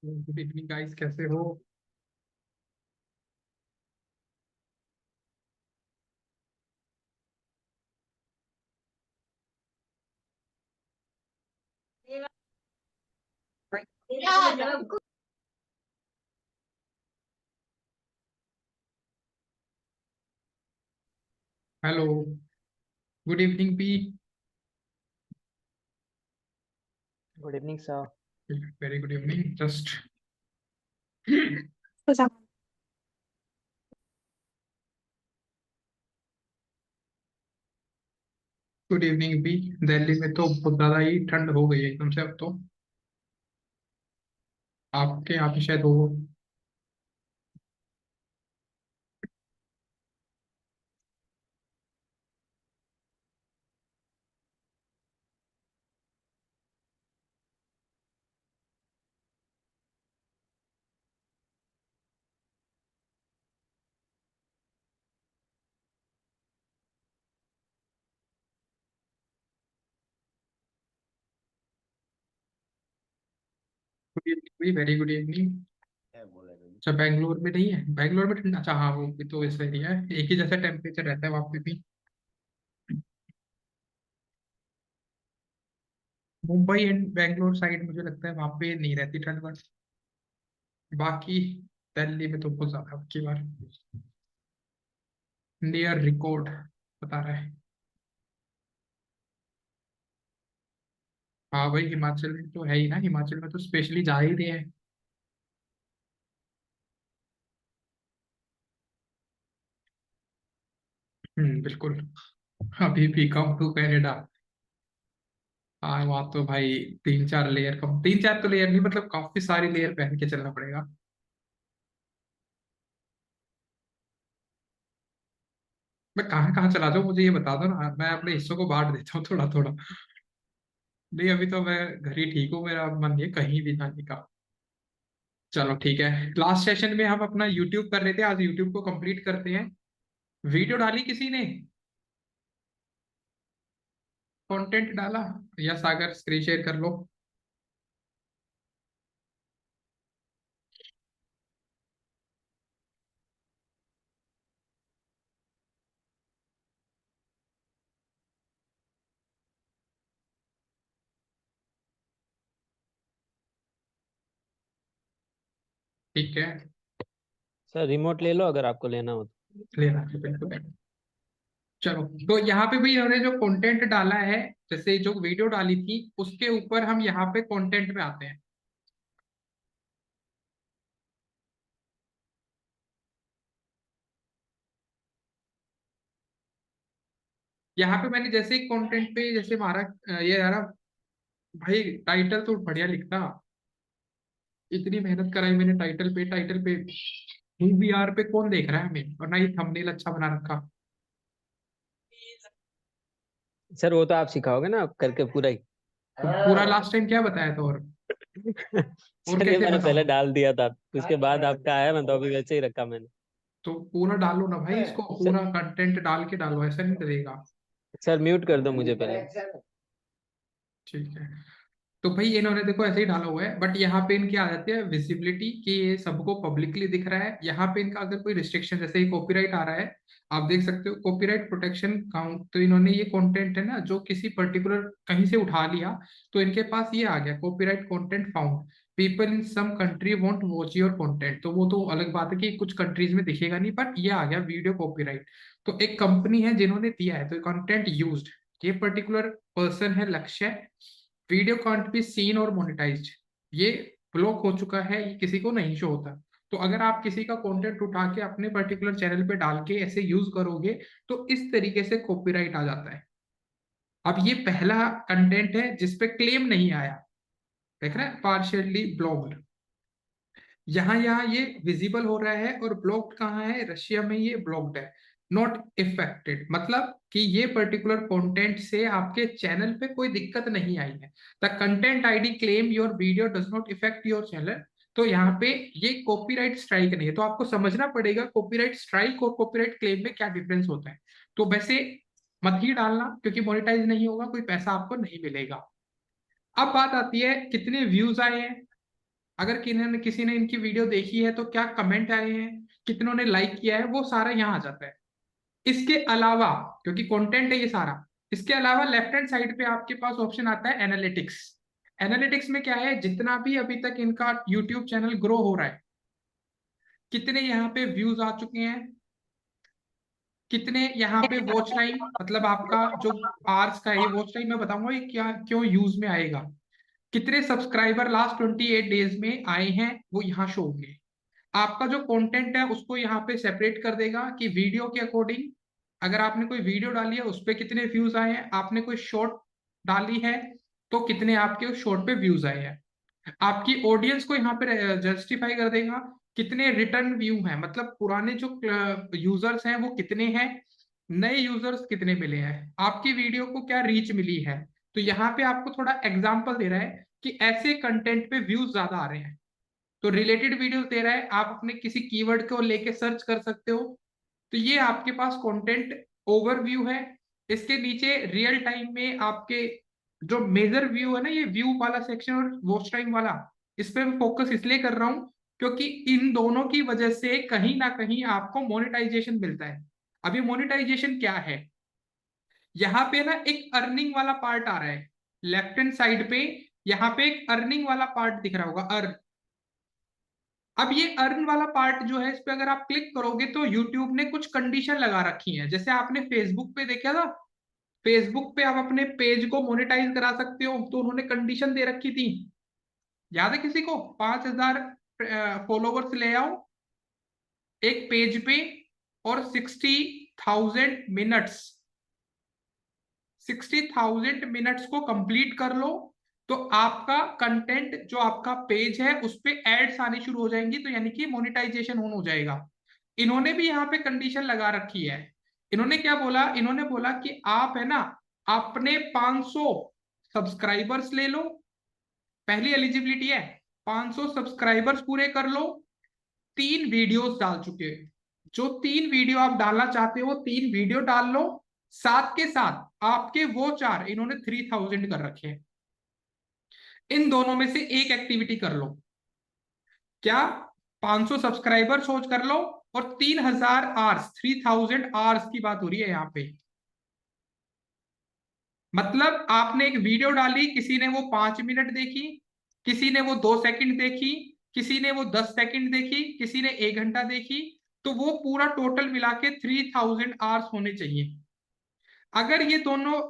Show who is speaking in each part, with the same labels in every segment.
Speaker 1: Good evening guys, कैसे हो? Hello. Good evening P.
Speaker 2: Good evening sir.
Speaker 1: Very good evening. Just good evening P. Delhi में तो बहुत ज्यादा ही ठंड हो गई है एकदम से अब तो। आपके यहाँ पे शायद हो। Good evening P, very good evening. अच्छा, बैंगलोर में नहीं है? बैंगलोर में ठंड? अच्छा हाँ, वो भी तो वैसा एरिया है, एक ही जैसा टेम्परेचर रहता है वहाँ पे भी। मुंबई एंड बैंगलोर साइड मुझे लगता है वहाँ पे नहीं रहती ठंड, बट बाकी दिल्ली में तो बहुत ज्यादा अब की बार नियर रिकॉर्ड बता रहा है। हाँ भाई, हिमाचल में तो है ही ना, हिमाचल में तो स्पेशली जा ही रहे हैं। बिल्कुल। अभी भी कम टू कनाडा। हाँ, वहाँ तो भाई तीन चार लेयर, कम तीन चार तो लेयर नहीं, मतलब काफी सारी लेयर पहन के चलना पड़ेगा। मैं कहाँ कहाँ चला जाऊँ, मुझे ये बता दो ना, मैं अपने हिस्सों को बांट देता हूँ थोड़ा थोड़ा। नहीं, अभी तो मैं घर ही ठीक हूँ, मेरा मन नहीं है कहीं भी जाने का। चलो ठीक है। लास्ट सेशन में हम अपना यूट्यूब कर रहे थे, आज यूट्यूब को कंप्लीट करते हैं। वीडियो डाली किसी ने? कंटेंट डाला? या सागर स्क्रीन शेयर कर लो। ठीक है।
Speaker 2: सर रिमोट ले लो अगर आपको लेना हो तो।
Speaker 1: लेना है बिल्कुल। चलो, तो यहाँ पे भी इन्होंने जो कंटेंट डाला है, जैसे जो वीडियो डाली थी उसके ऊपर हम यहाँ पे कंटेंट में आते हैं। यहाँ पे मैंने जैसे कंटेंट पे जैसे मारा, ये यार भाई टाइटल तो बढ़िया लिखता। इतनी मेहनत कराई मैंने टाइटल पे DVR पे कौन देख रहा है हमें, और ना ही थंबनेल अच्छा बना रखा।
Speaker 2: सर वो तो आप सिखाओगे ना करके पूरा ही।
Speaker 1: तो पूरा लास्ट टाइम क्या बताया था, और
Speaker 2: सर ये
Speaker 1: कैसे
Speaker 2: मैंने पहले
Speaker 1: बताऊं?
Speaker 2: डाल दिया था, उसके बाद आपका आया, मैं तो अभी वैसे ही रखा मैंने।
Speaker 1: तो पूरा डालो ना भाई, इसको
Speaker 2: सर,
Speaker 1: पूरा कंटेंट डाल के डालो, ऐसा नहीं करेगा।
Speaker 2: सर म्यूट कर दो मुझे पहले।
Speaker 1: ठीक है। तो भाई इन्होंने देखो ऐसे ही डाला हुआ है, बट यहाँ पे इनकी आ जाती है विजिबिलिटी कि ये सबको पब्लिकली दिख रहा है। यहाँ पे इनका अगर कोई रिस्ट्रिक्शन, जैसे ही कॉपीराइट आ रहा है, आप देख सकते हो कॉपीराइट प्रोटेक्शन काउंट, तो इन्होंने ये कंटेंट है ना जो किसी पर्टिकुलर कहीं से उठा लिया, तो इनके पास ये आ गया copyright content found. People in some country won't watch your content, तो वो तो अलग बात है कि कुछ कंट्रीज में दिखेगा नहीं, बट ये आ गया वीडियो कॉपीराइट। तो एक कंपनी है जिन्होंने दिया है, तो कंटेंट यूज्ड, ये पर्टिकुलर पर्सन है लक्ष्य, वीडियो कांट बी सीन और मोनेटाइज्ड, ये ब्लॉक हो चुका है, ये किसी को नहीं शो होता। तो अगर आप किसी का कंटेंट उठा के अपने पर्टिकुलर चैनल पे डाल के ऐसे यूज करोगे, तो इस तरीके से कॉपीराइट आ जाता है। अब ये पहला कंटेंट है जिसपे क्लेम नहीं आया, देख रहे हैं, पार्शियली ब्लॉक्ड। यहाँ यहाँ ये विजिबल हो रहा है, और ब्लॉक्ड कहाँ है? रशिया में ये ब्लॉक्ड है। नॉट इफेक्टेड मतलब कि ये पर्टिकुलर कंटेंट से आपके चैनल पे कोई दिक्कत नहीं आई है। The content ID claim your video does not effect your channel. तो यहाँ पे ये कॉपीराइट स्ट्राइक नहीं है, तो आपको समझना पड़ेगा कॉपीराइट स्ट्राइक और कॉपीराइट क्लेम में क्या डिफरेंस होता है। तो वैसे मत ही डालना, क्योंकि मोनेटाइज नहीं होगा, कोई पैसा आपको नहीं मिलेगा। अब बात आती है कितने व्यूज आए हैं। अगर किसी ने इनकी वीडियो देखी है तो क्या कमेंट आए हैं, कितनों ने लाइक किया है, वो सारा यहाँ आ जाता है। इसके अलावा, क्योंकि कंटेंट है ये सारा, इसके अलावा लेफ्ट हैंड साइड पे आपके पास ऑप्शन आता है एनालिटिक्स। एनालिटिक्स में क्या है, जितना भी अभी तक इनका यूट्यूब चैनल ग्रो हो रहा है, कितने यहाँ पे व्यूज आ चुके हैं, कितने यहाँ पे वॉच टाइम, मतलब आपका जो आवर्स का है ये वॉच टाइम मैं बताऊंगा ये क्या क्यों यूज में आएगा, कितने सब्सक्राइबर लास्ट 28 डेज में आए हैं वो यहाँ शो होंगे। आपका जो कंटेंट है उसको यहाँ पे सेपरेट कर देगा कि वीडियो के अकॉर्डिंग, अगर आपने कोई वीडियो डाली है उस पर कितने व्यूज आए हैं, आपने कोई शॉर्ट डाली है तो कितने आपके उस शॉर्ट पे व्यूज आए हैं। आपकी ऑडियंस को यहाँ पे जस्टिफाई कर देगा, कितने रिटर्न व्यू हैं, मतलब पुराने जो यूजर्स हैं वो कितने हैं, नए यूजर्स कितने मिले हैं, आपकी वीडियो को क्या रीच मिली है। तो यहाँ पे आपको थोड़ा एग्जांपल दे रहा है कि ऐसे कंटेंट पे व्यूज ज्यादा आ रहे हैं, तो रिलेटेड वीडियो दे रहा है, आप अपने किसी कीवर्ड को लेके सर्च कर सकते हो। तो ये आपके पास कंटेंट ओवरव्यू है। इसके नीचे रियल टाइम में आपके जो मेजर व्यू है ना, ये व्यू वाला सेक्शन और वॉच टाइम वाला, इस पे मैं फोकस इसलिए कर रहा हूँ क्योंकि इन दोनों की वजह से कहीं ना कहीं आपको मोनेटाइजेशन मिलता है। अभी मोनेटाइजेशन क्या है, यहाँ पे ना एक अर्निंग वाला पार्ट आ रहा है लेफ्ट हैंड साइड पे, यहाँ पे एक अर्निंग वाला पार्ट दिख रहा होगा, अर्न। अब ये अर्न वाला पार्ट जो है इस पे अगर आप क्लिक करोगे तो यूट्यूब ने कुछ कंडीशन लगा रखी है, जैसे आपने फेसबुक पे देखा था, फेसबुक पे आप अपने पेज को मोनेटाइज करा सकते हो, तो उन्होंने कंडीशन दे रखी थी, याद है किसी को, 5,000 फॉलोवर्स ले आओ एक पेज पे और 60,000 मिनट्स को कंप्लीट कर लो, तो आपका कंटेंट जो आपका पेज है उस पे एड्स आनी शुरू हो जाएंगी, तो यानी कि मोनेटाइजेशन ऑन हो जाएगा। इन्होंने भी यहाँ पे कंडीशन लगा रखी है। इन्होंने क्या बोला, इन्होंने बोला कि आप है ना अपने 500 सब्सक्राइबर्स ले लो, पहली एलिजिबिलिटी है, 500 सब्सक्राइबर्स पूरे कर लो, 3 वीडियोस डाल चुके, जो 3 वीडियो आप डालना चाहते हो 3 वीडियो डाल लो, साथ के साथ आपके वो चार, इन्होंने 3,000 कर रखे हैं, इन दोनों में से एक एक्टिविटी कर लो। क्या, 500 सब्सक्राइबर सोच कर लो और 3,000 आवर्स, 3,000 आवर्स की बात हो रही है यहाँ पे। मतलब आपने एक वीडियो डाली, किसी ने वो 5 मिनट देखी, किसी ने वो 2 सेकंड देखी, किसी ने वो 10 सेकंड देखी, किसी ने 1 घंटा देखी, तो वो पूरा टोटल मिला के 3,000 आवर्स होने चाहिए। अगर ये दोनों,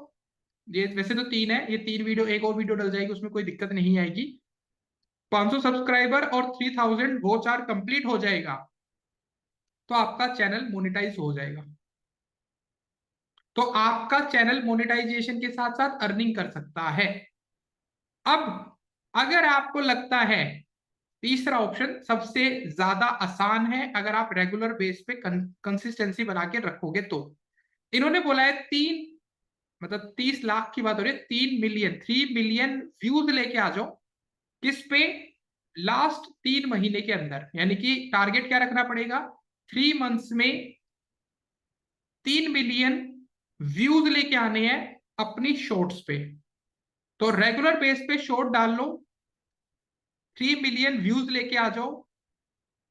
Speaker 1: ये वैसे तो 3 है, ये 3 वीडियो, एक और वीडियो डल जाएगी उसमें कोई दिक्कत नहीं आएगी, 500 सब्सक्राइबर और 3,000 वो चार कंप्लीट हो जाएगा तो आपका चैनल मोनेटाइज हो जाएगा। तो आपका चैनल मोनेटाइजेशन के साथ साथ अर्निंग कर सकता है। अब अगर आपको लगता है तीसरा ऑप्शन सबसे ज्यादा आसान है, अगर आप रेगुलर बेस पे कंसिस्टेंसी बना के रखोगे तो, इन्होंने बोला है 30 लाख की बात हो रही है, 3 मिलियन, 3 मिलियन व्यूज लेके आ जाओ, किस पे, लास्ट 3 महीने के अंदर, यानी कि टारगेट क्या रखना पड़ेगा, 3 मंथ्स में 3 मिलियन व्यूज लेके आने हैं अपनी शॉर्ट्स पे। तो रेगुलर बेस पे शॉर्ट डाल लो, 3 मिलियन व्यूज लेके आ जाओ,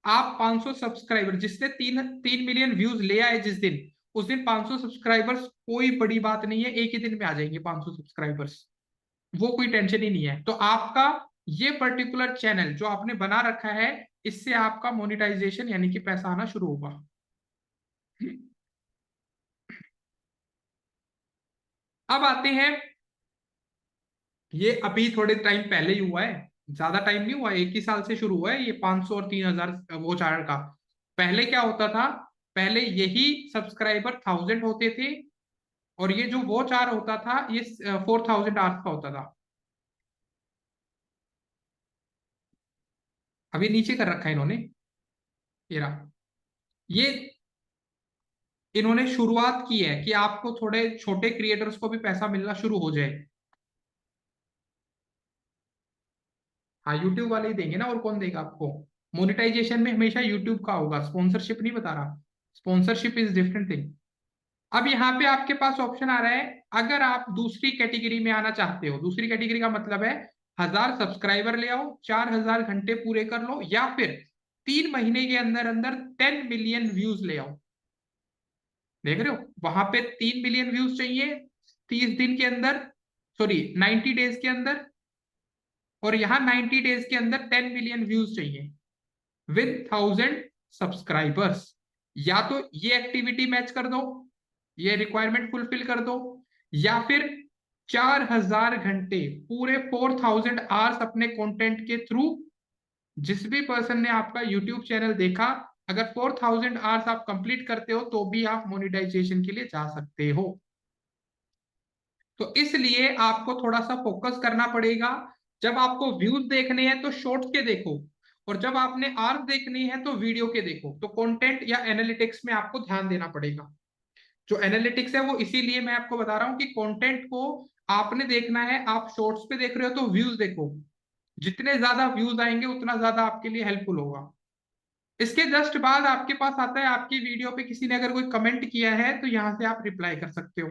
Speaker 1: आप 500 सब्सक्राइबर, जिससे 3 मिलियन व्यूज ले आए जिस दिन, उस दिन 500 सब्सक्राइबर्स कोई बड़ी बात नहीं है, एक ही दिन में आ जाएंगे 500 सब्सक्राइबर्स, वो कोई टेंशन ही नहीं है। तो आपका ये पर्टिकुलर चैनल जो आपने बना रखा है, इससे आपका मोनेटाइजेशन यानी कि पैसा आना शुरू होगा। अब आते हैं, ये अभी थोड़े टाइम पहले ही हुआ है, ज्यादा टाइम नहीं हुआ, एक ही साल से शुरू हुआ है ये 500 और 3,000 वो चार्ट का। पहले क्या होता था, पहले यही सब्सक्राइबर 1,000 होते थे, और ये जो वो चार होता था ये 4,000 आवर्स का होता था। अभी नीचे कर रखा है इन्होंने, ये रहा, ये इन्होंने शुरुआत की है कि आपको थोड़े छोटे क्रिएटर्स को भी पैसा मिलना शुरू हो जाए। हाँ, यूट्यूब वाले ही देंगे ना, और कौन देगा आपको, मोनेटाइजेशन में हमेशा यूट्यूब का होगा, स्पॉन्सरशिप नहीं बता रहा, स्पॉन्सरशिप इज डिफरेंट थिंग। अब यहाँ पे आपके पास ऑप्शन आ रहा है, अगर आप दूसरी कैटेगरी में आना चाहते हो, दूसरी कैटेगरी का मतलब है 1000 सब्सक्राइबर ले आओ, 4000 घंटे पूरे कर लो, या फिर 3 महीने के अंदर अंदर 10 मिलियन व्यूज ले आओ। देख रहे हो, वहां पे 3 मिलियन व्यूज चाहिए 30 दिन के अंदर, सॉरी 90 डेज के अंदर, और यहाँ 90 डेज के अंदर 10 मिलियन व्यूज चाहिए विद 1000 सब्सक्राइबर्स। या तो ये एक्टिविटी मैच कर दो, ये रिक्वायरमेंट फुलफिल कर दो, या फिर 4000 घंटे पूरे 4000 आवर्स अपने कंटेंट के थ्रू, जिस भी पर्सन ने आपका यूट्यूब चैनल देखा, अगर 4000 आवर्स आप कंप्लीट करते हो तो भी आप मोनिटाइजेशन के लिए जा सकते हो। तो इसलिए आपको थोड़ा सा फोकस करना पड़ेगा। जब आपको व्यूज देखने हैं तो शॉर्ट्स के देखो, और जब आपने आर्स देखनी है तो वीडियो के देखो। तो कंटेंट या एनालिटिक्स में आपको ध्यान देना पड़ेगा। जो एनालिटिक्स है वो इसीलिए मैं आपको बता रहा हूं कि कंटेंट को आपने देखना है। आप शॉर्ट्स पे देख रहे हो तो व्यूज देखो, जितने ज्यादा व्यूज आएंगे उतना ज्यादा आपके लिए हेल्पफुल होगा। इसके जस्ट बाद आपके पास आता है, आपकी वीडियो पे किसी ने अगर कोई कमेंट किया है तो यहाँ से आप रिप्लाई कर सकते हो,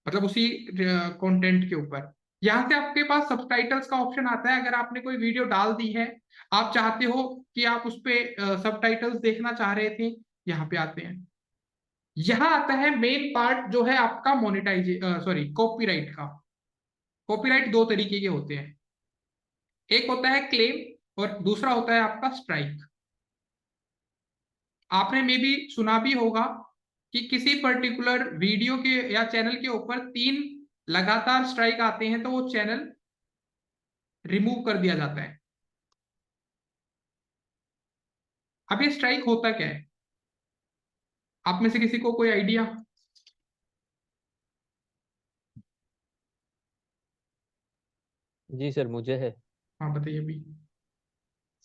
Speaker 1: मतलब उसी कंटेंट के ऊपर। यहाँ से आपके पास सबटाइटल्स का ऑप्शन आता है। अगर आपने कोई वीडियो डाल दी है, आप चाहते हो कि आप उस पे सबटाइटल्स देखना चाह रहे थे, यहाँ पे आते हैं। यहाँ आता है मेन पार्ट जो है आपका मोनेटाइज, सॉरी कॉपीराइट का। कॉपीराइट दो तरीके के होते हैं, एक होता है क्लेम और दूसरा होता है आपका स्ट्राइक। आपने मे भी सुना भी होगा कि किसी पर्टिकुलर वीडियो के या चैनल के ऊपर 3 लगातार स्ट्राइक आते हैं तो वो चैनल रिमूव कर दिया जाता है। अब ये स्ट्राइक होता क्या है, आप में से किसी को कोई आइडिया?
Speaker 2: जी सर, मुझे है।
Speaker 1: हाँ बताइए अभी।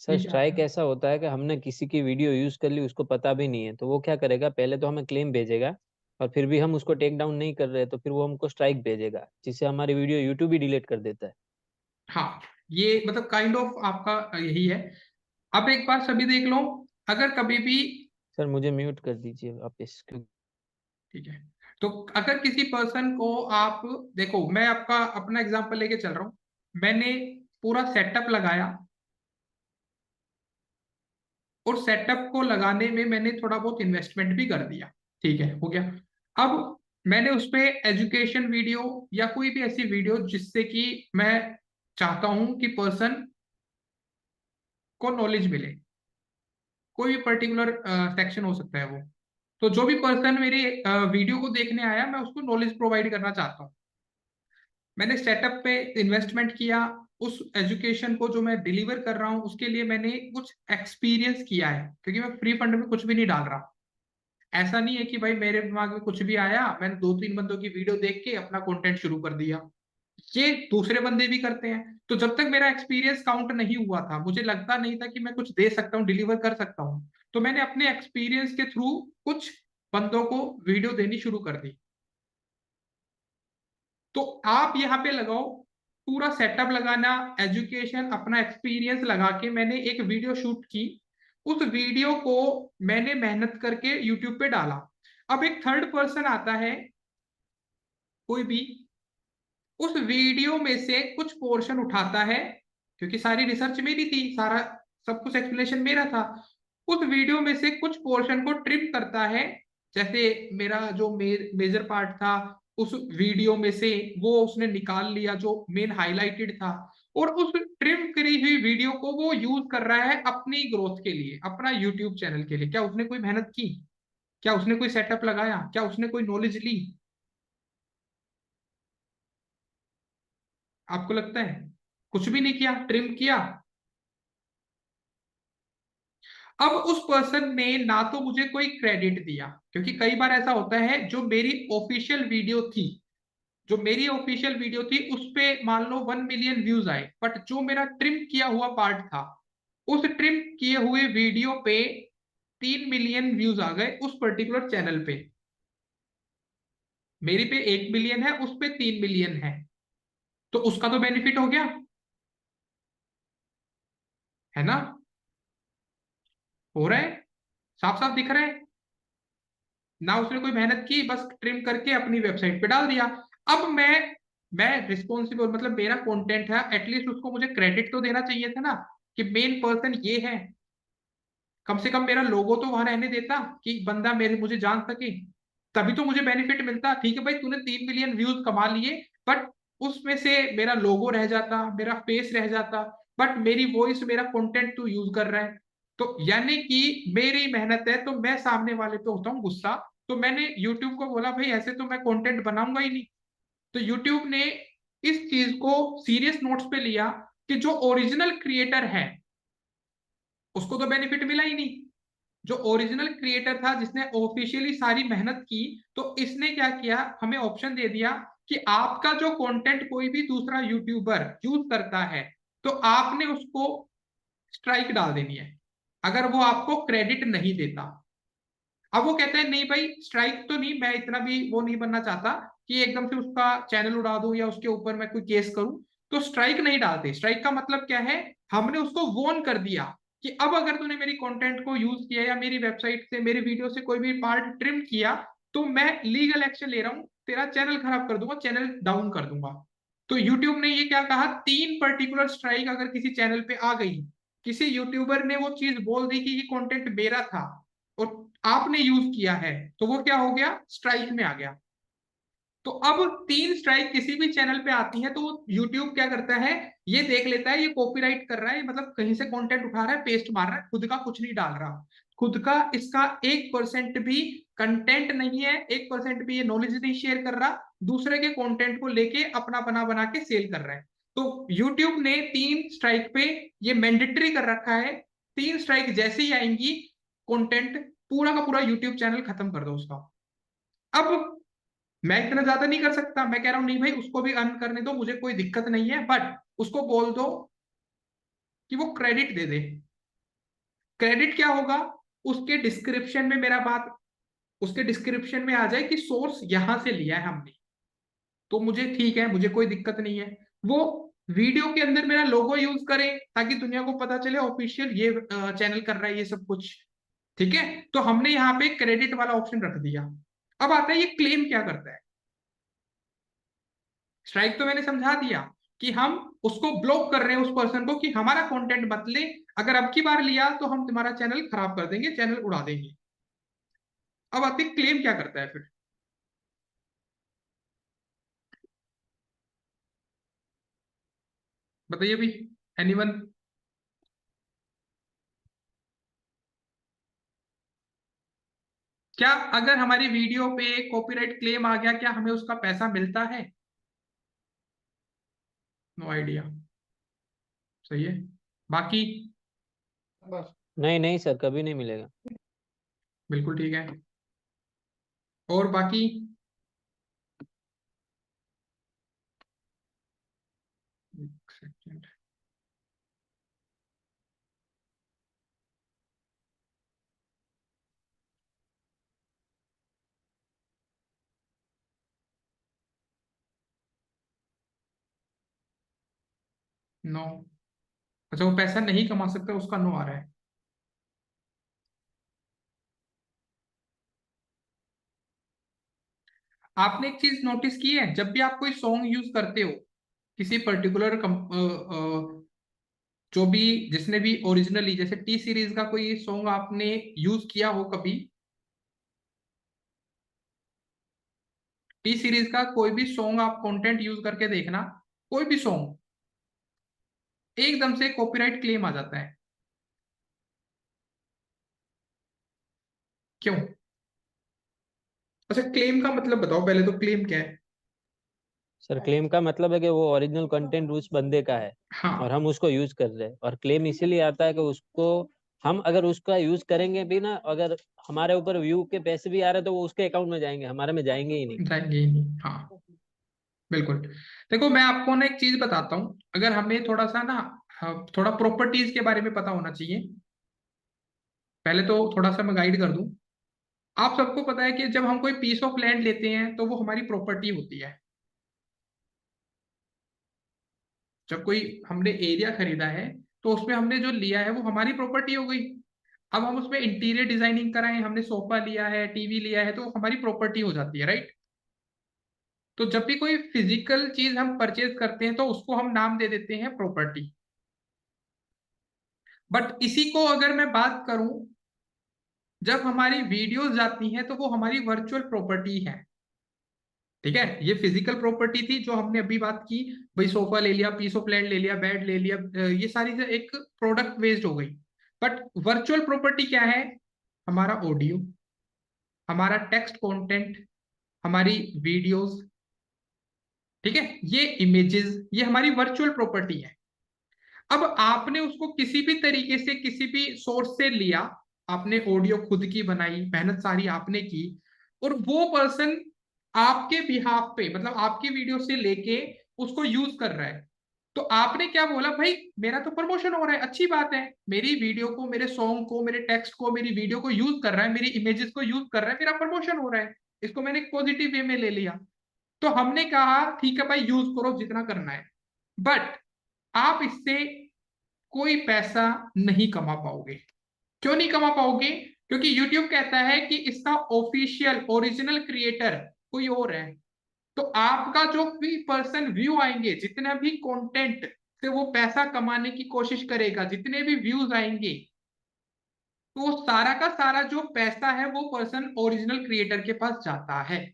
Speaker 2: सर
Speaker 1: ये क्या
Speaker 2: स्ट्राइक
Speaker 1: है?
Speaker 2: ऐसा होता है कि हमने किसी की वीडियो यूज कर ली, उसको पता भी नहीं है, तो वो क्या करेगा, पहले तो हमें क्लेम भेजेगा, और फिर भी हम उसको टेक डाउन नहीं कर रहे तो फिर वो हमको स्ट्राइक भेजेगा, जिससे हमारी वीडियो यूट्यूब ही डिलीट कर देता है।
Speaker 1: हाँ, ये मतलब काइंड ऑफ आपका यही है। अब एक बार सभी देख लो, अगर कभी भी,
Speaker 2: सर मुझे म्यूट कर दीजिए वापस, क्योंकि
Speaker 1: ठीक है, तो अगर किसी पर्सन को आप, देखो मैं आपका अपना एग्जांपल लेके चल रहा हूं। मैंने पूरा सेटअप लगाया, और सेटअप को लगाने में मैंने थोड़ा बहुत इन्वेस्टमेंट भी कर दिया, ठीक है, हो गया। अब मैंने उस पे एजुकेशन वीडियो या कोई भी ऐसी वीडियो जिससे कि मैं चाहता हूं कि पर्सन को नॉलेज मिले, कोई भी पर्टिकुलर सेक्शन हो सकता है वो, तो जो भी पर्सन मेरी वीडियो को देखने आया मैं उसको नॉलेज प्रोवाइड करना चाहता हूँ। मैंने सेटअप पे इन्वेस्टमेंट किया, उस एजुकेशन को जो मैं डिलीवर कर रहा हूँ उसके लिए मैंने कुछ एक्सपीरियंस किया है, क्योंकि मैं फ्री फंड में कुछ भी नहीं डाल रहा। ऐसा नहीं है कि भाई मेरे दिमाग में कुछ भी आया, मैंने 2-3 बंदों की वीडियो देख के अपना कंटेंट शुरू कर दिया। ये दूसरे बंदे भी करते हैं। तो जब तक मेरा एक्सपीरियंस काउंट नहीं हुआ था, मुझे लगता नहीं था कि मैं कुछ दे सकता हूँ, डिलीवर कर सकता हूँ, तो मैंने अपने एक्सपीरियंस के थ्रू कुछ बंदों को वीडियो देनी शुरू कर दी। तो आप यहाँ पे लगाओ, पूरा सेटअप लगाना, एजुकेशन, अपना एक्सपीरियंस लगा के मैंने एक वीडियो शूट की। उस वीडियो को मैंने मेहनत करके यूट्यूब पे डाला। अब एक थर्ड पर्सन आता है, कोई भी, उस वीडियो में से कुछ पोर्शन उठाता है, क्योंकि सारी रिसर्च मेरी थी, सारा सब कुछ एक्सप्लेनेशन मेरा था। उस वीडियो में से कुछ पोर्शन को ट्रिम करता है, जैसे मेरा जो मेजर पार्ट था उस वीडियो में से वो उसने निकाल लिया जो मेन हाईलाइटेड था, और उस ट्रिम करी हुई वीडियो को वो यूज कर रहा है अपनी ग्रोथ के लिए, अपना यूट्यूब चैनल के लिए। क्या उसने कोई मेहनत की? क्या उसने कोई सेटअप लगाया? क्या उसने कोई नॉलेज ली? आपको लगता है कुछ भी नहीं किया, ट्रिम किया। अब उस पर्सन ने ना तो मुझे कोई क्रेडिट दिया, क्योंकि कई बार ऐसा होता है, जो मेरी ऑफिशियल वीडियो थी, जो मेरी ऑफिशियल वीडियो थी उस पे मान लो 1 मिलियन व्यूज आए, बट जो मेरा ट्रिम किया हुआ पार्ट था, उस ट्रिम किए हुए वीडियो पे 3 मिलियन व्यूज आ गए उस पर्टिकुलर चैनल पे। मेरी पे 1 मिलियन है, उस पे 3 मिलियन है, तो उसका तो बेनिफिट हो गया, है ना? हो रहा है, साफ साफ दिख रहा है ना। उसने कोई मेहनत की, बस ट्रिम करके अपनी वेबसाइट पे डाल दिया। अब मैं मैं रिस्पॉन्सिबल, मतलब मेरा कंटेंट है, एटलीस्ट उसको मुझे क्रेडिट तो देना चाहिए था ना, कि मेन पर्सन ये है। कम से कम मेरा लोगो तो वहां रहने देता कि बंदा मेरे मुझे जान सके, तभी तो मुझे बेनिफिट मिलता। ठीक है भाई, तूने 3 मिलियन व्यूज कमा लिए, बट उसमें से मेरा लोगो रह जाता, मेरा फेस रह जाता, बट मेरी वॉइस, मेरा कंटेंट तू यूज कर रहा है। तो यानी कि मेरी मेहनत है, तो मैं सामने वाले पे होता हूँ गुस्सा। तो मैंने यूट्यूब को बोला भाई ऐसे तो मैं कंटेंट बनाऊंगा ही नहीं। तो यूट्यूब ने इस चीज को सीरियस नोट्स पे लिया कि जो ओरिजिनल क्रिएटर है उसको तो बेनिफिट मिला ही नहीं। जो ओरिजिनल क्रिएटर था, जिसने ऑफिशियली सारी मेहनत की, तो इसने क्या किया, हमें ऑप्शन दे दिया कि आपका जो कंटेंट कोई भी दूसरा यूट्यूबर यूज करता है, तो आपने उसको स्ट्राइक डाल देनी है अगर वो आपको क्रेडिट नहीं देता। अब वो कहते हैं नहीं भाई, स्ट्राइक तो नहीं, मैं इतना भी वो नहीं बनना चाहता कि एकदम से उसका चैनल उड़ा दूं या उसके ऊपर मैं कोई केस करूं। तो स्ट्राइक नहीं डालते। स्ट्राइक का मतलब क्या है, हमने उसको वॉर्न कर दिया कि अब अगर तूने मेरी कंटेंट को यूज किया या मेरी वेबसाइट से, मेरी वीडियो से कोई भी पार्ट ट्रिम किया, तो मैं लीगल एक्शन ले रहा हूं, तेरा चैनल खराब कर दूंगा, चैनल डाउन कर दूंगा। तो यूट्यूब ने ये क्या कहा, 3 पर्टिकुलर स्ट्राइक अगर किसी चैनल पे आ गई, किसी यूट्यूबर ने वो चीज बोल दी कि ये कंटेंट मेरा था और आपने यूज किया है, तो वो क्या हो गया, स्ट्राइक में आ गया। तो अब 3 स्ट्राइक किसी भी चैनल पे आती है तो वो यूट्यूब क्या करता है, ये देख लेता है ये कॉपीराइट कर रहा है, मतलब कहीं से कंटेंट उठा रहा है, पेस्ट मार रहा है, खुद का कुछ नहीं डाल रहा, खुद का इसका 1% भी कंटेंट नहीं है, 1% भी ये नॉलेज नहीं शेयर कर रहा, दूसरे के कंटेंट को लेके अपना बना बना के सेल कर रहा है। तो यूट्यूब ने 3 स्ट्राइक पे ये मैंडेटरी कर रखा है, 3 स्ट्राइक जैसे ही आएंगी, कंटेंट पूरा का पूरा यूट्यूब चैनल खत्म कर दो उसका। अब मैं इतना ज्यादा नहीं कर सकता, मैं कह रहा हूं नहीं भाई उसको भी अर्न करने दो, मुझे कोई दिक्कत नहीं है, बट उसको बोल दो कि वो क्रेडिट दे दे। क्रेडिट क्या होगा, उसके डिस्क्रिप्शन में मेरा बात, उसके डिस्क्रिप्शन में आ जाए कि सोर्स यहां से लिया है हमने, तो मुझे ठीक है, मुझे कोई दिक्कत नहीं है। वो वीडियो के अंदर मेरा लोगो यूज करें ताकि दुनिया को पता चले ऑफिशियल ये चैनल कर रहा है ये सब कुछ। ठीक है, तो हमने यहाँ पे क्रेडिट वाला ऑप्शन रख दिया। अब आता है ये क्लेम क्या करता है। स्ट्राइक तो मैंने समझा दिया कि हम उसको ब्लॉक कर रहे हैं, उस पर्सन को, कि हमारा कंटेंट मत ले, अगर अब की बार लिया तो हम तुम्हारा चैनल खराब कर देंगे, चैनल उड़ा देंगे। अब आते क्लेम क्या करता है फिर, बताइए भी, एनीवन। क्या अगर हमारी वीडियो पे कॉपीराइट क्लेम आ गया, क्या हमें उसका पैसा मिलता है? No idea. सही है। बाकी
Speaker 2: नहीं नहीं सर, कभी नहीं मिलेगा।
Speaker 1: बिल्कुल ठीक है। और बाकी एक सेकंड। नो। अच्छा, वो पैसा नहीं कमा सकता, उसका नो आ रहा है। आपने एक चीज नोटिस की है, जब भी आप कोई सॉन्ग यूज करते हो किसी पर्टिकुलर जो भी, जिसने भी ओरिजिनली, जैसे टी सीरीज का कोई सॉन्ग आपने यूज किया हो कभी, टी सीरीज का कोई भी सॉन्ग आप कंटेंट यूज करके देखना, कोई भी सॉन्ग, एकदम से कॉपीराइट क्लेम आ जाता है। क्यों? अच्छा, क्लेम का मतलब बताओ पहले, तो क्लेम क्या है?
Speaker 2: सर क्लेम का मतलब है कि वो ओरिजिनल कंटेंट उस बंदे का है और
Speaker 1: हाँ।
Speaker 2: हम उसको यूज कर रहे हैं। और क्लेम इसीलिए आता है कि उसको हम अगर उसका यूज करेंगे भी ना, अगर हमारे ऊपर व्यू के पैसे भी आ रहे हैं तो वो उसके अकाउंट में जाएंगे, हमारे में जाएंगे ही नहीं।
Speaker 1: जाएंगे ही नहीं, हाँ। बिल्कुल। देखो मैं आपको ना एक चीज बताता हूँ, अगर हमें थोड़ा सा ना, हाँ, थोड़ा प्रॉपर्टीज के बारे में पता होना चाहिए। पहले तो थोड़ा सा मैं गाइड कर दूं। आप सबको पता है कि जब हम कोई पीस ऑफ लैंड लेते हैं तो वो हमारी प्रॉपर्टी होती है। जब कोई हमने एरिया खरीदा है, तो उसमें हमने जो लिया है वो हमारी प्रॉपर्टी हो गई। अब हम उसमें इंटीरियर डिजाइनिंग कराएं, हमने सोफा लिया है, टीवी लिया है, तो वो हमारी प्रॉपर्टी हो जाती है, राइट? तो जब भी कोई फिजिकल चीज हम परचेज करते हैं तो उसको हम नाम दे देते हैं प्रॉपर्टी। बट इसी को अगर मैं बात करूं, जब हमारी वीडियोस जाती हैं तो वो हमारी वर्चुअल प्रॉपर्टी है। ठीक है, ये फिजिकल प्रॉपर्टी थी जो हमने अभी बात की, भाई सोफा ले लिया, पीस ऑफ लैंड ले लिया, बेड ले लिया, ये सारी से एक प्रोडक्ट बेस्ड हो गई। बट वर्चुअल प्रॉपर्टी क्या है? हमारा ऑडियो, हमारा टेक्स्ट कंटेंट, हमारी वीडियोस, ठीक है, ये इमेजेस, ये हमारी वर्चुअल प्रॉपर्टी है। अब आपने उसको किसी भी तरीके से किसी भी सोर्स से लिया, आपने ऑडियो खुद की बनाई, मेहनत सारी आपने की, और वो पर्सन आपके बिहाफ पे, मतलब आपकी वीडियो से लेके उसको यूज कर रहा है, तो आपने क्या बोला, भाई मेरा तो प्रमोशन हो रहा है, अच्छी बात है, मेरी वीडियो को, मेरे सॉन्ग को, मेरे टेक्स्ट को, मेरी वीडियो को यूज कर रहा है, मेरी इमेजेस को यूज कर रहा है, मेरा प्रमोशन हो रहा है, इसको मैंने पॉजिटिव वे में ले लिया। तो हमने कहा ठीक है भाई, यूज करो जितना करना है। बट आप इससे कोई पैसा नहीं कमा पाओगे। क्यों नहीं कमा पाओगे? क्योंकि YouTube कहता है कि इसका ऑफिशियल ओरिजिनल क्रिएटर कोई और है। तो आपका जो भी पर्सन व्यू आएंगे, जितना भी कंटेंट से वो पैसा कमाने की कोशिश करेगा, जितने भी व्यूज आएंगे, तो वो सारा का सारा जो पैसा है वो पर्सन ओरिजिनल क्रिएटर के पास जाता है।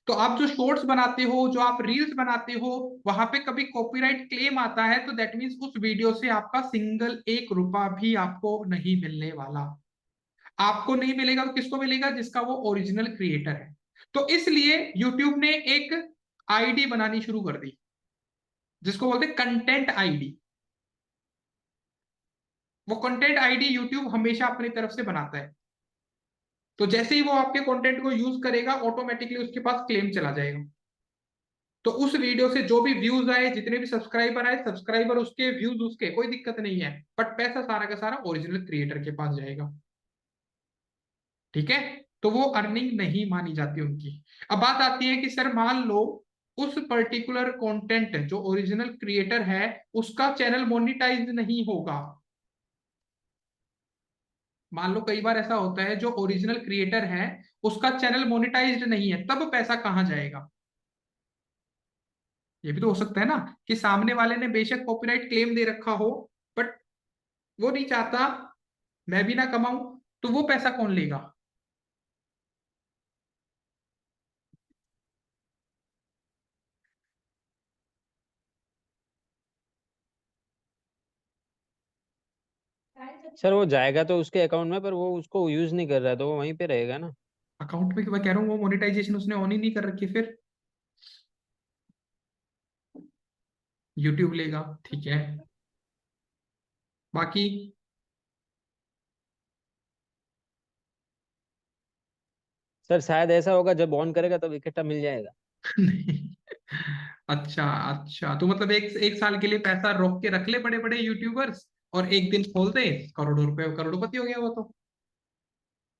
Speaker 1: तो आप जो शॉर्ट्स बनाते हो, जो आप रील्स बनाते हो, वहां पे कभी कॉपीराइट क्लेम आता है तो दैट मीन्स उस वीडियो से आपका सिंगल एक रुपया भी आपको नहीं मिलने वाला। आपको नहीं मिलेगा तो किसको मिलेगा? जिसका वो ओरिजिनल क्रिएटर है। तो इसलिए यूट्यूब ने एक आईडी बनानी शुरू कर दी, जिसको बोलते हैं कंटेंट आईडी। वो कंटेंट आईडी यूट्यूब हमेशा अपनी तरफ से बनाता है। तो जैसे ही वो आपके कंटेंट को यूज करेगा, ऑटोमेटिकली उसके पास क्लेम चला जाएगा। तो उस वीडियो से जो भी व्यूज आए, जितने भी सब्सक्राइबर आए, सब्सक्राइबर उसके, व्यूज उसके, कोई दिक्कत नहीं है, बट पैसा सारा का सारा ओरिजिनल क्रिएटर के पास जाएगा। ठीक है, तो वो अर्निंग नहीं मानी जाती उनकी। अब बात आती है कि सर मान लो उस पर्टिकुलर कंटेंट जो ओरिजिनल क्रिएटर है उसका चैनल मोनिटाइज नहीं होगा। मान लो कई बार ऐसा होता है, जो ओरिजिनल क्रिएटर है उसका चैनल मोनिटाइज्ड नहीं है, तब पैसा कहां जाएगा? ये भी तो हो सकता है ना, कि सामने वाले ने बेशक कॉपीराइट क्लेम दे रखा हो, बट वो नहीं चाहता मैं भी ना कमाऊं, तो वो पैसा कौन लेगा?
Speaker 2: सर वो जाएगा तो उसके अकाउंट में, पर वो उसको यूज नहीं कर रहा है तो वो वहीं पे रहेगा ना।
Speaker 1: अकाउंट पे मैं कह रहा हूँ, वो मोनेटाइजेशन उसने ऑन ही नहीं कर रखी, फिर यूट्यूब लेगा, ठीक है। बाकी
Speaker 2: सर शायद ऐसा होगा, जब ऑन करेगा तब इकट्ठा मिल जाएगा।
Speaker 1: नहीं। अच्छा अच्छा, तो मतलब एक एक साल के लिए पैसा रोक के रख ले बड़े बड़े यूट्यूबर्स, और एक दिन खोल दे, करोड़ों रुपए, करोड़पति हो गया वो तो।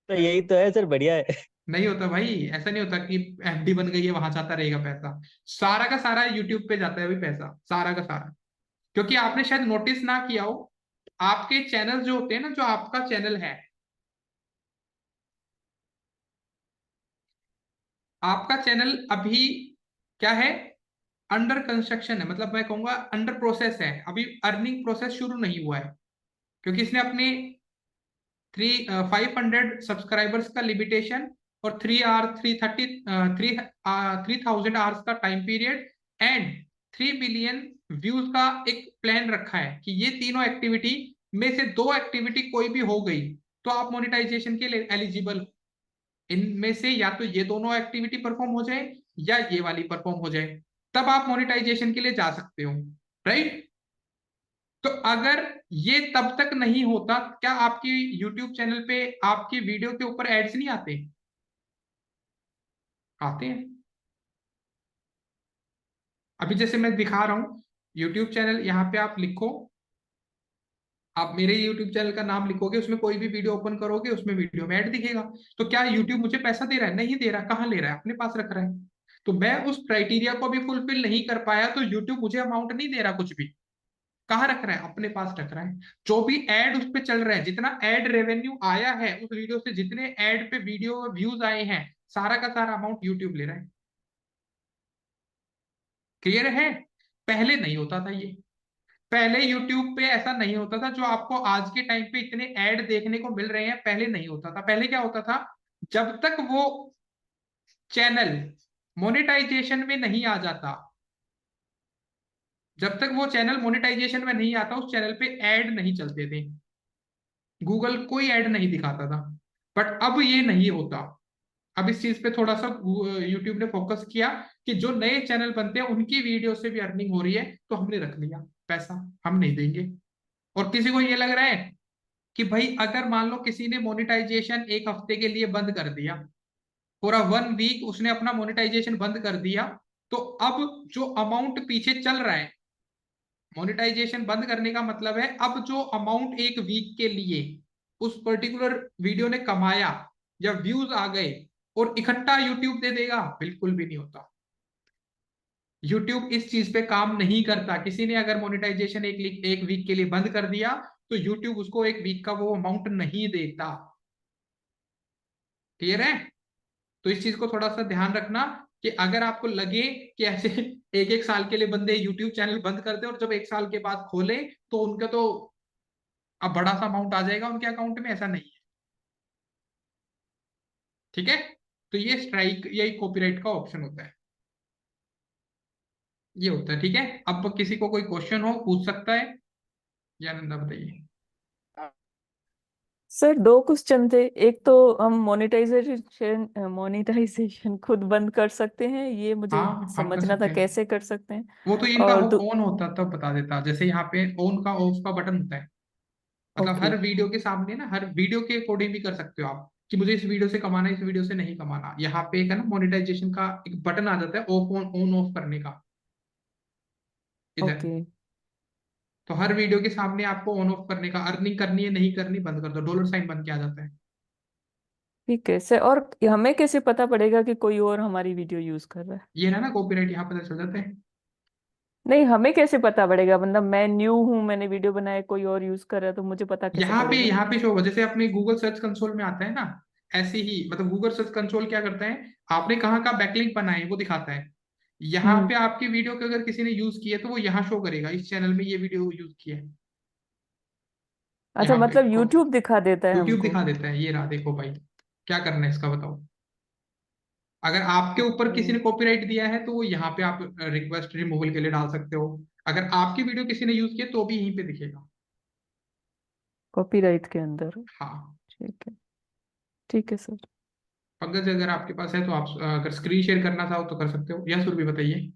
Speaker 2: तो यही तो है सर, बढ़िया है।
Speaker 1: नहीं होता भाई, ऐसा नहीं होता कि एफडी बन गई है वहां जाता रहेगा पैसा। सारा का सारा यूट्यूब पे जाता है अभी पैसा, सारा का सारा। क्योंकि आपने शायद नोटिस ना किया हो, आपके चैनल जो होते हैं ना, जो आपका चैनल है, आपका चैनल अभी क्या है? अंडर कंस्ट्रक्शन है, मतलब मैं कहूंगा अंडर प्रोसेस है, अभी अर्निंग प्रोसेस शुरू नहीं हुआ है। क्योंकि इसने अपने 500 सब्सक्राइबर्स का लिमिटेशन, और 3 आवर 330 3000 आवर्स का time period, and 3 billion views का एक प्लान रखा है, कि ये तीनों एक्टिविटी में से दो एक्टिविटी कोई भी हो गई तो आप मोनेटाइजेशन के लिए एलिजिबल। इनमें से या तो ये दोनों एक्टिविटी परफॉर्म हो जाए, या ये वाली परफॉर्म हो जाए, तब आप मोनेटाइजेशन के लिए जा सकते हो। राइट? तो अगर ये तब तक नहीं होता, क्या आपकी यूट्यूब चैनल पे आपकी वीडियो के ऊपर एड्स नहीं आते? आते हैं। अभी जैसे मैं दिखा रहा हूं यूट्यूब चैनल, यहाँ पे आप लिखो, आप मेरे यूट्यूब चैनल का नाम लिखोगे, उसमें कोई भी वीडियो ओपन करोगे, उसमें वीडियो में ऐड दिखेगा। तो क्या यूट्यूब मुझे पैसा दे रहा है? नहीं दे रहा। कहाँ ले रहा है? अपने पास रख रहा है। तो मैं उस क्राइटेरिया को भी फुलफिल नहीं कर पाया, तो यूट्यूब मुझे अमाउंट नहीं दे रहा कुछ भी। कहाँ रख रहा है? अपने पास रख रहा है। जो भी एड उस पे चल रहा है, जितना एड रेवेन्यू आया है उस वीडियो से, जितने एड पे वीडियो व्यूज आए हैं, सारा का सारा अमाउंट यूट्यूब ले रहा है। क्लियर है? पहले नहीं होता था ये। पहले यूट्यूब पे ऐसा नहीं होता था, जो आपको आज के टाइम पे इतने ऐड देखने को मिल रहे हैं, पहले नहीं होता था। पहले क्या होता था, जब तक वो चैनल मोनेटाइजेशन में नहीं आ जाता, जब तक वो चैनल मोनेटाइजेशन में नहीं आता, उस चैनल पे ऐड नहीं चलते थे, गूगल कोई ऐड नहीं दिखाता था। बट अब ये नहीं होता। अब इस चीज पे थोड़ा सा यूट्यूब ने फोकस किया कि जो नए चैनल बनते हैं उनकी वीडियो से भी अर्निंग हो रही है, तो हमने रख लिया पैसा, हम नहीं देंगे। और किसी को ये लग रहा है कि भाई अगर मान लो किसी ने मोनेटाइजेशन एक हफ्ते के लिए बंद कर दिया, पूरा 1 वीक उसने अपना मोनेटाइजेशन बंद कर दिया, तो अब जो अमाउंट पीछे चल रहा है, मोनेटाइजेशन बंद करने का मतलब है अब जो अमाउंट एक वीक के लिए उस पर्टिकुलर वीडियो ने कमाया या व्यूज आ गए, और इकट्ठा यूट्यूब दे देगा, बिल्कुल भी नहीं होता। यूट्यूब इस चीज पे काम नहीं करता। किसी ने अगर मोनेटाइजेशन एक वीक के लिए बंद कर दिया, तो यूट्यूब उसको एक वीक का वो अमाउंट नहीं देता। क्लियर है? तो इस चीज को थोड़ा सा ध्यान रखना कि अगर आपको लगे कि ऐसे एक एक साल के लिए बंदे यूट्यूब चैनल बंद करते हैं और जब एक साल के बाद खोले तो उनका तो अब बड़ा सा अमाउंट आ जाएगा उनके अकाउंट में, ऐसा नहीं है। ठीक है? तो ये स्ट्राइक, यही कॉपीराइट का ऑप्शन होता है, ये होता है। ठीक है, अब किसी को कोई क्वेश्चन हो पूछ सकता है। या नंदा बताइए।
Speaker 3: सर दो क्वेश्चन थे। एक तो हम मोनेटाइजेशन मोनेटाइजेशन खुद बंद कर सकते हैं, ये मुझे
Speaker 1: हाँ, हम कर
Speaker 3: समझना था
Speaker 1: सकते हैं।
Speaker 3: कैसे कर सकते हैं।
Speaker 1: वो तो इनका
Speaker 3: और
Speaker 1: ऑन होता तब बता देता, जैसे यहाँ पे ऑन का ऑफ का बटन होता है। मतलब
Speaker 3: ओके
Speaker 1: हर वीडियो के सामने ना, हर वीडियो के अकॉर्डिंग भी कर सकते हो आप कि मुझे इस वीडियो से कमाना है, इस वीडियो से नहीं कमाना। यहाँ पे एक है ना मोनेटाइजेशन का एक बटन आ जाता है, ऑफ ऑन ऑन ऑफ करने का, इधर।
Speaker 3: ओके
Speaker 1: तो हर वीडियो के सामने आपको ऑन ऑफ करने का, अर्निंग करनी है नहीं करनी बंद कर दो, डॉलर साइन बन के आ जाता है।
Speaker 3: ठीक है सर। और हमें कैसे पता पड़ेगा कि कोई और हमारी वीडियो यूज कर रहा है?
Speaker 1: ये है ना कॉपीराइट, यहाँ पता चल जाता है।
Speaker 3: नहीं, हमें कैसे पता पड़ेगा? मतलब मैं न्यू हूं, मैंने वीडियो बनाया, कोई और यूज कर रहा है, तो मुझे पता कैसे पड़ेगा?
Speaker 1: यहाँ पे शो होगा, जैसे अपने गूगल सर्च कंसोल में आता है ना, ऐसे ही। मतलब गूगल सर्च कंसोल क्या करता है, आपने कहाँ का बैकलिंक बनाए है वो दिखाता है। यहाँ
Speaker 3: हम्म।
Speaker 1: पे आपकी वीडियो को अगर किसी ने यूज की है तो वो यहाँ शो करेगा, इस चैनल में ये वीडियो यूज की है।
Speaker 3: अच्छा,
Speaker 1: यहाँ पे
Speaker 3: मतलब यूट्यूब दिखा देता है
Speaker 1: यूट्यूब
Speaker 3: हमको?
Speaker 1: दिखा देता है, ये रहा देखो भाई। क्या करना है इसका बताओ। अगर आपके ऊपर
Speaker 3: ओके।
Speaker 1: किसी ने कॉपीराइट दिया है तो वो यहाँ पे आप रिक्वेस्ट रिमूवल के लिए डाल सकते हो। अगर आपकी वीडियो किसी ने यूज की है तो भी यहीं पे दिखेगा।
Speaker 3: कॉपीराइट के अंदर।
Speaker 1: हाँ।
Speaker 3: ठीक है। ठीक है सर।
Speaker 1: पंकज अगर आपके पास है तो आप अगर स्क्रीन शेयर करना चाहो तो कर सकते हो, या सुर भी बताइए।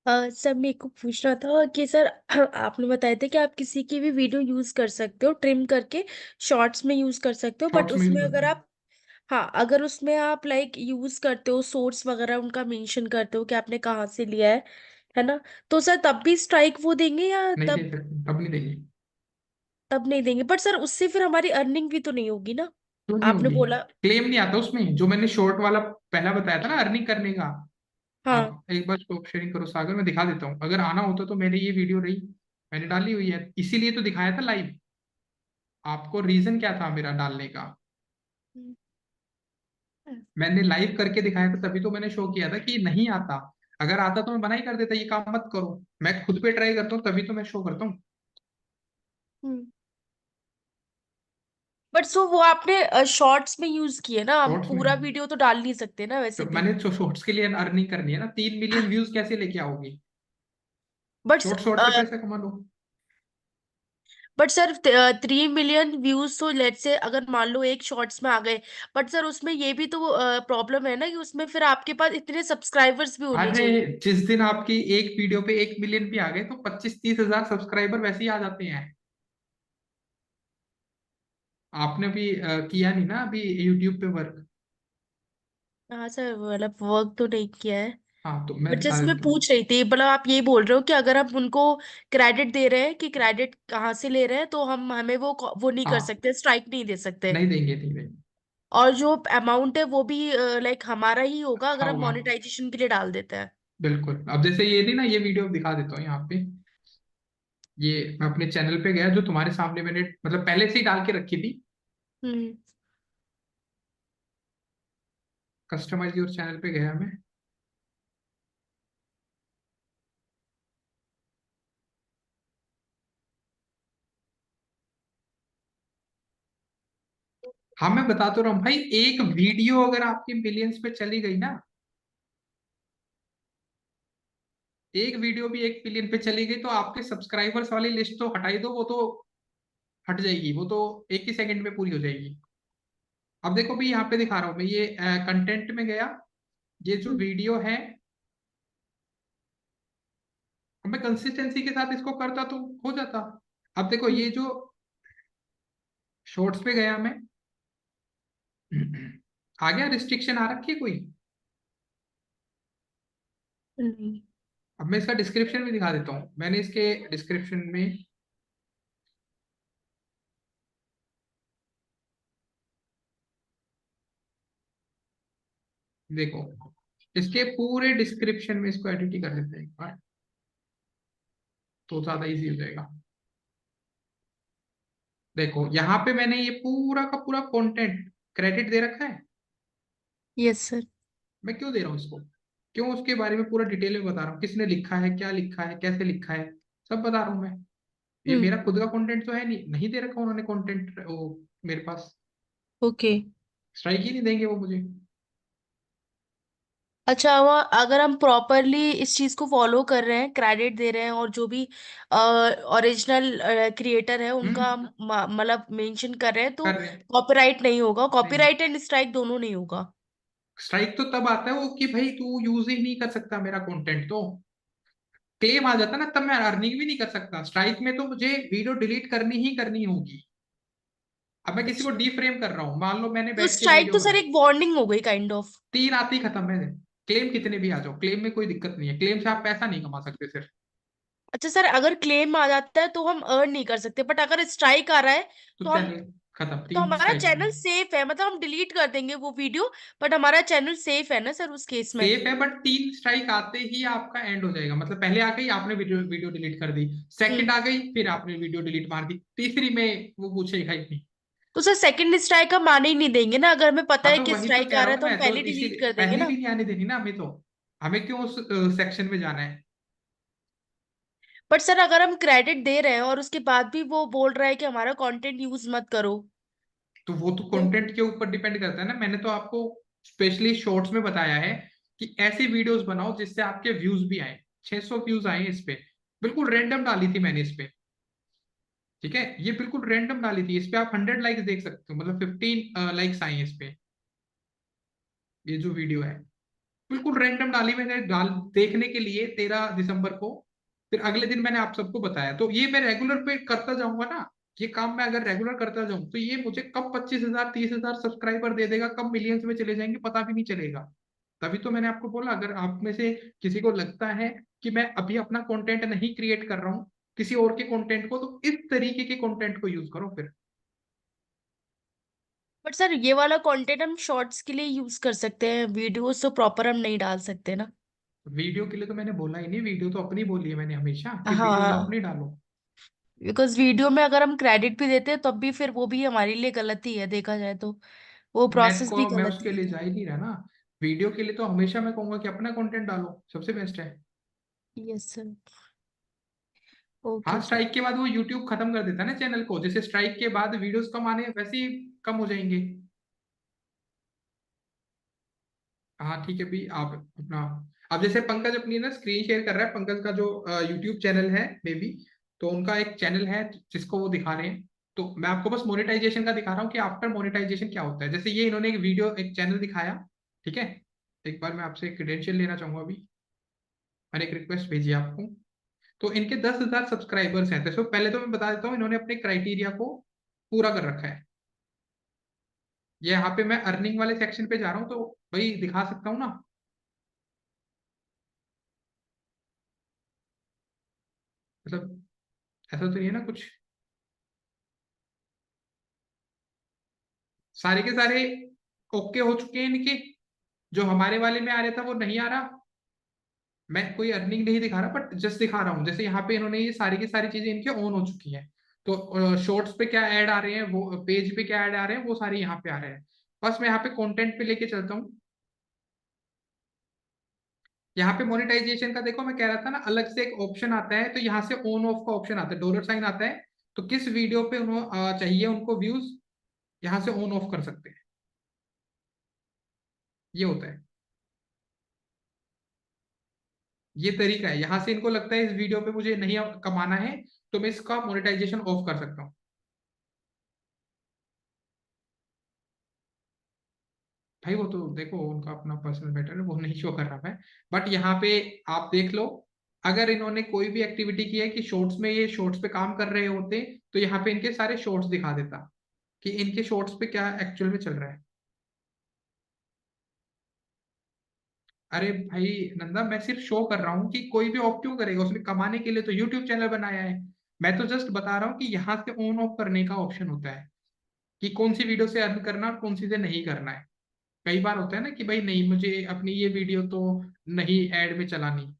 Speaker 4: सर मेरे को पूछना था कि सर आपने बताया था कि आप किसी की भी वीडियो यूज कर सकते हो ट्रिम करके, शॉर्ट्स में यूज कर सकते हो, बट
Speaker 1: शॉर्ट्स में यूज
Speaker 4: उसमें
Speaker 1: करते
Speaker 4: अगर
Speaker 1: हैं।
Speaker 4: आप, हाँ, अगर उसमें आप लाइक यूज करते हो सोर्स वगैरह उनका मेंशन करते हो कि आपने कहाँ से लिया है ना, तो सर तब भी स्ट्राइक वो देंगे या
Speaker 1: नहीं दे
Speaker 4: तब
Speaker 1: सकते, अब नहीं देंगे।
Speaker 4: तब नहीं देंगे? बट सर उससे फिर हमारी अर्निंग भी तो नहीं होगी ना?
Speaker 1: क्यों नहीं
Speaker 4: आपने
Speaker 1: होगी?
Speaker 4: बोला।
Speaker 1: क्लेम नहीं आता उसमें, जो मैंने शॉर्ट वाला पहला बताया था ना अर्निंग करने का।
Speaker 4: हाँ।
Speaker 1: आप एक बार स्टॉप शेयरिंग करो सागर, मैं दिखा देता हूँ। अगर आना होता तो मेरी ये वीडियो रही, मैंने डाली हुई है, इसीलिए तो दिखाया था लाइव। आपको रीजन क्या था मेरा डालने का?
Speaker 4: हम्म।
Speaker 1: मैंने लाइव करके दिखाया था, तभी तो मैंने शो किया था कि नहीं आता। अगर आता तो मैं मना ही कर देता, ये काम मत करो। मैं खुद पे ट्राई करता हूँ तभी तो मैं शो करता हूँ।
Speaker 4: हम्म। बट सो वो आपने शॉर्ट्स में यूज किए ना, हम
Speaker 1: शॉर्ट्स में,
Speaker 4: पूरा वीडियो तो डाल नहीं सकते ना
Speaker 1: तो
Speaker 4: वैसे भी।
Speaker 1: मैंने जो शॉर्ट्स के लिए अर्निंग करनी है ना, 3 मिलियन व्यूज कैसे लेके आओगी?
Speaker 4: बट
Speaker 1: शॉर्ट शॉर्ट पे पैसा कमा लो।
Speaker 4: बट सर 3 मिलियन व्यूज तो लेट से अगर मान लो एक शॉर्ट्स में आ गए, बट सर उसमें ये भी तो प्रॉब्लम है ना कि उसमें फिर आपके पास इतने सब्सक्राइबर्स भी होने
Speaker 1: अरे,
Speaker 4: चाहिए।
Speaker 1: जिस दिन आपकी एक वीडियो पे 1 मिलियन भी आ गए तो 25-30 हजार सब्सक्राइबर वैसे ही आ जाते हैं। आपने भी किया नहीं ना अभी यूट्यूब पे वर्क।
Speaker 4: हाँ सर, मतलब वर्क तो नहीं किया है।
Speaker 1: हाँ, तो मैं
Speaker 4: बट
Speaker 1: दिखा
Speaker 4: जैसे मैं
Speaker 1: देता हूँ।
Speaker 4: पूछ रही थी, मतलब आप ये बोल रहे हो कि अगर हम उनको क्रेडिट दे रहे हैं कि क्रेडिट कहाँ से ले रहे हैं, तो हम हमें वो नहीं कर
Speaker 1: हाँ,
Speaker 4: सकते, स्ट्राइक नहीं दे सकते।
Speaker 1: नहीं देंगे, नहीं देंगे।
Speaker 4: और जो अमाउंट है वो भी लाइक हमारा ही होगा
Speaker 1: हाँ
Speaker 4: अगर हम
Speaker 1: होगा।
Speaker 4: मोनेटाइजेशन के लिए डाल देते हैं।
Speaker 1: बिल्कुल। अब जैसे ये थी ना, ये वीडियो दिखा देता हूँ यहाँ पे। ये मैं अपने चैनल पे गया, जो तुम्हारे सामने मैंने मतलब पहले से ही डाल के रखी थी।
Speaker 4: हम्म।
Speaker 1: कस्टमाइज योर चैनल पे गया मैं। हाँ मैं बता तो रहा हूँ भाई, एक वीडियो अगर आपकी मिलियंस पे चली गई ना, एक वीडियो भी 1 मिलियन पे चली गई, तो आपके सब्सक्राइबर्स वाली लिस्ट तो हटाई दो, वो तो हट जाएगी, वो तो एक ही सेकंड में पूरी हो जाएगी। अब देखो भाई, यहाँ पे दिखा रहा हूँ मैं, ये कंटेंट में गया, ये जो वीडियो है, अब मैं कंसिस्टेंसी के साथ इसको करता तो हो जाता। अब देखो ये जो शॉर्ट्स पे गया मैं, आ गया, रिस्ट्रिक्शन आ रखी है कोई?
Speaker 4: नहीं।
Speaker 1: अब मैं इसका डिस्क्रिप्शन भी दिखा देता हूँ, मैंने इसके डिस्क्रिप्शन में, देखो इसके पूरे डिस्क्रिप्शन में इसको एडिट ही कर देते हैं एक बार, तो ज्यादा इजी हो जाएगा। देखो यहाँ पे मैंने ये पूरा का पूरा कंटेंट क्रेडिट दे रखा है।
Speaker 4: Yes sir.
Speaker 1: मैं क्यों दे रहा हूँ इसको, क्यों उसके बारे में पूरा डिटेल में बता रहा हूँ, किसने लिखा है, क्या लिखा है, कैसे लिखा है, सब बता रहा हूँ मैं। ये
Speaker 4: हम्म।
Speaker 1: मेरा खुद का कंटेंट तो है नहीं, नहीं दे रखा उन्होंने कंटेंट वो मेरे पास,
Speaker 4: ओके।
Speaker 1: स्ट्राइक ही नहीं देंगे वो मुझे।
Speaker 4: अच्छा, वो अगर हम प्रॉपरली इस चीज को फॉलो कर रहे हैं, क्रेडिट दे रहे हैं, और जो भी ओरिजिनल क्रिएटर है उनका
Speaker 1: हम्म,
Speaker 4: हम मतलब मेंशन कर रहे हैं, तो
Speaker 1: कर रहे हैं।
Speaker 4: कॉपीराइट नहीं होगा,
Speaker 1: नहीं,
Speaker 4: कॉपीराइट एंड स्ट्राइक दोनों नहीं होगा।
Speaker 1: स्ट्राइक तो तब आता है वो कि भाई तू यूज ही नहीं कर सकता मेरा कंटेंट, तो क्लेम आ जाता ना, तब मैं अर्निंग भी नहीं कर सकता। स्ट्राइक में तो मुझे वीडियो डिलीट करनी ही करनी होगी। अब मैं किसी को
Speaker 4: अच्छा,
Speaker 1: डीफ्रेम कर रहा हूँ, मान लो मैंने
Speaker 4: तो
Speaker 1: बैठ के
Speaker 4: स्ट्राइक
Speaker 1: वीडियो
Speaker 4: तो सर
Speaker 1: बनाई,
Speaker 4: एक वार्निंग हो गई काइंड ऑफ।
Speaker 1: 3 आती ही खत्म है। क्लेम कितने भी आ जाओ, क्लेम में कोई दिक्कत नहीं है, क्लेम से आप पैसा नहीं कमा सकते सिर्फ।
Speaker 4: अच्छा सर, अगर क्लेम आ जाता है तो हम अर्न नहीं कर सकते, बट अगर स्ट्राइक आ रहा है
Speaker 1: तो
Speaker 4: तो हम,
Speaker 1: चैनल खत्म,
Speaker 4: तो
Speaker 1: 3
Speaker 4: हमारा
Speaker 1: स्ट्राइक।
Speaker 4: चैनल सेफ है, मतलब हम डिलीट कर देंगे वो वीडियो, बट हमारा चैनल सेफ है ना सर उस केस में।
Speaker 1: सेफ है, बट 3 स्ट्राइक आते ही आपका एंड हो जाएगा। मतलब पहले आ गई, आपने वीडियो वीडियो डिलीट कर दी, सेकंड
Speaker 4: हम्म।
Speaker 1: आ गई, फिर आपने वीडियो डिलीट मार दी, तीसरी में वो पूछेगा ही नहीं।
Speaker 4: तो सर सेकंड स्ट्राइक हम आने ही नहीं देंगे ना, अगर हमें पता
Speaker 1: हाँ
Speaker 4: है
Speaker 1: तो
Speaker 4: कि
Speaker 1: वही तो
Speaker 4: स्ट्राइक
Speaker 1: कह
Speaker 4: आ
Speaker 1: रहा
Speaker 4: रहा है
Speaker 1: हूँ
Speaker 4: तो हम
Speaker 1: मैं, तो
Speaker 4: पहले
Speaker 1: इसी
Speaker 4: डिलीट कर देंगे
Speaker 1: पहली
Speaker 4: ना।
Speaker 1: भी नहीं आने देनी ना हमें, तो हमें क्यों उस सेक्शन में जाना है।
Speaker 4: बट सर अगर हम क्रेडिट दे रहे हैं और उसके बाद भी वो बोल रहा है कि हमारा कंटेंट यूज मत करो,
Speaker 1: तो वो तो
Speaker 4: तो
Speaker 1: कंटेंट के ऊपर डिपेंड करता है ना। मैंने तो आपको स्पेशली शॉर्ट्स में बताया है कि ऐसी वीडियोस बनाओ जिससे आपके व्यूज भी आए। 600 व्यूज आए इस पे, बिल्कुल रैंडम डाली थी मैंने इस पे, ठीक है, ये बिल्कुल रैंडम डाली थी। इस पे आप 100 लाइक्स देख सकते हो, मतलब 15 लाइक्स आए हैं इस पे। ये जो वीडियो है बिल्कुल रैंडम डाली मैंने, डाल देखने के लिए 13 दिसंबर को। फिर अगले दिन मैंने आप सबको बताया, तो ये मैं रेगुलर पे करता जाऊंगा ना। ये काम मैं अगर रेगुलर करता जाऊं तो ये मुझे कब 25,000 30,000 सब्सक्राइबर दे देगा, कब मिलियंस में चले जाएंगे पता भी नहीं चलेगा। तभी तो मैंने आपको बोला, अगर आप में से किसी को लगता है कि मैं अभी अपना कंटेंट नहीं क्रिएट कर रहा हूँ, किसी और के कंटेंट को, तो इस तरीके के कंटेंट को यूज करो फिर।
Speaker 4: बट सर ये वाला कंटेंट हम शॉर्ट्स के लिए यूज कर सकते हैं, वीडियोस तो प्रॉपर हम नहीं डाल सकते ना।
Speaker 1: वीडियो के लिए तो मैंने बोला ही नहीं, वीडियो तो अपनी बोली है मैंने हमेशा कि वीडियोस
Speaker 4: हाँ,
Speaker 1: अपनी डालो।
Speaker 4: बिकॉज वीडियो में अगर हम क्रेडिट भी देते हैं तब भी फिर वो भी हमारे लिए गलत ही है, देखा जाए तो वो प्रोसेस भी
Speaker 1: मैं
Speaker 4: गलत
Speaker 1: उसके
Speaker 4: ही
Speaker 1: लिए
Speaker 4: है।
Speaker 1: जा ही नहीं रहा ना। वीडियो के लिए तो हमेशा मैं कहूंगा कि अपना कंटेंट डालो, सबसे बेस्ट है।
Speaker 4: Yes sir.
Speaker 1: हाँ,
Speaker 4: ओके सर।
Speaker 1: स्ट्राइक के बाद वो यूट्यूब खत्म कर देता है ना चैनल को, जैसे स्ट्राइक के बाद वीडियोस कम आने वैसे ही कम हो जाएंगे। हाँ ठीक है भी, आप अपना, अब जैसे पंकज अपनी ना स्क्रीन शेयर कर रहा है, पंकज का जो यूट्यूब चैनल है मे बी, तो उनका एक चैनल है जिसको वो दिखा रहे हैं। तो मैं आपको बस मोनेटाइजेशन का दिखा रहा हूँ कि आफ्टर मोनेटाइजेशन क्या होता है। जैसे ये इन्होंने एक वीडियो एक चैनल दिखाया, ठीक है, एक बार मैं आपसे क्रेडेंशियल लेना चाहूंगा अभी, मैंने एक रिक्वेस्ट भेजी है आपको। तो इनके 10,000 सब्सक्राइबर्स हैं। तो पहले तो मैं बता देता हूँ, इन्होंने अपने क्राइटेरिया को पूरा कर रखा है। ये यहाँ पे मैं अर्निंग वाले सेक्शन पे जा रहा हूँ, तो भाई दिखा सकता हूँ ना। मतलब ऐसा तो नहीं है ना कुछ, सारे के सारे ओके हो चुके हैं इनके। जो हमारे वाले में आ रहा था वो नहीं आ रहा। मैं कोई अर्निंग नहीं दिखा रहा, बट जस्ट दिखा रहा हूँ। जैसे यहाँ पे इन्होंने ये सारी की सारी चीजें इनके ऑन हो चुकी हैं। तो शॉर्ट्स पे क्या ऐड आ रहे हैं, वो पेज पे क्या ऐड आ रहे हैं, वो सारे यहाँ पे आ रहे हैं। बस मैं यहाँ पे कंटेंट पे लेके चलता हूँ। यहाँ पे मोनेटाइजेशन का देखो, मैं कह रहा था ना अलग से एक ऑप्शन आता है, तो यहाँ से ऑन ऑफ का ऑप्शन आता है, डॉलर साइन आता है। तो किस वीडियो पे चाहिए उनको व्यूज, यहाँ से ऑन ऑफ कर सकते हैं। ये होता है, ये तरीका है। यहाँ से इनको लगता है इस वीडियो पे मुझे नहीं कमाना है, तो मैं इसका मोनेटाइजेशन ऑफ कर सकता हूँ। भाई वो तो देखो उनका अपना पर्सनल मैटर है, वो नहीं शो कर रहा मैं। बट यहाँ पे आप देख लो, अगर इन्होंने कोई भी एक्टिविटी की है कि शॉर्ट्स में, ये शॉर्ट्स पे काम कर रहे होते, तो यहाँ पे इनके सारे शॉर्ट्स दिखा देता कि इनके शॉर्ट्स पे क्या एक्चुअल में चल रहा है। अरे भाई नंदा, मैं सिर्फ शो कर रहा हूँ कि कोई भी ऑफ क्यों करेगा, उसने कमाने के लिए तो यूट्यूब चैनल बनाया है। मैं तो जस्ट बता रहा हूँ कि यहाँ से ऑन ऑफ करने का ऑप्शन होता है कि कौन सी वीडियो से अर्न करना और कौन सी से नहीं करना है। कई बार होता है ना कि भाई नहीं, मुझे अपनी ये वीडियो तो नहीं एड में चलानी,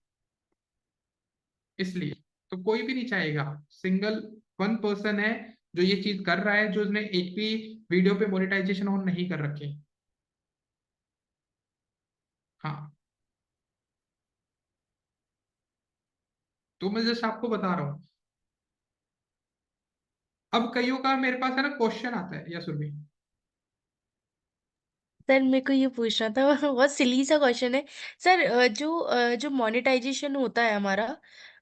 Speaker 1: इसलिए। तो कोई भी नहीं चाहेगा, सिंगल वन पर्सन है जो ये चीज कर रहा है, जो उसने एक भी वीडियो पे मोनेटाइजेशन ऑन नहीं कर रखी। हाँ, तो मैं जस्ट आपको बता रहा हूँ। अब कईयों का मेरे पास है ना क्वेश्चन आता है, या सुरभि?
Speaker 4: सर मेरे को ये पूछना था बहुत सिली सा क्वेश्चन है सर। जो मोनेटाइजेशन होता है हमारा,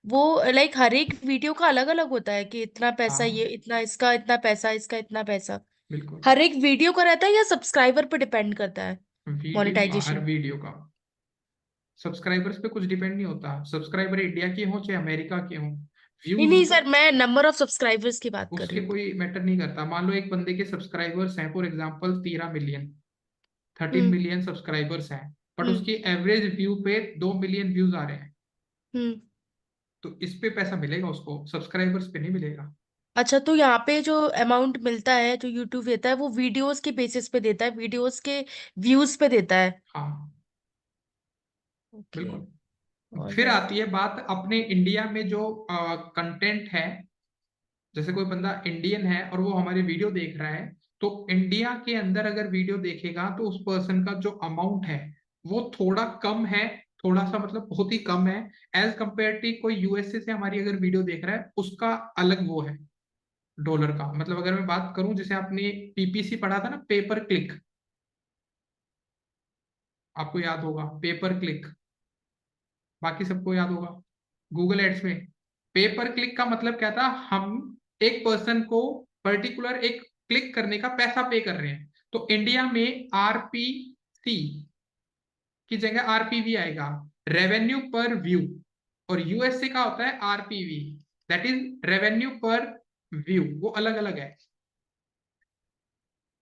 Speaker 4: वो लाइक हर एक वीडियो का अलग अलग होता है कि इतना पैसा, ये
Speaker 1: हाँ
Speaker 4: इतना, इसका इतना पैसा, इसका इतना पैसा।
Speaker 1: बिल्कुल।
Speaker 4: हर एक वीडियो का रहता है या सब्सक्राइबर पे डिपेंड करता है
Speaker 1: वीडियो का, हर
Speaker 4: मोनेटाइजेशन?
Speaker 1: वीडियो का। सब्सक्राइबर्स पे कुछ डिपेंड नहीं होता, सब्सक्राइबर इंडिया के हों चाहे अमेरिका के हों।
Speaker 4: नहीं
Speaker 1: व्यूज
Speaker 4: नहीं सर, मैं नंबर ऑफ सब्सक्राइबर्स की बात कर रही
Speaker 1: उसके
Speaker 4: हूँ।
Speaker 1: कोई मैटर नहीं करता। मान लो एक बंदे के सब्सक्राइबर्स हैं for example 13 million, 13 million subscribers हैं, बट
Speaker 4: हम्म
Speaker 1: उसकी एवरेज व्यू पे 2 मिलियन व्यूज आ रहे हैं,
Speaker 4: हम्म।
Speaker 1: तो इस पे पैसा मिलेगा उसको, सब्सक्राइबर्स पे नहीं मिलेगा।
Speaker 4: अच्छा, तो यहाँ पे जो अमाउंट मिलता है, जो यूट्यूब देता है, वो वीडियोस के बेसिस पे देता है, वीडियोस के व्यूज पे देता है?
Speaker 1: हाँ
Speaker 4: ओके।
Speaker 1: बिल्कुल। फिर
Speaker 4: ऑलराइट।
Speaker 1: आती है बात अपने इंडिया में जो कंटेंट है। जैसे कोई बंदा इंडियन है और वो हमारी वीडियो देख रहा है, तो इंडिया के अंदर अगर वीडियो देखेगा तो उस पर्सन का जो अमाउंट है वो थोड़ा कम है, थोड़ा सा मतलब बहुत ही कम है, एज कंपेयर टू कोई यूएसए से हमारी अगर वीडियो देख रहा है उसका अलग वो है, डॉलर का। मतलब अगर मैं बात करूं, जैसे आपने पीपीसी पढ़ा था ना, पेपर क्लिक, आपको याद होगा पेपर क्लिक, बाकी सबको याद होगा गूगल एड्स में। पेपर क्लिक का मतलब क्या था, हम एक पर्सन को पर्टिकुलर एक क्लिक करने का पैसा पे कर रहे हैं। तो इंडिया में आरपीसी की जगह आरपीवी आएगा, रेवेन्यू पर व्यू। और यूएसए का होता है आरपीवी, दैट इज रेवेन्यू पर व्यू, वो अलग अलग है।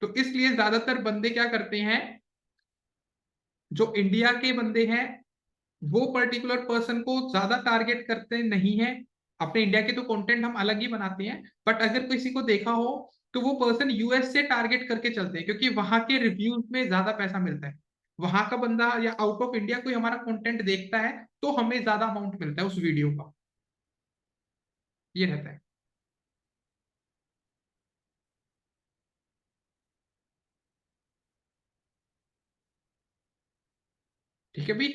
Speaker 1: तो इसलिए ज्यादातर बंदे क्या करते हैं, जो इंडिया के बंदे हैं वो पर्टिकुलर पर्सन को ज्यादा टारगेट करते नहीं है। अपने इंडिया के तो कंटेंट हम अलग ही बनाते हैं, बट अगर किसी को देखा हो तो वो पर्सन यूएस से टारगेट करके चलते हैं, क्योंकि वहां के रिव्यूज में ज्यादा पैसा मिलता है। वहां का बंदा या आउट ऑफ इंडिया कोई हमारा कंटेंट देखता है तो हमें ज्यादा अमाउंट मिलता है उस वीडियो का, ये रहता है। ठीक है भी।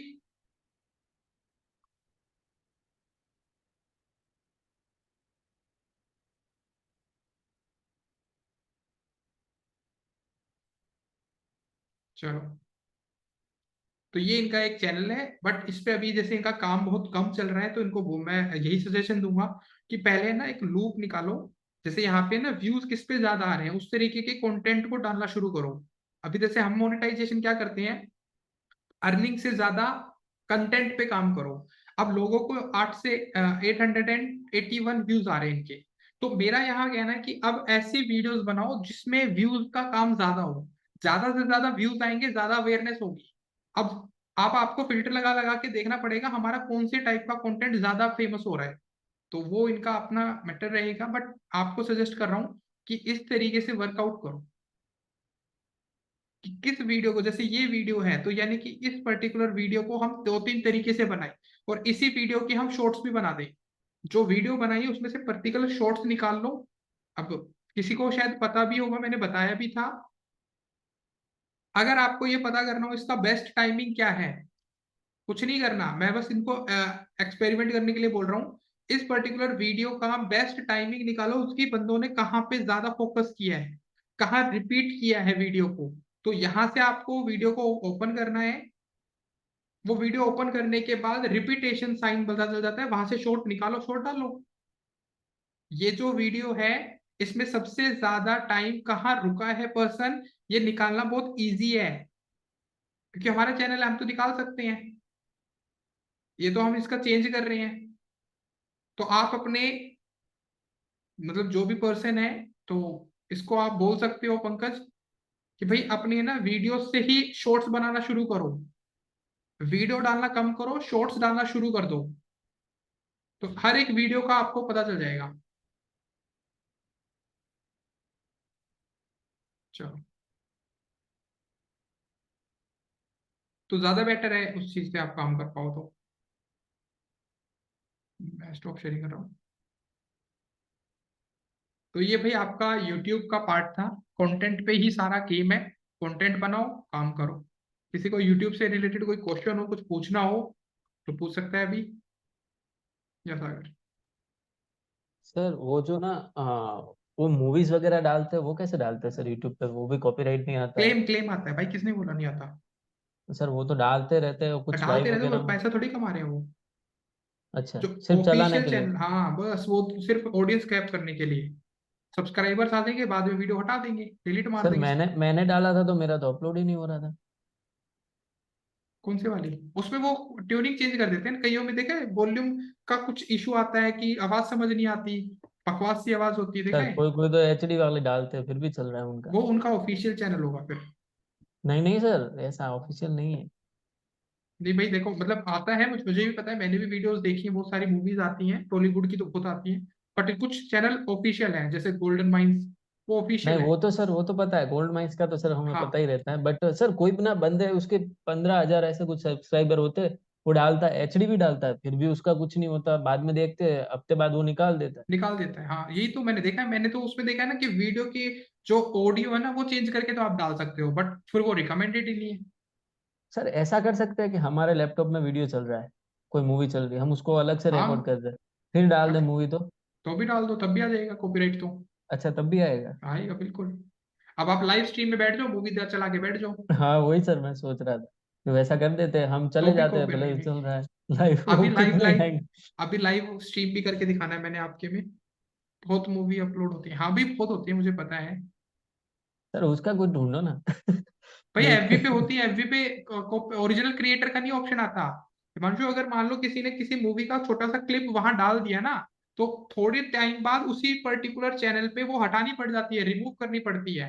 Speaker 1: चलो, तो ये इनका एक चैनल है, बट इस पे अभी जैसे इनका काम बहुत कम चल रहा है, तो इनको मैं यही सजेशन दूंगा कि पहले ना एक लूप निकालो। जैसे यहाँ पे ना व्यूज किस पे ज्यादा आ रहे हैं उस तरीके के कंटेंट को डालना शुरू करो। अभी जैसे हम मोनेटाइजेशन क्या करते हैं, अर्निंग से ज्यादा कंटेंट पे काम करो। अब लोगों को 881 व्यूज आ रहे हैं इनके, तो मेरा यहाँ कहना है कि अब ऐसी वीडियोस बनाओ जिसमें व्यूज का काम ज्यादा हो। ज्यादा से ज्यादा व्यूज आएंगे, ज्यादा अवेयरनेस होगी। अब आप आपको फिल्टर लगा लगा के देखना पड़ेगा हमारा कौन से टाइप का कंटेंट ज्यादा फेमस हो रहा है, तो वो इनका अपना मैटर रहेगा। बट आपको सजेस्ट कर रहा हूँ कि इस तरीके से वर्कआउट करो कि किस वीडियो को, जैसे ये वीडियो है तो यानी कि इस पर्टिकुलर वीडियो को हम दो तीन तरीके से बनाए, और इसी वीडियो के हम शॉर्ट्स भी बना दें। जो वीडियो बनाई उसमें से पर्टिकुलर शॉर्ट्स निकाल लो। अब किसी को शायद पता भी होगा, मैंने बताया भी था। अगर आपको ये पता करना हो इसका बेस्ट टाइमिंग क्या है, कुछ नहीं करना, मैं बस इनको एक्सपेरिमेंट करने के लिए बोल रहा हूँ। इस पर्टिकुलर वीडियो का बेस्ट टाइमिंग निकालो, उसकी बंदों ने कहाँ पे ज्यादा फोकस किया है, कहाँ रिपीट किया है वीडियो को। तो यहाँ से आपको वीडियो को ओपन करना है। वो वीडियो ओपन करने के बाद रिपीटेशन साइन पता चल जाता है, वहां से शॉर्ट निकालो, शॉर्ट डालो। ये जो वीडियो है इसमें सबसे ज्यादा टाइम कहाँ रुका है पर्सन, ये निकालना बहुत इजी है, क्योंकि हमारा चैनल है, हम तो निकाल सकते हैं। ये तो हम इसका चेंज कर रहे हैं। तो आप अपने मतलब जो भी पर्सन है, तो इसको आप बोल सकते हो पंकज कि भाई अपने ना वीडियो से ही शॉर्ट्स बनाना शुरू करो, वीडियो डालना कम करो, शॉर्ट्स डालना शुरू कर दो, तो हर एक वीडियो का आपको पता चल जाएगा। चलो, तो ज्यादा बेटर है उस चीज पे आप काम कर पाओ तो। मैं स्टॉप शेयरिंग कर रहा हूँ। तो ये भाई आपका यूट्यूब का पार्ट था, कंटेंट पे ही सारा गेम है। कंटेंट बनाओ, काम करो। किसी को यूट्यूब से रिलेटेड कोई क्वेश्चन हो, कुछ पूछना हो तो पूछ सकता है अभी, या सागर।
Speaker 2: सर वो जो ना वो मूवीज वगैरह डालते हैं वो कैसे डालते हैं सर यूट्यूब पे, वो भी कॉपीराइट नहीं आता है?
Speaker 1: क्लेम क्लेम आता है भाई, किसने बोला नहीं आता।
Speaker 2: तो सर वो तो डालते रहते हैं कुछ
Speaker 1: डालते
Speaker 2: लाइव
Speaker 1: रहते
Speaker 2: वगैरह
Speaker 1: वो,
Speaker 2: में।
Speaker 1: पैसा थोड़ी कमा रहे हैं वो।
Speaker 2: अच्छा,
Speaker 1: जो
Speaker 2: सिर्फ चलाने
Speaker 1: ऑफिशियल
Speaker 2: के लिए।
Speaker 1: चैनल, हाँ बस वो तो सिर्फ ऑडियंस कैप करने के लिए। सब्सक्राइबर्स आ जाएंगे, बाद में वीडियो हटा देंगे, डिलीट मार
Speaker 2: सर
Speaker 1: देंगे।
Speaker 2: मैंने डाला था तो मेरा तो अपलोड ही नहीं हो रहा था।
Speaker 1: कौन से वाली? उसमें वो ट्यूनिंग चेंज कर देते हैं कईयों में, देखा है वॉल्यूम का कुछ इशू आता है कि आवाज समझ नहीं आती, बकवास सी आवाज होती है, देखा
Speaker 2: सर
Speaker 1: है।
Speaker 2: कोई कोई तो एचडी वाले डालते हैं फिर भी चल रहा है उनका।
Speaker 1: वो उनका ऑफिशियल चैनल होगा फिर।
Speaker 2: नहीं नहीं सर, ऐसा ऑफिशियल नहीं है।
Speaker 1: नहीं भाई देखो, मतलब आता है, मुझे भी पता है, मैंने भी वीडियोस देखी हैं, बहुत सारी मूवीज आती हैं टॉलीवुड की तो बहुत आती हैं। बट कुछ चैनल ऑफिशियल हैं, जैसे गोल्डन माइंस, वो
Speaker 2: नहीं
Speaker 1: ऑफिशियल है।
Speaker 2: वो तो सर वो तो पता है, गोल्ड माइंस का तो सर हमें पता ही
Speaker 1: हाँ,
Speaker 2: रहता है, बट सर कोई भी ना बंदे उसके 15,000 ऐसे कुछ सब्सक्राइबर होते हैं, वो डालता है एचडी भी डालता है फिर भी उसका कुछ नहीं होता, बाद में देखते हैं हफ्ते बाद वो निकाल देता है।
Speaker 1: निकाल देता है। हाँ यही तो मैंने देखा है, मैंने तो उसमें देखा है ना कि वीडियो की जो ऑडियो है ना वो चेंज करके तो आप डाल सकते हो, बट फिर वो रिकमेंडेड ही नहीं है।
Speaker 2: सर ऐसा कर सकते हैं कि हमारे लैपटॉप में वीडियो चल रहा है, कोई मूवी चल रही है, हम उसको अलग से रिकॉर्ड
Speaker 1: हाँ,
Speaker 2: कर रहे हैं, फिर डाल दें
Speaker 1: हाँ,
Speaker 2: मूवी तो।
Speaker 1: तो भी डाल दो, तब भी आ जाएगा कॉपीराइट तो।
Speaker 2: अच्छा तब भी आएगा।
Speaker 1: आएगा बिल्कुल। अब आप लाइव स्ट्रीम में बैठ जाओ, मूवी चला के बैठ जाओ,
Speaker 2: हाँ वही सर मैं सोच रहा था, तो वैसा कर देते हैं, हम
Speaker 1: तो
Speaker 2: चले
Speaker 1: भी
Speaker 2: जाते हैं भले
Speaker 1: कॉपीराइट
Speaker 2: ही
Speaker 1: नहीं।
Speaker 2: चल रहा है लाइव,
Speaker 1: अभी
Speaker 2: वो
Speaker 1: लाइव
Speaker 2: कितने
Speaker 1: लाइव
Speaker 2: आएंगे?
Speaker 1: अभी लाइव स्ट्रीम भी करके दिखाना है मैंने आपके में। बहुत मूवी अपलोड होती है, हाँ भी बहुत होती है, मुझे पता है।
Speaker 2: सर उसका कुछ ढूंढो ना
Speaker 1: भाई एफबी
Speaker 2: देखते
Speaker 1: पे
Speaker 2: हैं।
Speaker 1: होती है, एफबी पे ओरिजिनल क्रिएटर का नहीं ऑप्शन आता। हिमांशु, अगर मान लो किसी ने किसी मूवी का छोटा सा क्लिप वहां डाल दिया ना, तो थोड़े टाइम बाद उसी पर्टिकुलर चैनल पे वो हटानी पड़ जाती है, रिमूव करनी पड़ती है।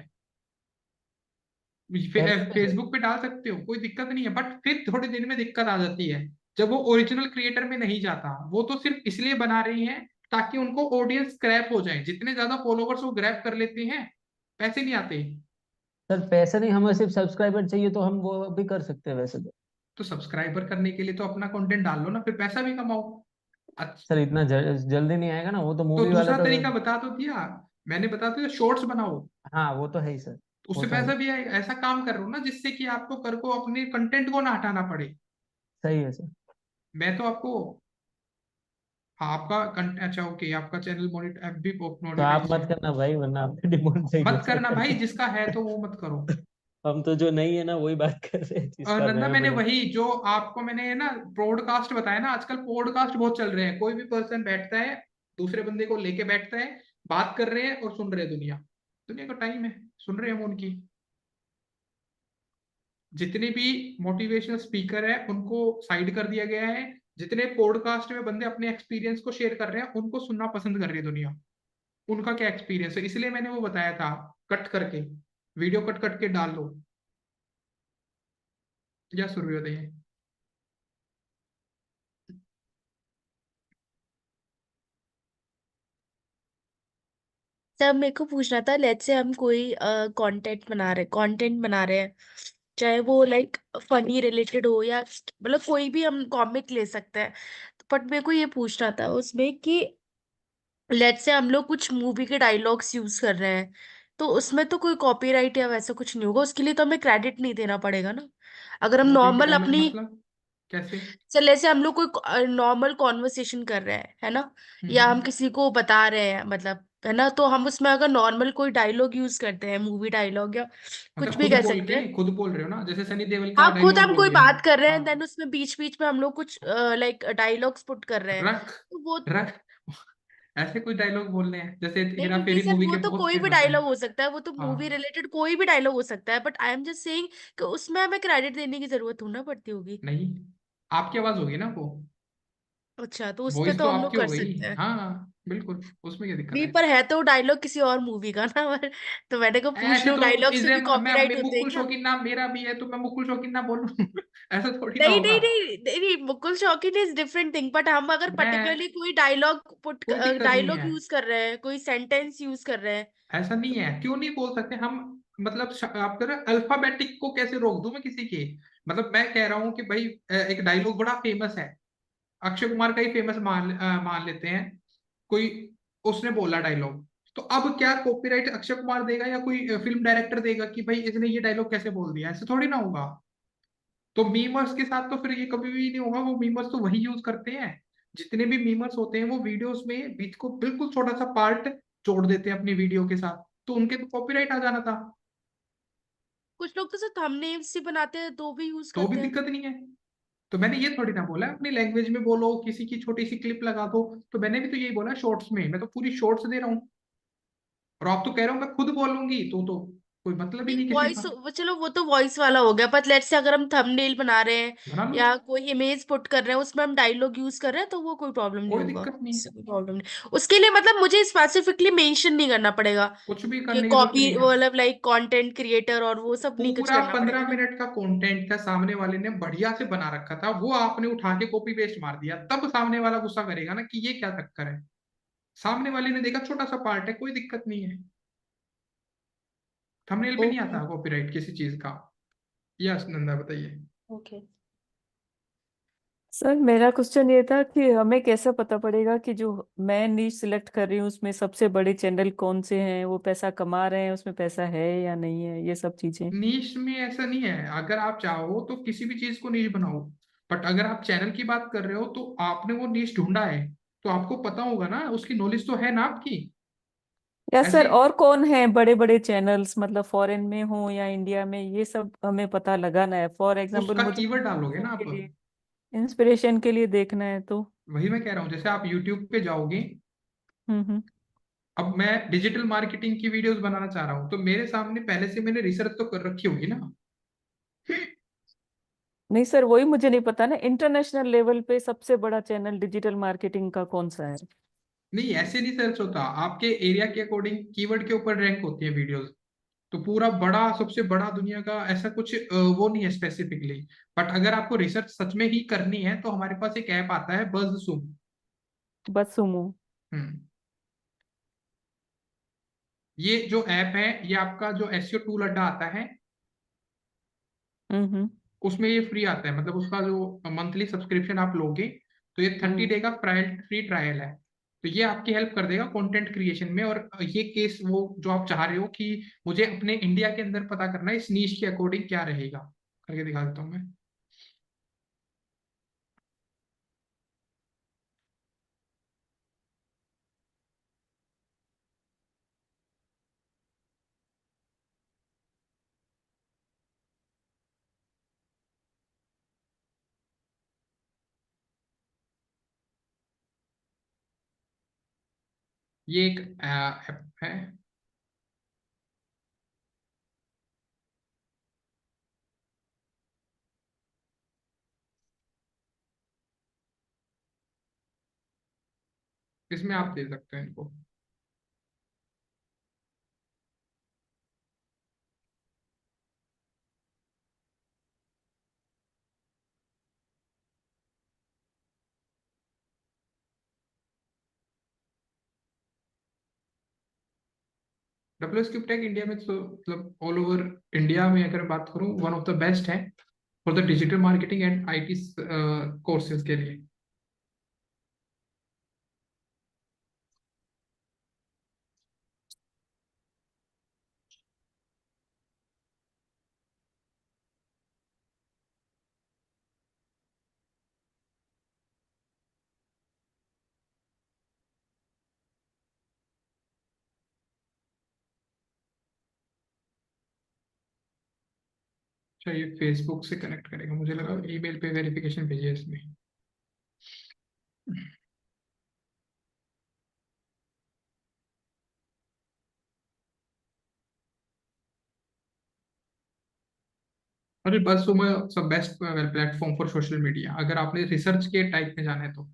Speaker 2: एफबी पे सर।
Speaker 1: फेसबुक पे डाल सकते हो, कोई दिक्कत नहीं है, बट फिर थोड़े दिन में दिक्कत आ जाती है, जब वो ओरिजिनल क्रिएटर में नहीं जाता। वो तो सिर्फ इसलिए बना रही हैं ताकि उनको ऑडियंस ग्रैब हो जाए, जितने ज्यादा फॉलोवर्स वो ग्रैब कर लेते हैं, पैसे नहीं आते।
Speaker 2: सर पैसे नहीं, हमें सिर्फ सब्सक्राइबर चाहिए तो हम वो भी कर सकते हैं वैसे तो।
Speaker 1: तो सब्सक्राइबर करने के लिए तो अपना कंटेंट डाल लो ना, फिर पैसा भी कमाओ। अच्छा,
Speaker 2: सर इतना जल्दी नहीं आएगा ना, वो तो
Speaker 1: तो
Speaker 2: मूवी वाले
Speaker 1: दूसरा
Speaker 2: तो।
Speaker 1: तरीका बता तो दिया मैंने, बता तो दिया, शॉर्ट्स बनाओ,
Speaker 2: हाँ वो तो है ही सर।
Speaker 1: तो
Speaker 2: वो
Speaker 1: उससे
Speaker 2: तो है।
Speaker 1: पैसा भी आएगा। ऐसा काम कर रहा हूँ ना जिससे कि आपको कर को अपने कंटेंट को ना हटाना पड़े।
Speaker 2: सही है सर।
Speaker 1: मैं तो आपको, हाँ आपका कंटेंट, अच्छा ओके, आपका चैनल मोनिट एफबी
Speaker 2: तो आप
Speaker 1: मोनिटाइज
Speaker 2: मत
Speaker 1: है।
Speaker 2: करना भाई वरना आपके डिमोनेटाइज हो
Speaker 1: मत करना
Speaker 2: जाएगा
Speaker 1: भाई,
Speaker 2: फिर।
Speaker 1: जिसका है तो वो मत करो।
Speaker 2: हम तो जो नहीं है ना वही बात कर रहे हैं,
Speaker 1: और
Speaker 2: जिसका
Speaker 1: नंदा,
Speaker 2: हमें
Speaker 1: मैंने
Speaker 2: बने।
Speaker 1: वही जो आपको मैंने ना पॉडकास्ट बताया ना, आजकल पॉडकास्ट बहुत चल रहे हैं, कोई भी पर्सन बैठता है, दूसरे बंदे को लेके बैठता है, बात कर रहे हैं और सुन रहे हैं। दुनिया दुनिया का टाइम है, सुन रहे हैं हम उनकी। जितने भी मोटिवेशनल स्पीकर है उनको साइड कर दिया गया है, जितने पॉडकास्ट में बंदे अपने एक्सपीरियंस को शेयर कर रहे हैं उनको सुनना पसंद कर रही है दुनिया। उनका क्या एक्सपीरियंस है, इसलिए मैंने वो बताया था, कट करके, वीडियो कट कट के डाल लो। या सूर्योदय है।
Speaker 4: सर मेरे को पूछना था, लेट्स से हम कोई कंटेंट बना रहे हैं, चाहे वो लाइक फनी रिलेटेड हो या मतलब कोई भी हम कॉमिक ले सकते हैं। बट मेरे को ये पूछना था उसमें कि लेट्स से हम लोग कुछ मूवी के डायलॉग्स यूज कर रहे हैं, तो उसमें तो कोई कॉपीराइट या वैसा कुछ नहीं होगा, उसके लिए तो हमें क्रेडिट नहीं देना पड़ेगा ना, अगर हम
Speaker 1: मूवी के
Speaker 4: नॉर्मल
Speaker 1: डायलॉग
Speaker 4: अपनी।
Speaker 1: मतलब कैसे?
Speaker 4: चल ऐसे हम लोग कोई नॉर्मल कॉन्वर्सेशन कर रहे हैं, है ना, या हम
Speaker 1: हम्म।
Speaker 4: किसी को बता रहे हैं, मतलब है ना, तो हम उसमें अगर नॉर्मल कोई डायलॉग यूज करते हैं, मूवी डायलॉग या कुछ
Speaker 1: मतलब
Speaker 4: भी
Speaker 1: खुद
Speaker 4: कह
Speaker 1: बोल
Speaker 4: सकते
Speaker 1: के,
Speaker 4: हैं।
Speaker 1: खुद बोल रहे हो ना, जैसे सनी देओल का
Speaker 4: हाँ, खुद
Speaker 1: डायलॉग
Speaker 4: हम
Speaker 1: बोल
Speaker 4: कोई
Speaker 1: दिया।
Speaker 4: बात कर रहे हैं,
Speaker 1: हाँ,
Speaker 4: देन उसमें बीच बीच में हम लोग कुछ लाइक डायलॉग्स पुट कर रहे हैं,
Speaker 1: रख,
Speaker 4: तो वो
Speaker 1: रख, ऐसे कोई डायलॉग बोलने हैं जैसे हेरा
Speaker 4: नहीं नहीं
Speaker 1: फेरी
Speaker 4: सर,
Speaker 1: मूवी
Speaker 4: वो
Speaker 1: के
Speaker 4: तो
Speaker 1: बहुत
Speaker 4: कोई भी
Speaker 1: फेमस है।
Speaker 4: डायलॉग हो सकता है, वो तो मूवी
Speaker 1: हाँ,
Speaker 4: रिलेटेड कोई भी डायलॉग हो सकता है, but I am just saying कि उसमें हमें क्रेडिट देने की जरूरत थोड़ा ना पड़ती होगी।
Speaker 1: नहीं, आपकी आवाज होगी ना वो,
Speaker 4: अच्छा, तो उस पे
Speaker 1: वॉइस तो
Speaker 4: तो हम लोग
Speaker 1: आपकी हो
Speaker 4: कर
Speaker 1: गई।
Speaker 4: सकते हैं।
Speaker 1: हाँ बिल्कुल, उसमें क्या दिक्कत
Speaker 4: नहीं,
Speaker 1: है।
Speaker 4: पर है तो डायलॉग किसी और मूवी का ना तो मैंने को पूछ
Speaker 1: ऐसे
Speaker 4: रहा हूँ,
Speaker 1: तो
Speaker 4: डायलॉग से
Speaker 1: इसे
Speaker 4: भी
Speaker 1: मैं
Speaker 4: कॉपीराइट होते हैं
Speaker 1: मुकुल
Speaker 4: क्या?
Speaker 1: शौकीन नाम मेरा भी है तो मैं मुकुल शौकीन नाम बोलूं ऐसा थोड़ी ना
Speaker 4: नहीं
Speaker 1: होगा।
Speaker 4: नहीं नहीं नहीं नहीं, मुकुल शौकीन इज डिफरेंट थिंग, बट हम अगर
Speaker 1: मैं,
Speaker 4: पर्टिकुलरली कोई डायलॉग पुट
Speaker 1: कोई दिक्कत नहीं
Speaker 4: डायलॉग
Speaker 1: है,
Speaker 4: यूज कर रहे हैं, कोई सेंटेंस यूज कर रहे हैं,
Speaker 1: ऐसा नहीं
Speaker 4: तो
Speaker 1: है, क्यों नहीं बोल सकते हम। मतलब आप कह रहे अल्फाबेटिक को कैसे रोक दूं मैं किसी के। मतलब मैं कह रहा हूँ कि भाई एक डायलॉग बड़ा फेमस है, अक्षय कुमार का ही फेमस मान लेते हैं, कोई उसने बोला डायलॉग, तो अब क्या कॉपीराइट अक्षय कुमार देगा या कोई फिल्म डायरेक्टर देगा कि भाई इसने ये डायलॉग कैसे बोल दिया, ऐसे थोड़ी ना होगा। तो मीमर्स के साथ तो फिर ये कभी भी नहीं होगा, वो मीमर्स तो वही यूज करते हैं, जितने भी मीमर्स होते हैं वो वीडियोस में बीच को बिल्कुल छोटा सा पार्ट जोड़ देते हैं अपनी वीडियो के साथ, तो उनके तो कॉपीराइट आ जाना था।
Speaker 4: कुछ लोग तो सिर्फ थंबनेल्स ही बनाते हैं तो भी यूज
Speaker 1: तो भी
Speaker 4: करते हैं।
Speaker 1: दिक्कत नहीं है। तो मैंने ये थोड़ी ना बोला अपनी लैंग्वेज में बोलो, किसी की छोटी सी क्लिप लगा दो, तो मैंने भी तो यही बोला शॉर्ट्स में, मैं तो पूरी शॉर्ट्स दे रहा हूँ, और आप तो कह रहे हो मैं खुद बोलूंगी, तो कोई मतलब ही
Speaker 4: नहीं,
Speaker 1: नहीं किसी
Speaker 4: वॉइस
Speaker 1: का।
Speaker 4: वो चलो, वो तो वॉइस वाला हो गया, पर लेट्स से अगर हम थंबनेल बना रहे हैं
Speaker 1: बना लो,
Speaker 4: या कोई इमेज पुट कर रहे हैं, उसमें हम डायलॉग यूज कर रहे हैं, तो वो कोई प्रॉब्लम नहीं
Speaker 1: कोई
Speaker 4: होगा,
Speaker 1: दिक्कत नहीं
Speaker 4: उससे
Speaker 1: है,
Speaker 4: कोई प्रॉब्लम नहीं। उसके लिए मतलब मुझे स्पेसिफिकली मेंशन नहीं करना पड़ेगा
Speaker 1: कुछ भी
Speaker 4: कि
Speaker 1: करने की जरूरत
Speaker 4: कॉपी
Speaker 1: नहीं है।
Speaker 4: मतलब लाइक कंटेंट क्रिएटर और वो सब नहीं कुछ
Speaker 1: पूरा
Speaker 4: करना पड़ेगा
Speaker 1: 15
Speaker 4: ना।
Speaker 1: मिनट का कंटेंट था, सामने वाले ने बढ़िया से बना रखा था, वो आपने उठा के कॉपी पेस्ट मार दिया, तब सामने वाला गुस्सा करेगा ना कि ये क्या चक्कर है। सामने वाले ने देखा छोटा सा पार्ट है, कोई दिक्कत नहीं है, थंबनेल पे नहीं
Speaker 4: ओके।
Speaker 1: आता कॉपीराइट किसी चीज का। यस नंदा बताइए।
Speaker 4: ओके।
Speaker 3: सर मेरा क्वेश्चन ये था कि हमें कैसे पता पड़ेगा कि जो मैं नीश सिलेक्ट कर रही हूँ उसमें सबसे बड़े चैनल कौन से हैं, वो पैसा कमा रहे हैं, उसमें पैसा है या नहीं है, ये सब चीजें।
Speaker 1: नीश में ऐसा नहीं है, अगर आप चाहो तो किसी भी चीज को नीश बनाओ, बट अगर आप चैनल की बात कर रहे हो तो आपने वो नीश ढूंढा है, तो आपको पता होगा ना, उसकी नॉलेज तो है ना आपकी।
Speaker 3: या सर
Speaker 1: ऐसे
Speaker 3: और कौन है बड़े बड़े चैनल्स, मतलब फॉरेन में हो या इंडिया में, ये सब हमें पता लगाना है। फॉर एग्जांपल
Speaker 1: उसका
Speaker 3: मुझे
Speaker 1: कीवर्ड डालोगे ना
Speaker 3: इंस्पिरेशन
Speaker 1: आप,
Speaker 3: के लिए, इंस्पिरेशन के लिए देखना है तो।
Speaker 1: वही मैं कह रहा हूँ, जैसे आप यूट्यूब पे जाओगे,
Speaker 3: हम्म।
Speaker 1: अब मैं डिजिटल मार्केटिंग की वीडियोस बनाना चाह रहा हूँ, तो मेरे सामने पहले से मैंने रिसर्च तो कर रखी होगी ना।
Speaker 3: नहीं सर, वही मुझे नहीं पता ना, इंटरनेशनल लेवल पे सबसे बड़ा चैनल डिजिटल मार्केटिंग का कौन सा है।
Speaker 1: नहीं ऐसे नहीं सर्च होता, आपके एरिया के अकॉर्डिंग कीवर्ड के ऊपर रैंक होती है वीडियोस, तो पूरा बड़ा सबसे बड़ा दुनिया का ऐसा कुछ वो नहीं है स्पेसिफिकली। बट अगर आपको रिसर्च सच में ही करनी है तो हमारे पास एक ऐप आता है बज सूम।
Speaker 3: बस सुमो।
Speaker 1: हम्म, ये जो ऐप है ये आपका जो एसईओ टूल अड्डा आता है,
Speaker 3: हम्म।
Speaker 1: उसमें ये फ्री आता है, मतलब उसका जो मंथली सब्सक्रिप्शन आप लोगे तो ये 30 डे का फ्री ट्रायल है, तो ये आपकी हेल्प कर देगा कंटेंट क्रिएशन में। और ये केस वो जो आप चाह रहे हो कि मुझे अपने इंडिया के अंदर पता करना है इस नीश के अकॉर्डिंग क्या रहेगा, करके दिखा देता हूँ मैं। ये एक ऐप है, इसमें आप दे सकते हैं इनको। डब्ल्यू टेक इंडिया में तो मतलब ऑल ओवर इंडिया में अगर बात करूं वन ऑफ द बेस्ट है for the digital marketing and IT courses के लिए। अच्छा, ये फेसबुक से कनेक्ट करेगा, मुझे लगा ईमेल पे वेरिफिकेशन भेजिए इसमें। अरे बस सुमो सब best platform for social media, अगर आपने रिसर्च के टाइप में जाना है तो।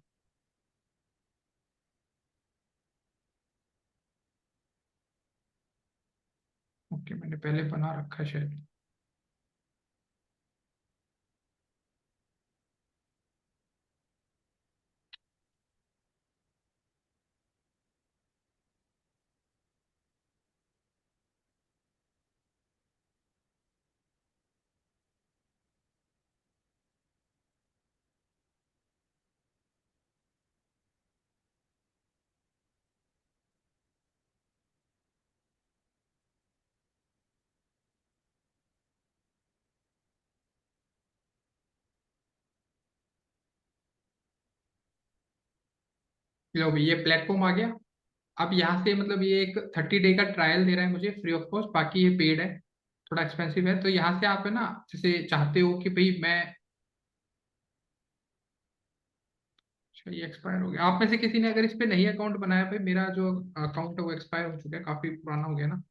Speaker 1: ओके, मैंने पहले बना रखा है शायद। लो भाई, ये प्लेटफॉर्म आ गया। अब यहाँ से मतलब ये एक 30 डे का ट्रायल दे रहा है मुझे फ्री ऑफ कॉस्ट, बाकी ये पेड है, थोड़ा एक्सपेंसिव है। तो यहाँ से आप है ना, जैसे चाहते हो कि भाई मैं, अच्छा ये एक्सपायर हो गया। आप में से किसी ने अगर इस पे नई अकाउंट बनाया, भाई मेरा जो अकाउंट है वो एक्सपायर हो चुका है, काफी पुराना हो गया ना।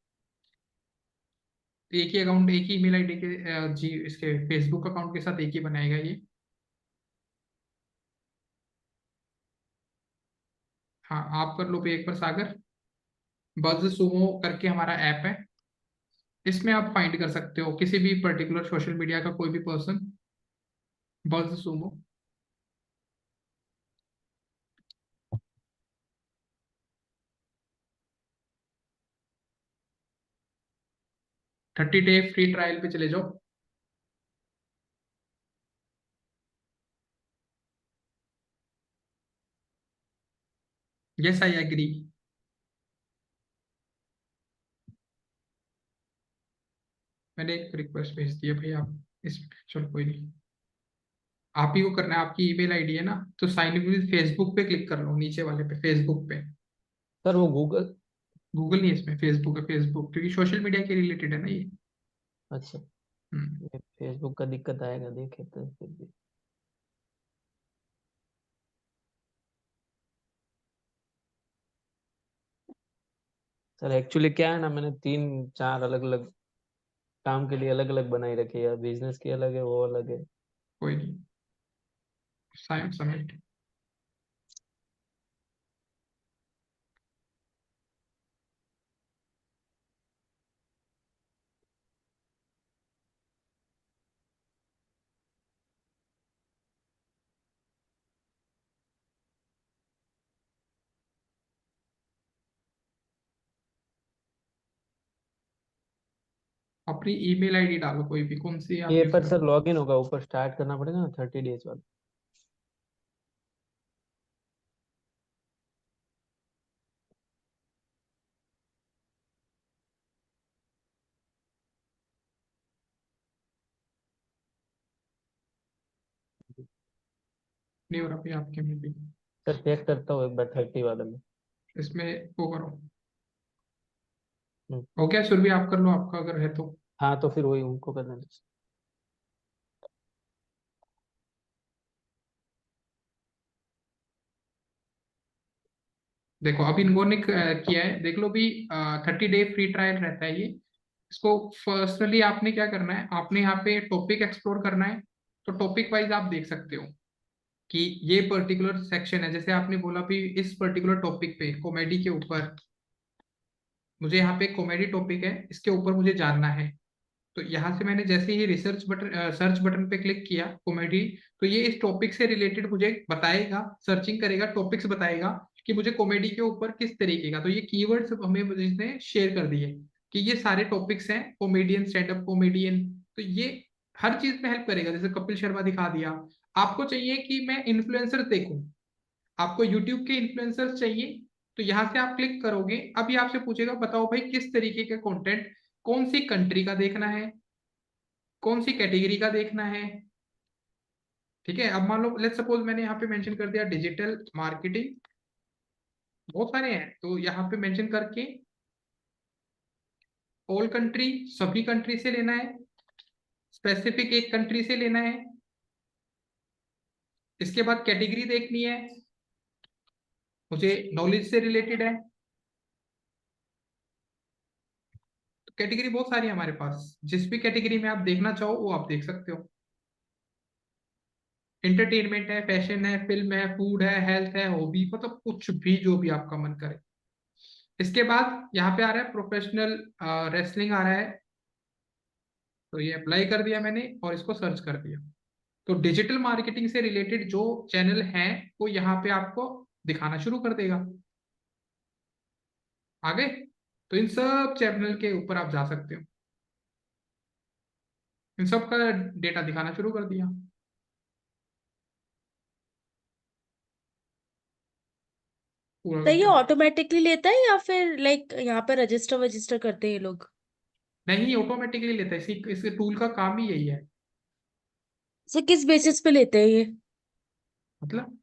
Speaker 1: तो एक ही अकाउंट, एक ही ईमेल आईडी के जी इसके फेसबुक अकाउंट के साथ एक ही बनाएगा ये। हाँ, आप कर लो पे एक बार सागर। बज सुमो करके हमारा ऐप है, इसमें आप फाइंड कर सकते हो किसी भी पर्टिकुलर सोशल मीडिया का कोई भी पर्सन। बज सुमो। 30 डे फ्री ट्रायल पे चले जाओ। Yes I agree. मैंने एक रिक्वेस्ट भेज दी है भाई, आप इस, चलो कोई नहीं, आप ही को करना है, आपकी ईमेल आईडी है ना, तो साइन इन विद फेसबुक पे क्लिक कर लो, नीचे वाले पे फेसबुक पे।
Speaker 2: सर वो गूगल।
Speaker 1: गूगल नहीं है इसमें, फेसबुक है, फेसबुक क्योंकि सोशल मीडिया के रिलेटेड है ना ये।
Speaker 2: अच्छा,
Speaker 1: हम्म।
Speaker 2: ये फेसबुक का दिक्कत आएगा, देखे तो फिर भी। सर एक्चुअली क्या है ना, मैंने 3 4 अलग अलग काम के लिए अलग अलग बनाई रखी है, बिजनेस की अलग है, वो अलग है।
Speaker 1: कोई नहीं, साइन सबमिट। अपनी ईमेल आईडी डालो, कोई भी, कौन सी आप
Speaker 2: ये
Speaker 1: यूज
Speaker 2: पर
Speaker 1: कर।
Speaker 2: सर लॉगिन होगा, ऊपर स्टार्ट करना पड़ेगा ना 30 डेज वाला।
Speaker 1: नहीं हो रहा भाई आपके में भी।
Speaker 2: सर चेक करता हूँ एक बार 30 वाले में।
Speaker 1: इसमें वो करो।
Speaker 2: हम्म,
Speaker 1: हो गया सुरभि, आप कर लो आपका अगर है तो।
Speaker 2: हाँ तो फिर वही उनको करना है।
Speaker 1: देखो अब इनको ने किया है, देख लो भी। 30 डे फ्री ट्रायल रहता है ये। इसको पर्सनली आपने क्या करना है, आपने यहाँ पे टॉपिक एक्सप्लोर करना है। तो टॉपिक वाइज आप देख सकते हो कि ये पर्टिकुलर सेक्शन है, जैसे आपने बोला भी इस पर्टिकुलर टॉपिक पे कॉमेडी के ऊपर, मुझे यहाँ पे कॉमेडी टॉपिक है, इसके ऊपर मुझे जानना है। तो यहाँ से मैंने जैसे ही रिसर्च बटन सर्च बटन पे क्लिक किया कॉमेडी, तो ये इस टॉपिक से रिलेटेड मुझे बताएगा, सर्चिंग करेगा, टॉपिक्स बताएगा कि मुझे कॉमेडी के ऊपर किस तरीके का। तो ये कीवर्ड्स हमें इसने शेयर कर दिए कि ये सारे टॉपिक्स हैं, कॉमेडियन, स्टैंड अप कॉमेडियन। तो ये हर चीज में हेल्प करेगा, जैसे कपिल शर्मा दिखा दिया। आपको चाहिए कि मैं इन्फ्लुएंसर देखूं, आपको यूट्यूब के इन्फ्लुएंसर्स चाहिए, तो यहाँ से आप क्लिक करोगे। अभी आपसे पूछेगा बताओ भाई किस तरीके का कंटेंट, कौन सी कंट्री का देखना है, कौन सी कैटेगरी का देखना है। ठीक है, अब मान लो लेट्स सपोज मैंने यहाँ पे मेंशन कर दिया डिजिटल मार्केटिंग, बहुत सारे हैं, तो यहाँ पे मेंशन करके ऑल कंट्री, सभी कंट्री से लेना है। स्पेसिफिक एक कंट्री से लेना है। इसके बाद कैटेगरी देखनी है, मुझे नॉलेज से रिलेटेड है। तो कैटेगरी बहुत सारी है हमारे पास, जिस भी कैटेगरी में आप देखना चाहो वो आप देख सकते हो। एंटरटेनमेंट है, फैशन है, फिल्म है, फूड है, हेल्थ है, हॉबी, मतलब कुछ भी जो भी आपका मन करे। इसके बाद यहाँ पे आ रहा है प्रोफेशनल रेसलिंग आ रहा है, तो ये अप्लाई कर दिया मैंने और इसको सर्च कर दिया। तो डिजिटल मार्केटिंग से रिलेटेड जो चैनल हैं वो यहाँ पे आपको दिखाना शुरू कर देगा। आगे तो इन सब चैनल के ऊपर आप जा सकते हो, इन सब का डेटा दिखाना शुरू कर दिया
Speaker 4: तो ये
Speaker 1: पूरा।
Speaker 4: ऑटोमेटिकली लेता है या फिर लाइक यहाँ पे रजिस्टर वजिस्टर करते हैं ये लोग?
Speaker 1: नहीं, ऑटोमेटिकली लेता है, इसी इस टूल का काम ही यही है।
Speaker 4: सर किस बेसिस पे लेते हैं ये?
Speaker 1: मतलब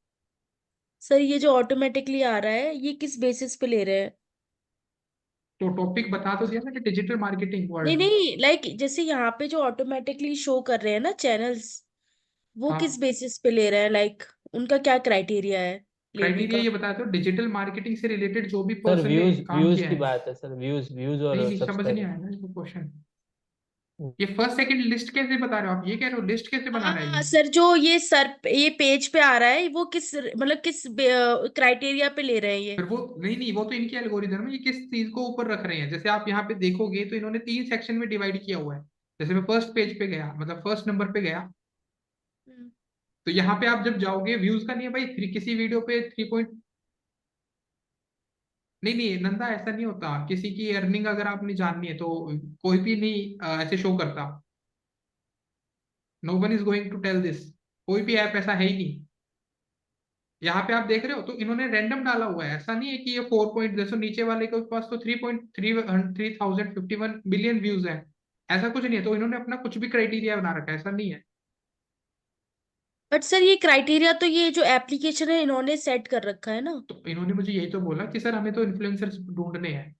Speaker 4: सर ये जो ऑटोमेटिकली आ रहा है ये किस बेसिस पे ले रहे हैं?
Speaker 1: तो टॉपिक बता तो दिया ना कि डिजिटल मार्केटिंग
Speaker 4: नहीं
Speaker 1: वर्ड।
Speaker 4: नहीं, लाइक जैसे यहाँ पे जो ऑटोमेटिकली शो कर रहे हैं ना चैनल्स, वो किस
Speaker 1: हाँ,
Speaker 4: बेसिस पे ले रहे हैं? लाइक उनका क्या क्राइटेरिया है लेने
Speaker 1: क्राइटेरिया
Speaker 4: का?
Speaker 1: ये बताया तो, डिजिटल मार्केटिंग से रिलेटेड जो भी
Speaker 2: सर
Speaker 1: पर्सन ने
Speaker 2: व्यूज
Speaker 1: काम
Speaker 2: व्यूज
Speaker 1: किया
Speaker 2: की
Speaker 1: है।
Speaker 2: बात है सर, व्यूज व्यूज
Speaker 1: नहीं
Speaker 2: और
Speaker 1: नहीं, समझ नहीं
Speaker 2: सब्सक्राइबर।
Speaker 1: आया ना इसको क्वेश्चन। ये फर्स्ट सेकंड लिस्ट कैसे बता रहे हो आप, ये कह रहे हो लिस्ट कैसे बना रहा है
Speaker 4: हाँ
Speaker 1: ये?
Speaker 4: सर, जो ये सर ये पेज पे आ रहा है वो किस मतलब किस क्राइटेरिया पे ले रहे हैं ये?
Speaker 1: फिर वो नहीं नहीं, वो तो इनकी एल्गोरिदम है, ये किस चीज को ऊपर रख रहे हैं। जैसे आप यहाँ पे देखोगे तो इन्होंने 3 सेक्शन में डिवाइड किया हुआ है। जैसे मैं फर्स्ट पेज पे गया, मतलब फर्स्ट नंबर पे गया,
Speaker 4: हम्म।
Speaker 1: तो यहाँ पे आप जब जाओगे, व्यूज का नहीं है भाई, किसी वीडियो पे 3 पॉइंट। नहीं नहीं नंदा, ऐसा नहीं होता। किसी की अर्निंग अगर आपने जाननी है तो कोई भी नहीं ऐसे शो करता। No one is going to tell this, कोई भी ऐप ऐसा है ही नहीं। यहाँ पे आप देख रहे हो तो इन्होंने रैंडम डाला हुआ है, ऐसा नहीं है कि ये 4 पॉइंट, जैसे नीचे वाले के पास तो 3.351 बिलियन व्यूज है। ऐसा कुछ नहीं है, तो इन्होंने अपना कुछ भी क्राइटेरिया बना रखा है, ऐसा नहीं है।
Speaker 4: बट सर ये क्राइटेरिया तो ये जो एप्लीकेशन है इन्होंने सेट कर रखा है ना?
Speaker 1: तो इन्होंने मुझे यही तो बोला कि सर हमें तो इन्फ्लुएंसर्स ढूंढने हैं।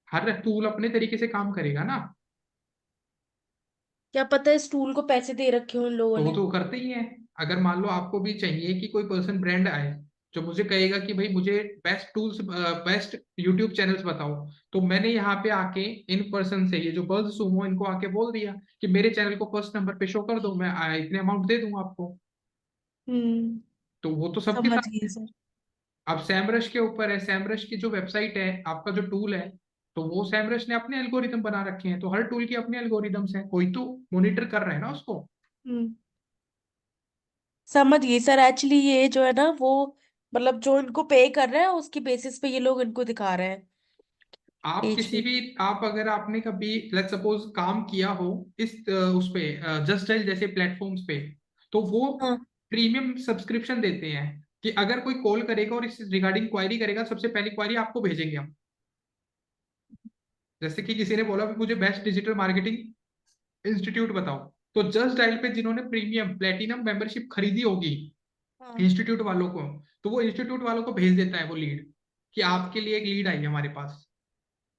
Speaker 1: हर टूल अपने तरीके से काम करेगा ना।
Speaker 4: क्या पता इस टूल को पैसे दे रखे हो इन लोगों
Speaker 1: तो वो
Speaker 4: ने।
Speaker 1: तो करते ही हैं। अगर मान लो आपको भी चाहिए कि कोई पर्सन ब्रांड आए जो मुझे कहेगा कि भाई मुझे best tools, best YouTube channels बताओ, तो मैंने यहाँ पे आके इन पर्सन से, ये जो बर्ड सुमो, इनको आके बोल दिया कि मेरे चैनल को फर्स्ट नंबर पे शो कर दो, मैं इतने अमाउंट दे दूंगा आपको।
Speaker 4: हम्म।
Speaker 1: तो वो तो सबके
Speaker 4: समझ
Speaker 1: साथ।
Speaker 4: गई सर।
Speaker 1: अब सैमरश के ऊपर है, सैमरश की जो वेबसाइट है, आपका जो टूल है, तो वो सैमरश ने अपने एल्गोरिदम बना रखे हैं, तो हर टूल की अपने एल्गोरिदम्स हैं, कोई तो मॉनिटर कर रहा है ना उसको।
Speaker 4: हम्म। समझ गई सर। एक्चुअली ये जो है ना वो मतलब जो इनको पे कर रहे हैं उसकी बेसिस पे ये लोग इनको दिखा रहे हैं
Speaker 1: आप
Speaker 4: पेज
Speaker 1: किसी
Speaker 4: पे।
Speaker 1: भी, आप अगर आपने कभी लेट्स सपोज काम किया हो इस उस पे, जस्ट डायल जैसे प्लेटफॉर्म्स पे, तो वो
Speaker 4: हाँ।
Speaker 1: प्रीमियम सब्सक्रिप्शन देते हैं कि अगर कोई कॉल करेगा और इस रिगार्डिंग क्वायरी करेगा, सबसे पहली क्वायरी आपको भेजेंगे हम। जैसे कि किसी ने बोला कि मुझे बेस्ट डिजिटल मार्केटिंग इंस्टीट्यूट बताओ, तो जस्ट डायल पे जिन्होंने प्रीमियम प्लेटिनम मेंबरशिप खरीदी होगी
Speaker 4: हाँ।
Speaker 1: इंस्टीट्यूट वालों को, तो वो इंस्टीट्यूट वालों को भेज देता है वो लीड, कि आपके लिए एक लीड आई है हमारे पास।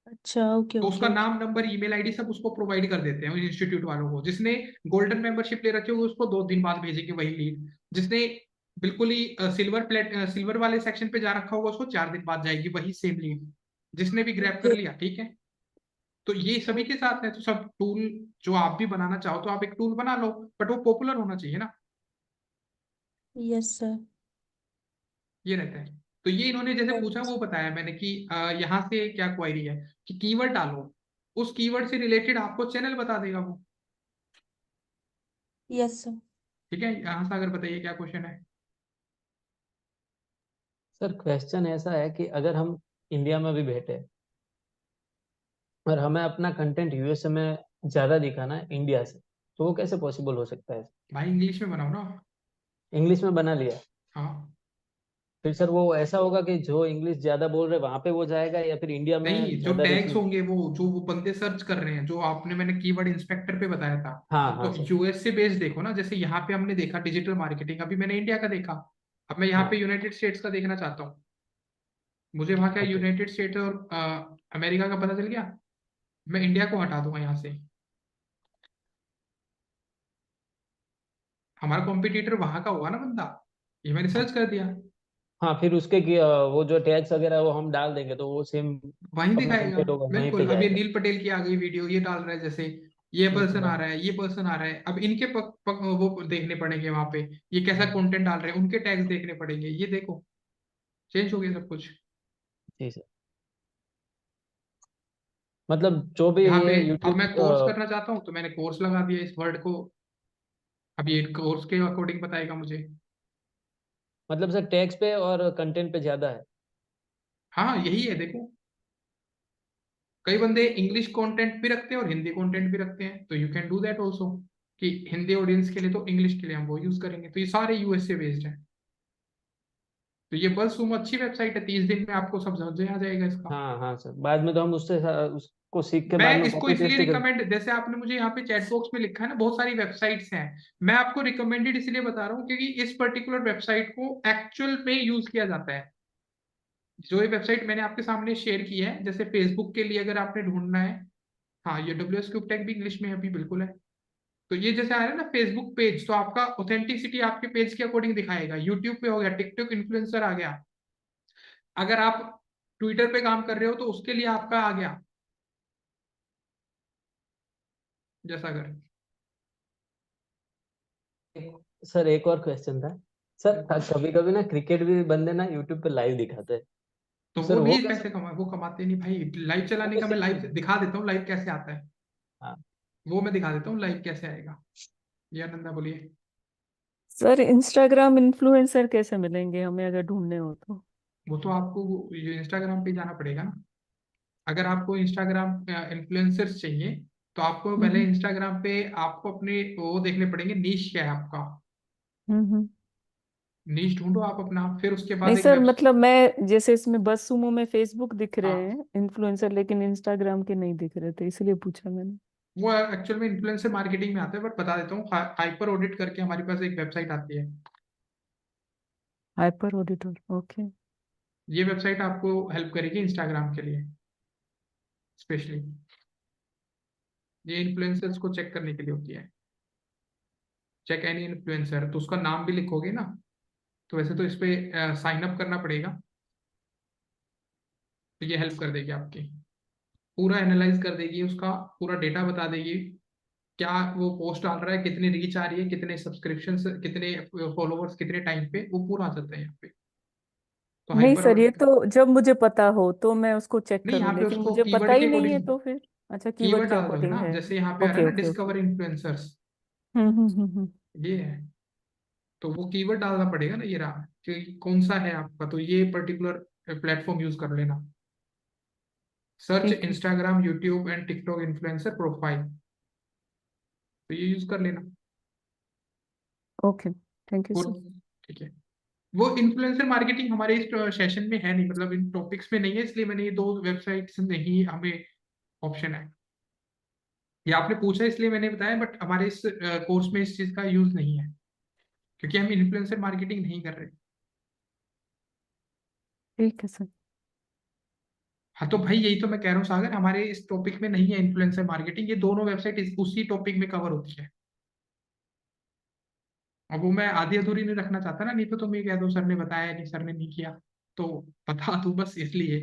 Speaker 4: अच्छा, ओके
Speaker 1: तो
Speaker 4: ओके
Speaker 1: उसका
Speaker 4: ओके।
Speaker 1: नाम, नंबर, ईमेल आईडी सब उसको प्रोवाइड कर देते हैं इंस्टीट्यूट वालों को। जिसने गोल्डन मेंबरशिप ले रखी होगी उसको 2 दिन बाद भेजेंगे वही लीड। जिसने बिल्कुल ही सिल्वर वाले सेक्शन पे जा रखा होगा उसको 4 दिन बाद जाएगी वही सेम लीड, जिसने भी ग्रैब कर
Speaker 4: ओके।
Speaker 1: लिया, ठीक है। तो ये सभी के साथ है, तो सब टूल जो आप भी बनाना चाहो तो आप एक टूल बना लो, बट वो पॉपुलर होना चाहिए ना।
Speaker 4: Yes sir.
Speaker 1: ये रहता है। तो ये इन्होंने जैसे पूछा वो बताया मैंने कि यहाँ से क्या क्वायरी है, कि कीवर्ड डालो, उस कीवर्ड से रिलेटेड आपको चैनल बता देगा वो।
Speaker 4: Yes sir.
Speaker 1: ठीक है, यहाँ से अगर बताइए क्या क्वेश्चन है।
Speaker 2: सर क्वेश्चन ऐसा है कि अगर हम इंडिया में भी बैठे और हमें अपना कंटेंट यूएसए में ज्यादा दिखाना है इंडिया से, तो वो कैसे पॉसिबल हो सकता है?
Speaker 1: भाई इंग्लिश में बनाओ ना।
Speaker 2: इंग्लिश में बना लिया,
Speaker 1: हाँ।
Speaker 2: फिर सर वो ऐसा होगा कि जो इंग्लिश ज्यादा बोल रहे वहां पे वो जाएगा, या फिर इंडिया में
Speaker 1: नहीं, जो
Speaker 2: ज्यादा
Speaker 1: टैग्स
Speaker 2: रीच?
Speaker 1: होंगे वो जो वो बंदे सर्च कर रहे हैं, जो आपने मैंने कीवर्ड इंस्पेक्टर पे बताया था,
Speaker 2: हाँ हाँ
Speaker 1: तो
Speaker 2: सर।
Speaker 1: यूएस से बेस्ड देखो ना। जैसे यहाँ पे हमने देखा डिजिटल मार्केटिंग, अभी मैंने इंडिया का देखा, अब मैं यहाँ पे
Speaker 2: हाँ
Speaker 1: यूनाइटेड स्टेट्स का देखना चाहता हूँ। मुझे वहाँ क्या
Speaker 2: ओके।
Speaker 1: यूनाइटेड स्टेट और अमेरिका का पता चल गया। मैं इंडिया को हटा दूंगा यहाँ से, हमारा कॉम्पिटिटर वहां का होगा ना बंदा, ये मैंने सर्च कर दिया,
Speaker 2: हाँ, फिर उसके वो जो टैग्स वगैरह वो हम डाल देंगे तो वो सेम
Speaker 1: वहीं
Speaker 2: अपना
Speaker 1: दिखाएगा।
Speaker 2: कंटेंट होगा, वहीं पे
Speaker 1: बिल्कुल, अब ये
Speaker 2: जाएगा।
Speaker 1: नील पटेल की आ गई वीडियो, ये डाल रहा है जैसे, ये पर्सन आ
Speaker 2: हाँ।
Speaker 1: रहा है, ये पर्सन आ रहा है, अब इनके वो देखने पड़ेंगे वहां पे, ये कैसा कंटेंट डाल रहे हैं, उनके टैग्स देखने पड़ेंगे, ये देखो चेंज हो गया सब कुछ।
Speaker 2: जी सर। मतलब जो भी
Speaker 1: यहाँ पे
Speaker 2: ये
Speaker 1: अब मैं
Speaker 2: यूट्यूब,
Speaker 1: कोर्स करना चाहता हूँ तो मैंने कोर्स लगा दिया इस वर्ड को, अब ये कोर्स के अकॉर्डिंग बताएगा मुझे।
Speaker 2: मतलब सर टैक्स पे और कंटेंट पे ज्यादा है।
Speaker 1: हाँ यही है देखो, कई बंदे इंग्लिश कंटेंट भी रखते हैं और हिंदी कंटेंट भी रखते हैं, तो you can do that also, कि हिंदी ऑडियंस के लिए तो इंग्लिश के लिए हम वो यूज करेंगे, तो ये सारे यूएस से बेस्ड है। तो ये बस सुम अच्छी वेबसाइट है, 30 दिन में आपको सब समझ में आ जाएगा इसका।
Speaker 2: हाँ हाँ सर, बाद में तो हम उससे उसको सीख के
Speaker 1: मैं
Speaker 2: बाद में
Speaker 1: इसको
Speaker 2: कॉपी
Speaker 1: इसलिए
Speaker 2: पेस्ट ही कर।
Speaker 1: रिकमेंड, जैसे आपने मुझे यहाँ पे चैट बॉक्स में लिखा है ना बहुत सारी वेबसाइट्स हैं, मैं आपको रिकमेंडेड इसलिए बता रहा हूँ क्योंकि इस पर्टिकुलर वेबसाइट को एक्चुअल में यूज किया जाता है। जो ये वेबसाइट मैंने आपके सामने शेयर की है, जैसे फेसबुक के लिए अगर आपने ढूंढना है, हाँ ये WS क्यूब टैग भी इंग्लिश में अभी बिल्कुल है, तो ये जैसे आ रहा है ना फेसबुक पेज, तो आपका ऑथेंटिसिटी आपके पेज के अकॉर्डिंग दिखाएगा, यूट्यूब पे हो गया, टिकटॉक इन्फ्लुएंसर आ गया, अगर आप ट्विटर पे काम कर रहे हो तो उसके लिए आपका आ गया, जैसा अगर,
Speaker 2: सर एक और क्वेश्चन था सर, कभी कभी ना क्रिकेट भी बंदे ना यूट्यूब पे लाइव दिखाते हैं,
Speaker 1: तो
Speaker 2: तो
Speaker 1: वो
Speaker 2: सर वो
Speaker 1: भी
Speaker 2: कैसे,
Speaker 1: पैसे कमा, वो कमाते नहीं भाई, लाइव
Speaker 2: वो
Speaker 1: चलाने का
Speaker 2: कैसे
Speaker 1: मैं लाइव
Speaker 2: करेंगे?
Speaker 1: दिखा देता हूँ, लाइव कैसे आता है,
Speaker 2: हाँ।
Speaker 1: वो मैं दिखा देता हूँ लाइव कैसे आएगा। ये आनंदा बोलिए।
Speaker 3: सर इंस्टाग्राम इन्फ्लुएंसर कैसे मिलेंगे हमें अगर ढूंढने हो तो?
Speaker 1: वो तो आपको ये इंस्टाग्राम पे जाना पड़ेगा ना, अगर आपको इंस्टाग्राम इन्फ्लुएंसर्स चाहिए तो आपको पहले
Speaker 3: हम्म
Speaker 1: इंस्टाग्राम पे आपको अपने वो देखने पड़ेंगे, नीश क्या है आपका,
Speaker 3: हम्म।
Speaker 1: नीश ढूंढो आप अपना, फिर उसके
Speaker 3: नहीं
Speaker 1: बाद एक
Speaker 3: सर,
Speaker 1: वेब,
Speaker 3: मतलब मैं जैसे इसमें बस सुमो में फेसबुक दिख रहे
Speaker 1: हाँ
Speaker 3: हैं इन्फ्लुएंसर, लेकिन इंस्टाग्राम के नहीं दिख रहे थे, इसलिए पूछा मैंने।
Speaker 1: वो एक्चुअल में इन्फ्लुएंसर मार्केटिंग में आता है, बट बता देता हूँ, हाइपर ऑडिट करके हमारे पास एक वेबसाइट आती है,
Speaker 3: हाइपर ऑडिटर, ओके।
Speaker 1: ये वेबसाइट आपको हेल्प करेगी इंस्टाग्राम के लिए स्पेशली, ये इन्फ्लुएंसर्स को चेक करने के लिए होती है, चेक एनी इन्फ्लुएंसर, तो उसका नाम भी लिखोगे ना, तो वैसे तो इस पे साइन अप करना पड़ेगा, तो ये हेल्प कर देगी आपकी, पूरा एनालाइज कर देगी, उसका पूरा डेटा बता देगी, क्या वो पोस्ट डाल रहा है, कितनी रीच आ रही है, कितने सब्सक्रिप्शन, कितने फॉलोवर्स, कितने टाइम पे, वो पूरा आ जाता है यहाँ पे। तो
Speaker 3: नहीं
Speaker 1: हाइपर,
Speaker 3: सर, ये तो जब मुझे पता हो तो मैं उसको चेक
Speaker 1: नहीं यहाँ
Speaker 3: करूं,
Speaker 1: पे
Speaker 3: लेकिन
Speaker 1: उसको
Speaker 3: मुझे पता
Speaker 1: कीवर्ड के
Speaker 3: ही नहीं है
Speaker 1: अकॉर्डिंग,
Speaker 3: तो फिर। अच्छा, कीवर्ड
Speaker 1: कीवर्ड
Speaker 3: के
Speaker 1: डाल दोगे
Speaker 3: अकॉर्डिंग
Speaker 1: ना,
Speaker 3: है।
Speaker 1: जैसे यहाँ पे आ रहा
Speaker 3: ओके
Speaker 1: है ना
Speaker 3: ओके ओके।
Speaker 1: डिस्कवर इन्फ्लुएंसर्स,
Speaker 3: हम्म।
Speaker 1: ये है, तो वो कीवर्ड डालना पड़ेगा ना, ये रहा कि कौन सा है आपका, तो ये पर्टिकुलर प्लेटफॉर्म यूज कर लेना, सर्च
Speaker 3: ठीक है।
Speaker 1: Instagram YouTube and TikTok influencer profile, तो ये यूज कर लेना।
Speaker 3: ओके, थैंक यू
Speaker 1: वो
Speaker 3: सर।
Speaker 1: ठीक है, वो इन्फ्लुएंसर मार्केटिंग हमारे इस सेशन में है नहीं, मतलब इन टॉपिक्स में नहीं है, इसलिए मैंने ये दो वेबसाइट्स नहीं हमें ऑप्शन है, ये आपने पूछा इसलिए मैंने बताया, बट हमारे इस कोर्स में इस चीज का यूज नहीं है, क्योंकि हम इन्फ्लुएंसर मार्केटिंग नहीं कर रहे।
Speaker 3: ठीक है सर।
Speaker 1: हाँ तो भाई यही तो मैं कह रहा हूँ सागर, हमारे इस टॉपिक में नहीं है इन्फ्लुएंसर मार्केटिंग, ये दोनों वेबसाइट उसी टॉपिक में कवर होती है, अब वो मैं आधी अधूरी नहीं रखना चाहता ना, नहीं तो तुम ये कह दो सर ने बताया नहीं, सर ने नहीं किया, तो बता दूं बस इसलिए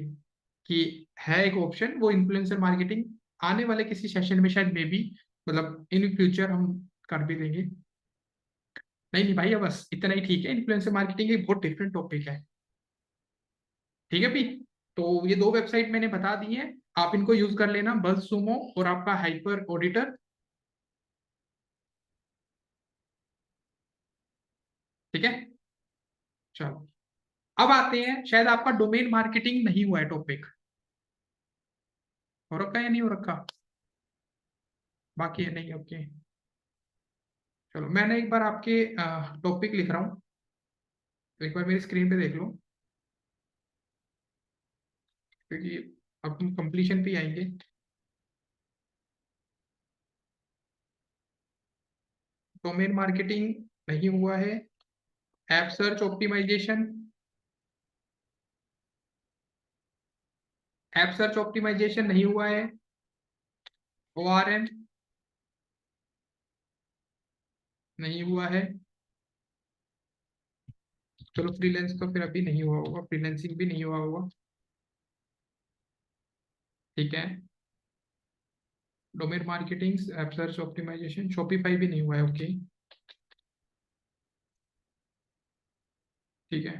Speaker 1: कि है एक ऑप्शन, वो इन्फ्लुएंसर मार्केटिंग आने वाले किसी सेशन में शायद मे बी, मतलब इन फ्यूचर हम कर भी देंगे। नहीं नहीं भैया बस इतना ही ठीक है, इन्फ्लुएंसर मार्केटिंग एक बहुत डिफरेंट टॉपिक है, ठीक है भी। तो ये दो वेबसाइट मैंने बता दी है, आप इनको यूज कर लेना, बस सुमो और आपका हाइपर ऑडिटर, ठीक है। चलो अब आते हैं, शायद आपका डोमेन मार्केटिंग नहीं हुआ है टॉपिक, हो रखा है या नहीं हो रखा, बाकी है नहीं, ओके। चलो मैंने एक बार आपके टॉपिक लिख रहा हूँ, तो एक बार मेरी स्क्रीन पे देख लो, क्योंकि अब हम कंप्लीशन पे ही आएंगे। डोमेन मार्केटिंग नहीं हुआ है, app search optimisation, app search optimisation नहीं हुआ है, ORM नहीं हुआ है। चलो फ्रीलांस तो फिर अभी नहीं हुआ होगा, फ्रीलांसिंग भी नहीं हुआ होगा। ठीक है। Domain marketing, app search optimisation, Shopify भी नहीं हुआ है। ओके ठीक है।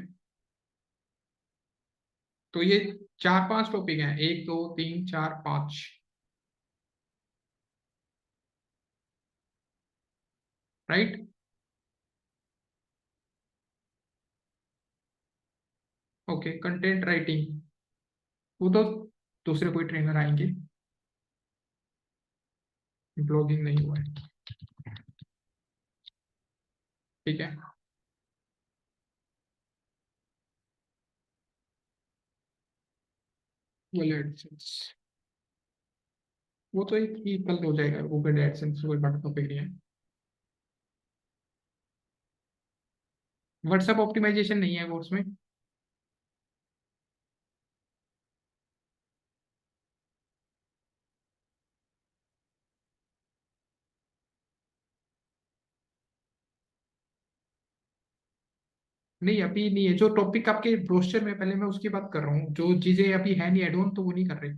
Speaker 1: तो ये 4-5 टॉपिक हैं, 1 2 3 4 5। राइट। ओके, कंटेंट राइटिंग वो तो दूसरे कोई ट्रेनर आएंगे। ब्लॉगिंग नहीं हुआ है। ठीक है। गूगल एडसेंस वो तो एक ही कल हो जाएगा, गूगल एडसेंस कोई बड़ा टॉपिक नहीं है। व्हाट्सएप ऑप्टिमाइजेशन नहीं है वो उसमें। नहीं अभी नहीं है, जो टॉपिक आपके ब्रोशर में, पहले मैं उसकी बात कर रहा हूँ, जो चीजें अभी है नहीं एड ऑन, तो वो नहीं कर रहे।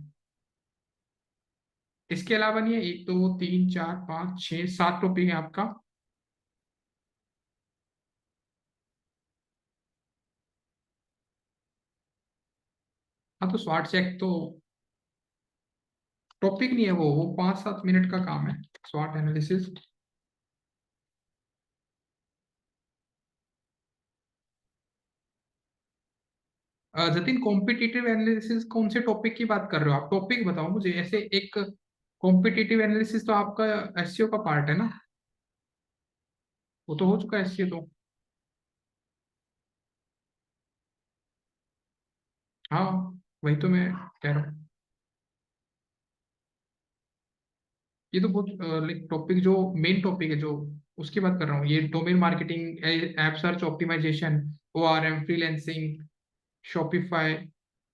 Speaker 1: इसके अलावा नहीं है, 1 2 3 4 5 6 7 टॉपिक है आपका। हाँ तो स्वाट चेक तो टॉपिक नहीं है, वो 5-7 मिनट का काम है, स्वाट एनालिसिस। जतिन कॉम्पिटिटिव एनालिसिस कौन से टॉपिक की बात कर रहे हो आप? टॉपिक बताओ मुझे ऐसे एक। कॉम्पिटिटिव एनालिसिस तो आपका एसईओ का पार्ट है ना, वो तो हो चुका है एसईओ तो। हाँ वही तो मैं कह रहा हूँ। ये तो बहुत लाइक टॉपिक जो मेन टॉपिक है, जो उसकी बात कर रहा हूँ, ये domain marketing, app search optimisation, ORM, freelancing, Shopify,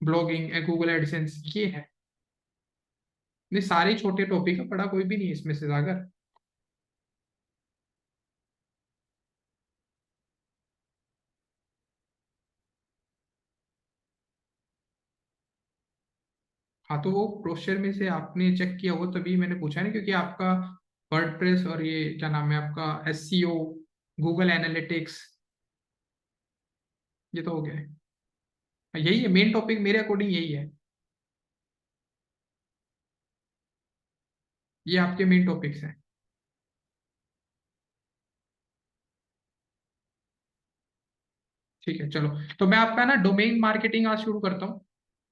Speaker 1: blogging, Google AdSense, ये है। ये सारे छोटे टॉपिक है, बड़ा कोई भी नहीं है इसमें से सागर। हाँ तो वो ब्रोशर में से आपने चेक किया हो तभी मैंने पूछा ना, क्योंकि आपका वर्डप्रेस और ये क्या नाम है आपका, SEO, गूगल एनालिटिक्स, ये तो हो गया है। यही है मेन टॉपिक मेरे अकॉर्डिंग, यही है। ये आपके मेन टॉपिक्स हैं। ठीक है चलो। तो मैं आपका ना डोमेन मार्केटिंग आज शुरू करता हूँ।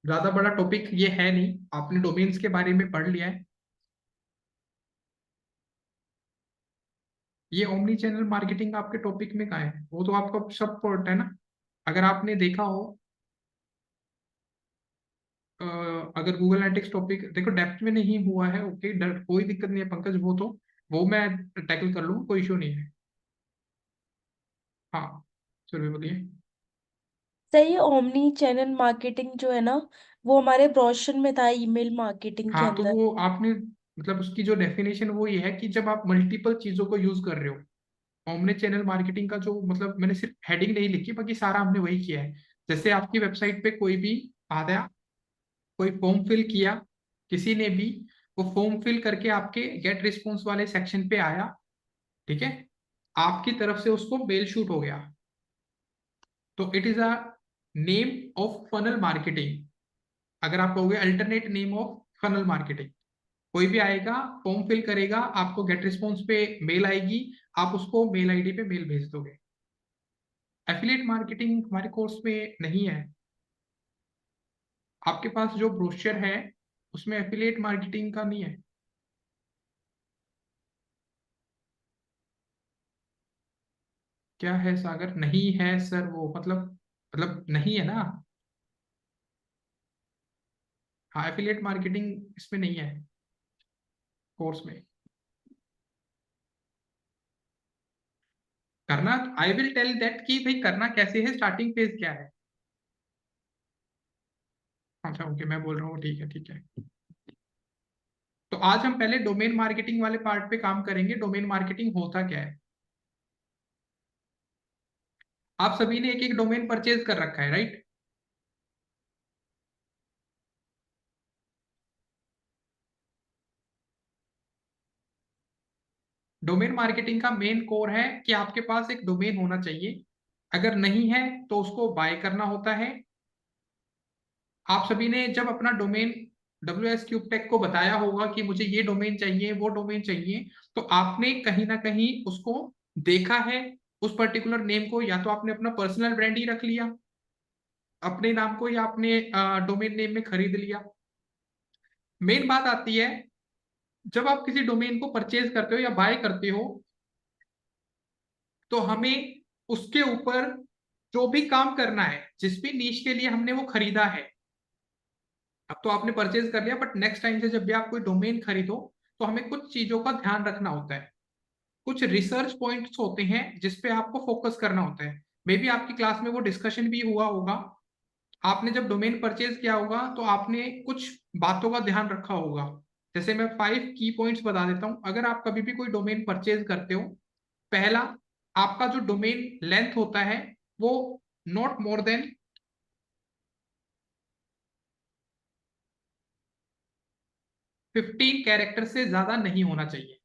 Speaker 1: ज्यादा बड़ा टॉपिक ये है नहीं, आपने डोमेन्स के बारे में पढ़ लिया है। ये ओमनी चैनल मार्केटिंग आपके टॉपिक में कहाँ है? वो तो आपका सब पार्ट है ना। अगर आपने देखा हो, अ, अगर गूगल एनालिटिक्स टॉपिक देखो डेप्थ में नहीं हुआ है, ओके कोई दिक्कत नहीं है पंकज, वो मैं टैकल कर लूँ, कोई इशू नहीं है। हाँ सुरभि बोलिए।
Speaker 4: सही है। ओमनी चैनल मार्केटिंग जो है ना, वो हमारे ब्रोशर में था, ईमेल मार्केटिंग के
Speaker 1: हाँ तो
Speaker 4: अंदर।
Speaker 1: वो आपने मतलब उसकी जो डेफिनेशन वो ये है कि जब आप मल्टीपल चीजों को यूज कर रहे हो। ओमनी चैनल मार्केटिंग का जो मतलब, मैंने सिर्फ हेडिंग नहीं लिखी, बाकी सारा हमने वही किया है। जैसे आपकी वेबसाइट पे कोई भी आ गया, कोई फॉर्म फिल किया किसी ने भी, वो फॉर्म फिल करके आपके गेट रिस्पॉन्स वाले सेक्शन पे आया, ठीक है, आपकी तरफ से उसको मेल शूट हो गया, तो it is a name of funnel marketing. अगर आप कहोगे alternate name of funnel marketing, कोई भी आएगा फॉर्म फिल करेगा, आपको गेट रिस्पॉन्स पे मेल आएगी, आप उसको मेल आईडी पे मेल भेज दोगे। एफिलिएट मार्केटिंग हमारे कोर्स में नहीं है। आपके पास जो ब्रोशर है उसमें एफिलिएट मार्केटिंग का नहीं है। क्या है सागर? नहीं है सर, वो मतलब नहीं है ना। हाँ एफिलिएट मार्केटिंग इसमें नहीं है कोर्स में। करना, आई विल टेल दैट कि भाई करना कैसे है, स्टार्टिंग फेज क्या है। अच्छा ओके, मैं बोल रहा हूँ ठीक है ठीक है। तो तो आज हम पहले डोमेन मार्केटिंग वाले पार्ट पे काम करेंगे। डोमेन मार्केटिंग होता क्या है? आप सभी ने एक एक डोमेन परचेज कर रखा है, राइट? डोमेन मार्केटिंग का मेन कोर है कि आपके पास एक डोमेन होना चाहिए। अगर नहीं है तो उसको बाय करना होता है। आप सभी ने जब अपना डोमेन WS क्यूब टेक को बताया होगा कि मुझे ये डोमेन चाहिए, वो डोमेन चाहिए, तो आपने कहीं ना कहीं उसको देखा है। उस पर्टिकुलर नेम को या तो आपने अपना पर्सनल ब्रांड ही रख लिया अपने नाम को, या आपने डोमेन नेम में खरीद लिया। मेन बात आती है जब आप किसी डोमेन को परचेज करते हो या बाय करते हो, तो हमें उसके ऊपर जो भी काम करना है, जिस भी नीश के लिए हमने वो खरीदा है, अब तो आपने परचेज कर लिया, बट नेक्स्ट टाइम से जब भी आप कोई डोमेन खरीदो तो हमें कुछ चीजों का ध्यान रखना होता है। कुछ रिसर्च पॉइंट्स होते हैं जिस पे आपको फोकस करना होता है। मे बी आपकी क्लास में वो डिस्कशन भी हुआ होगा। आपने जब डोमेन परचेज किया होगा तो आपने कुछ बातों का ध्यान रखा होगा। जैसे मैं 5 की पॉइंट्स बता देता हूं। अगर आप कभी भी कोई डोमेन परचेज करते हो, पहला, आपका जो डोमेन लेंथ होता है वो नॉट मोर देन 15 कैरेक्टर से ज्यादा नहीं होना चाहिए।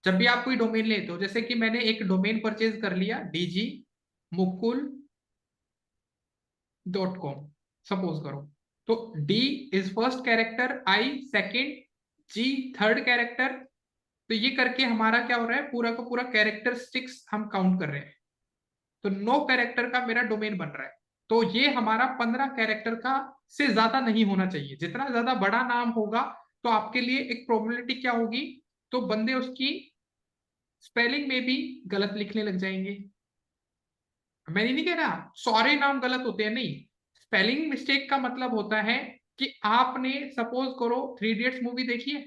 Speaker 1: जब भी आप कोई डोमेन लेते हो, जैसे कि मैंने एक डोमेन परचेज कर लिया dgmukul.com, सपोज करो, तो D is first character, I second, G third character. तो ये करके हमारा क्या हो रहा है, पूरा का पूरा कैरेक्टरिस्टिक्स हम काउंट कर रहे हैं। तो 9 कैरेक्टर का मेरा डोमेन बन रहा है। तो ये हमारा 15 कैरेक्टर का से ज्यादा नहीं होना चाहिए। जितना ज्यादा बड़ा नाम होगा तो आपके लिए एक प्रोबेबिलिटी क्या होगी, तो बंदे उसकी स्पेलिंग में भी गलत लिखने लग जाएंगे। मैं ये नहीं कह रहा सारे नाम गलत होते हैं, नहीं। स्पेलिंग मिस्टेक का मतलब होता है कि आपने सपोज करो 3 इडियट्स मूवी देखी है,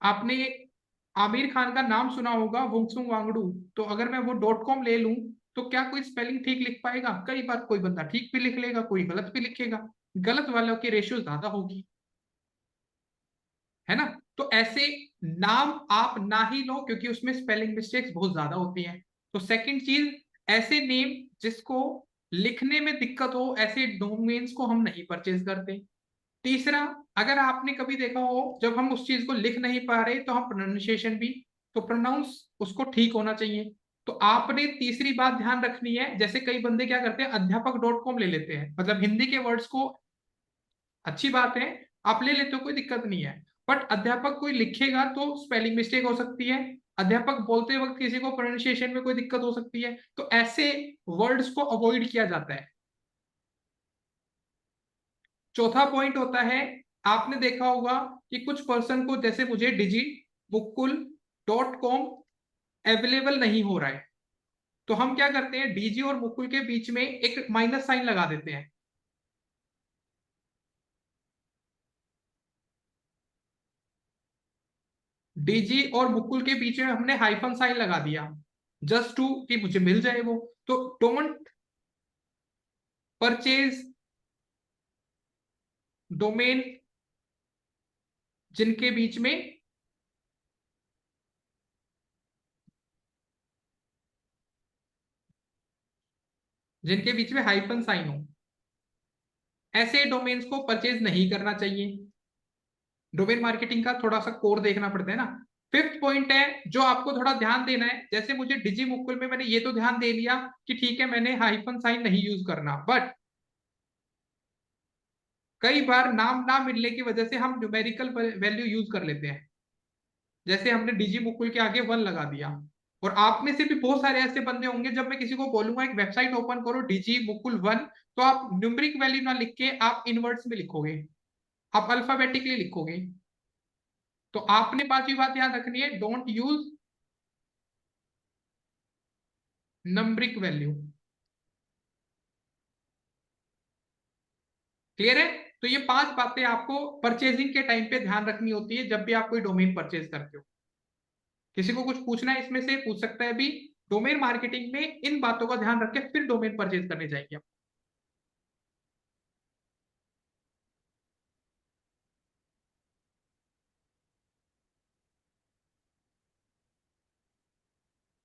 Speaker 1: आपने आमिर खान का नाम सुना होगा वुंगसुम वांगडू। तो अगर मैं वो .com ले लूं तो क्या कोई स्पेलिंग ठीक लिख पाएगा? कई बार कोई बंदा ठीक भी लिख लेगा, कोई गलत भी लिखेगा। गलत वालों की रेशियो ज्यादा होगी, है ना? तो ऐसे नाम आप ना ही लो क्योंकि उसमें स्पेलिंग मिस्टेक्स बहुत ज्यादा होती हैं। तो सेकंड चीज, ऐसे नेम जिसको लिखने में दिक्कत हो, ऐसे डोमेन्स को हम नहीं परचेज करते। तीसरा, अगर आपने कभी देखा हो जब हम उस चीज को लिख नहीं पा रहे तो हम प्रोनाउंसिएशन भी, तो प्रोनाउंस उसको ठीक होना चाहिए। तो आपने तीसरी बात ध्यान रखनी है, जैसे कई बंदे क्या करते हैं अध्यापक .com ले लेते हैं, मतलब हिंदी के वर्ड्स को, अच्छी बात है, आप ले लेते हो, कोई दिक्कत नहीं है। बट अध्यापक कोई लिखेगा तो स्पेलिंग मिस्टेक हो सकती है। अध्यापक बोलते वक्त किसी को प्रोनाउंसिएशन में कोई दिक्कत हो सकती है। तो ऐसे वर्ड्स को अवॉइड किया जाता है। चौथा पॉइंट होता है, आपने देखा होगा कि कुछ पर्सन को, जैसे मुझे digimukul.com अवेलेबल नहीं हो रहा है, तो हम क्या करते हैं, डीजी और मुकुल के बीच में एक माइनस साइन लगा देते हैं। डीजी और मुकुल के बीच में हमने हाइफन साइन लगा दिया, जस्ट टू कि मुझे मिल जाए वो। तो डोंट परचेज डोमेन जिनके बीच में हाइफन साइन हो, ऐसे डोमेन्स को परचेज नहीं करना चाहिए। डोमेन मार्केटिंग का थोड़ा सा कोर देखना पड़ता है ना। फिफ्थ पॉइंट है जो आपको थोड़ा ध्यान देना है, जैसे मुझे डिजी मुकुल में मैंने ये तो ध्यान दे लिया कि ठीक है मैंने हाइफन साइन नहीं यूज करना, बट कई बार नाम ना मिलने की वजह से हम न्यूमेरिकल वैल्यू यूज कर लेते हैं। जैसे हमने डीजी मुकुल के आगे 1 लगा दिया। और आप में से भी बहुत सारे ऐसे बंदे होंगे, जब मैं किसी को बोलूंगा एक वेबसाइट ओपन करो डीजी मुकुल 1, तो आप न्यूमेरिक वैल्यू ना लिख के आप इनवर्ट्स में लिखोगे, आप अल्फाबेटिकली लिखोगे। तो आपने पांचवी बात याद रखनी है, don't use numeric value. Clear है? तो ये 5 बातें आपको परचेजिंग के टाइम पे ध्यान रखनी होती है जब भी आप कोई डोमेन परचेज करते हो। किसी को कुछ पूछना है इसमें से पूछ सकता है भी। डोमेन मार्केटिंग में इन बातों का ध्यान रख के फिर डोमेन परचेज करने जाएंगे आप।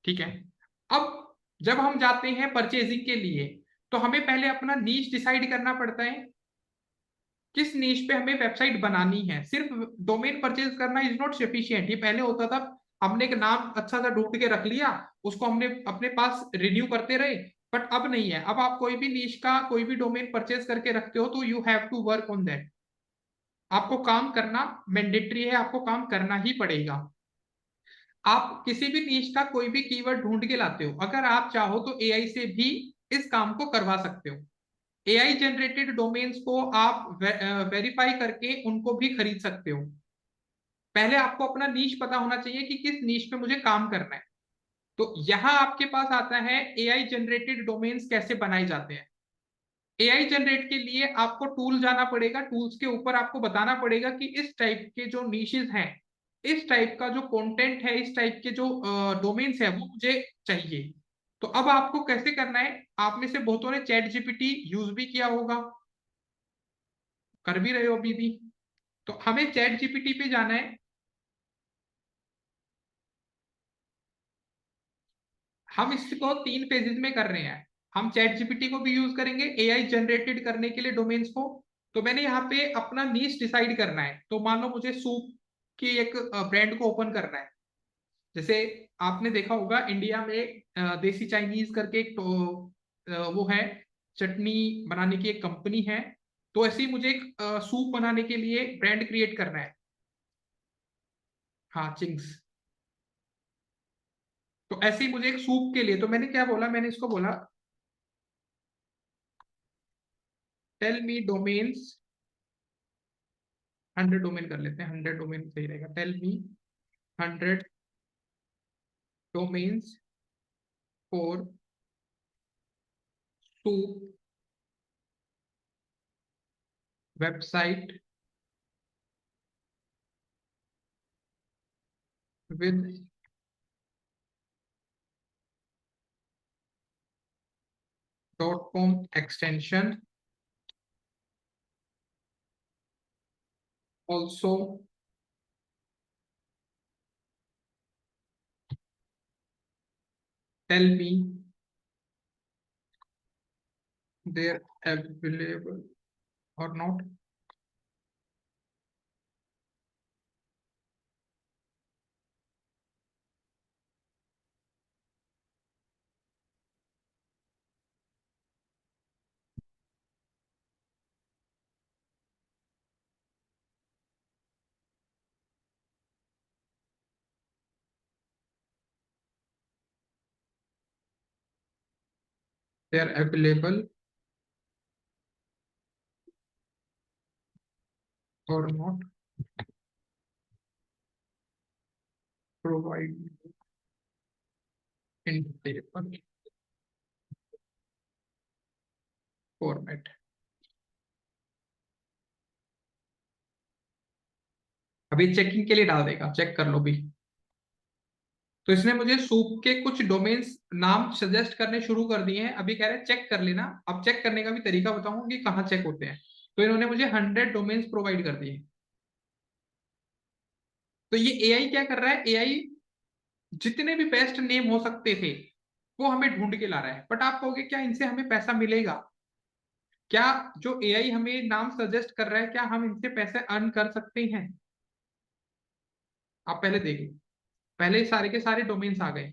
Speaker 1: ठीक है। अब जब हम जाते हैं परचेजिंग के लिए, तो हमें पहले अपना नीश डिसाइड करना पड़ता है, किस नीश पे हमें वेबसाइट बनानी है। सिर्फ डोमेन परचेज करना इज नॉट सफिशिएंट। ये पहले होता था, हमने एक नाम अच्छा सा ढूंढ के रख लिया, उसको हमने अपने पास रिन्यू करते रहे, बट अब नहीं है। अब आप कोई भी नीश का कोई भी डोमेन परचेज करके रखते हो तो you have to work on that. आपको काम करना मैंडेटरी है, आपको काम करना ही पड़ेगा। आप किसी भी नीश का कोई भी कीवर्ड ढूंढ के लाते हो, अगर आप चाहो तो एआई से भी इस काम को करवा सकते हो। एआई जनरेटेड डोमेन्स को आप वेरीफाई करके उनको भी खरीद सकते हो। पहले आपको अपना नीश पता होना चाहिए कि किस नीश पे मुझे काम करना है। तो यहां आपके पास आता है एआई जनरेटेड डोमेन्स कैसे बनाए जाते हैं। एआई जनरेट के लिए आपको टूल जाना पड़ेगा, टूल्स के ऊपर आपको बताना पड़ेगा कि इस टाइप के जो नीशेस हैं, इस टाइप का जो कंटेंट है, इस टाइप के जो डोमेन्स है वो मुझे चाहिए। तो अब आपको कैसे करना है, आप में से बहुतों ने चैट जीपीटी यूज भी किया होगा, कर भी रहे हो अभी भी। तो हमें चैट जीपीटी पे जाना है। हम इसको 3 फेजेस में कर रहे हैं। हम चैट जीपीटी को भी यूज करेंगे एआई जनरेटेड करने के लिए डोमेन्स को। तो मैंने यहाँ पे अपना नीश डिसाइड करना है। तो मान लो मुझे सूप की एक ब्रांड को ओपन करना है। जैसे आपने देखा होगा इंडिया में देसी चाइनीज करके एक वो है, चटनी बनाने की एक कंपनी है। तो ऐसे ही मुझे एक सूप बनाने के लिए ब्रांड क्रिएट करना है। हाँ, चिंग्स। तो ऐसे ही मुझे एक सूप के लिए, तो मैंने क्या बोला, मैंने इसको बोला टेल मी डोमेन्स 100 डोमेन कर लेते हैं, 100 डोमेन सही रहेगा। Tell me 100 domains for soup website with .com extension, also tell me they're available or not. They're available or not. Provide in table format. अभी चेकिंग के लिए डाल देगा, चेक कर लो भी। तो इसने मुझे सूप के कुछ डोमेन्स नाम सजेस्ट करने शुरू कर दिए हैं। अभी कह रहे हैं चेक कर लेना। अब चेक करने का भी तरीका बताऊंगा कि कहाँ चेक होते हैं। तो इन्होंने मुझे 100 डोमेन्स प्रोवाइड कर दिए। तो ये एआई क्या कर रहा है, एआई जितने भी बेस्ट नेम हो सकते थे वो हमें ढूंढ के ला रहा है। बट आप कहोगे क्या इनसे हमें पैसा मिलेगा? क्या जो एआई हमें नाम सजेस्ट कर रहा है, क्या हम इनसे पैसे अर्न कर सकते हैं? आप पहले देखिए, पहले सारे के सारे डोमेन्स आ गए।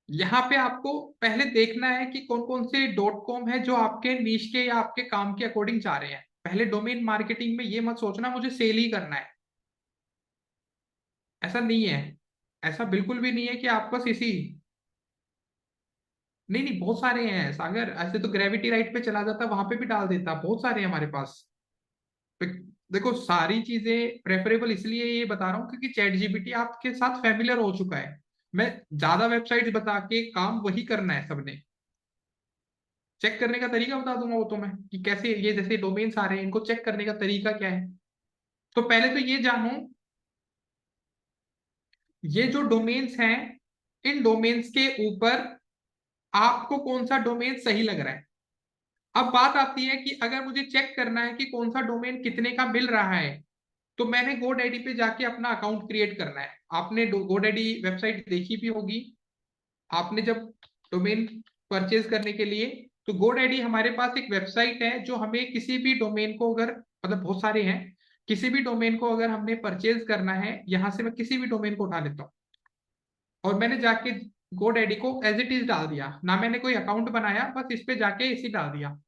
Speaker 1: यहाँ पे आपको पहले देखना है कि कौन कौन से .com है जो आपके नीश के या आपके काम के अकॉर्डिंग जा रहे हैं। पहले डोमेन मार्केटिंग में ये मत सोचना मुझे सेल ही करना है, ऐसा नहीं है। ऐसा बिल्कुल भी नहीं है कि आपको इसी, नहीं नहीं, बहुत सारे हैं सागर। ऐसे तो ग्रेविटी राइट पे चला जाता, वहां पे भी डाल देता, बहुत सारे हैं हमारे पास। तो देखो, सारी चीजें प्रेफरेबल इसलिए ये बता रहा हूँ क्योंकि चैट जीपीटी आपके साथ फेमिलियर हो चुका है। मैं ज्यादा वेबसाइट्स बता के काम वही करना है सबने। चेक करने का तरीका बता दूंगा वो तो मैं, कि कैसे ये जैसे डोमेन्स आ रहे हैं इनको चेक करने का तरीका क्या है। तो पहले तो ये जानू, ये जो डोमेन्स हैं, इन डोमेन्स के ऊपर आपको कौन सा डोमेन सही लग रहा है। अब बात आती है कि अगर मुझे चेक करना है कि कौन सा डोमेन कितने का मिल रहा है, तो मैंने GoDaddy पे जाके अपना अकाउंट क्रिएट करना है। आपने GoDaddy वेबसाइट देखी भी होगी। आपने जब डोमेन परचेज करने के लिए, तो GoDaddy हमारे पास एक वेबसाइट है जो हमें किसी भी डोमेन को, अगर मतलब बहुत सारे हैं, किसी भी डोमेन को अगर हमने परचेज करना है, यहां से मैं किसी भी डोमेन को उठा लेता हूँ और मैंने जाके GoDaddy को एज इट इज डाल दिया ना, मैंने कोई अकाउंट बनाया, बस इस पे जाके इसी डाल दिया।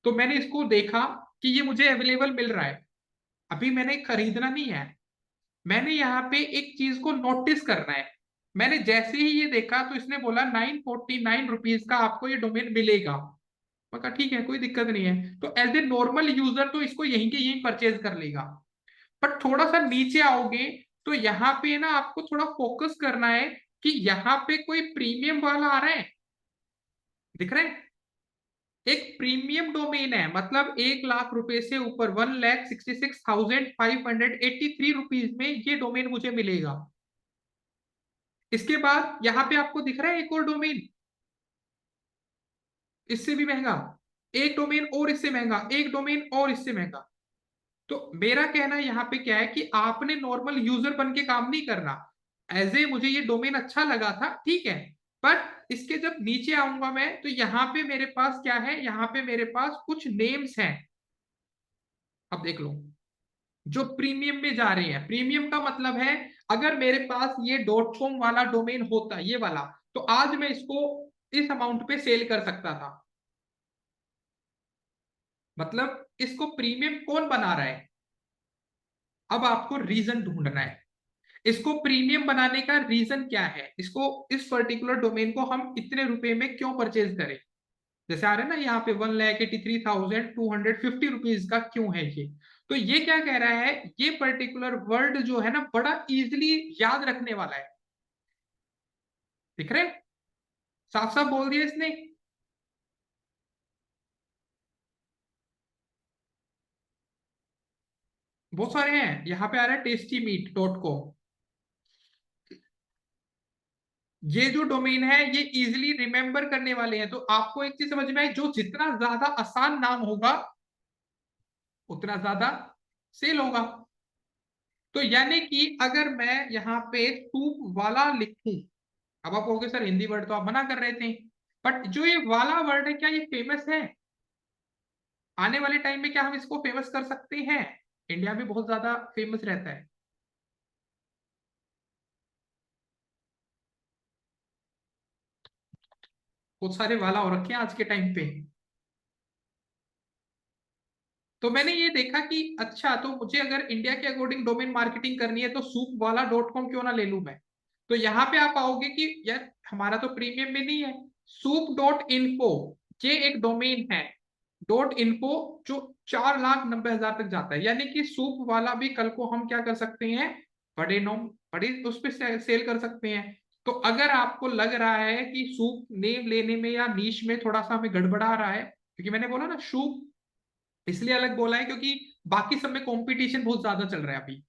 Speaker 1: तो मैंने इसको देखा कि ये मुझे अवेलेबल मिल रहा है, अभी मैंने खरीदना नहीं है, मैंने यहाँ पे एक चीज को नोटिस करना है। मैंने जैसे ही ये देखा तो इसने बोला 949 रुपीज का आपको ये डोमेन मिलेगा। मैं कहा ठीक है, कोई दिक्कत नहीं है, तो एज ए नॉर्मल यूजर तो इसको यहीं के यहीं परचेज कर लेगा। पर थोड़ा सा नीचे आओगे तो यहाँ पे ना आपको थोड़ा फोकस करना है कि यहाँ पे कोई प्रीमियम वाला आ रहा है, दिख रहा है? एक प्रीमियम डोमेन है, मतलब 1 लाख रुपए से ऊपर, 1,66,583 रुपीज में ये डोमेन मुझे मिलेगा। इसके बाद यहाँ पे आपको दिख रहा है एक और डोमेन इससे भी महंगा, एक डोमेन और इससे महंगा, एक डोमेन और इससे महंगा। तो मेरा कहना यहाँ पे क्या है कि आपने नॉर्मल यूजर बन के काम नहीं करना। एज ए मुझे ये डोमेन अच्छा लगा था, ठीक है, बट इसके जब नीचे आऊंगा मैं तो यहाँ पे मेरे पास क्या है, यहाँ पे मेरे पास कुछ नेम्स हैं। अब देख लो, जो प्रीमियम में जा रहे हैं, प्रीमियम का मतलब है अगर मेरे पास ये .com वाला डोमेन होता, ये वाला, तो आज मैं इसको इस अमाउंट पे सेल कर सकता था। मतलब इसको प्रीमियम कौन बना रहा है, अब आपको रीजन ढूंढना है। इसको प्रीमियम बनाने का रीजन क्या है, इसको, इस पर्टिकुलर डोमेन को हम इतने रुपए में क्यों परचेज करें। जैसे आ रहा है ना यहाँ पे 1,83,250 रुपीज का क्यों है ये। तो ये क्या कह रहा है, ये पर्टिकुलर वर्ड जो है ना बड़ा इजिली याद रखने वाला है। दिख रहे, साफ साफ बोल दिया इसने। बहुत सारे हैं, यहाँ पे आ रहा है tastymeat.com। ये जो डोमेन है ये इजिली रिमेंबर करने वाले हैं। तो आपको एक चीज समझ में आई, जो जितना ज्यादा आसान नाम होगा उतना ज्यादा सेल होगा। तो यानी कि अगर मैं यहाँ पे सूप वाला लिखूं, अब आप कहोगे सर हिंदी वर्ड तो आप मना कर रहे थे, बट जो ये वाला वर्ड है क्या ये फेमस है? आने वाले टाइम में क्या हम इसको फेमस कर सकते हैं? इंडिया में बहुत ज्यादा फेमस रहता है। बहुत सारे वाला हो रखे हैं आज के टाइम पे। तो मैंने ये देखा कि अच्छा, तो मुझे अगर इंडिया के अकॉर्डिंग डोमेन मार्केटिंग करनी है तो सूप वाला .com क्यों ना ले लूं मैं। तो यहाँ पे आप आओगे कि यार हमारा तो प्रीमियम में नहीं है, soup.info, ये एक डोमेन है .info, जो 4,90,000 तक जाता है। यानी कि सूप वाला भी कल को हम क्या कर सकते हैं, बड़े नोम, बड़े उस पर सेल कर सकते हैं। तो अगर आपको लग रहा है कि सूप नेम लेने में या नीश में थोड़ा सा हमें गड़बड़ा रहा है, क्योंकि मैंने बोला ना सूप इसलिए अलग बोला है क्योंकि बाकी सब में कंपटीशन बहुत ज्यादा चल रहा है अभी।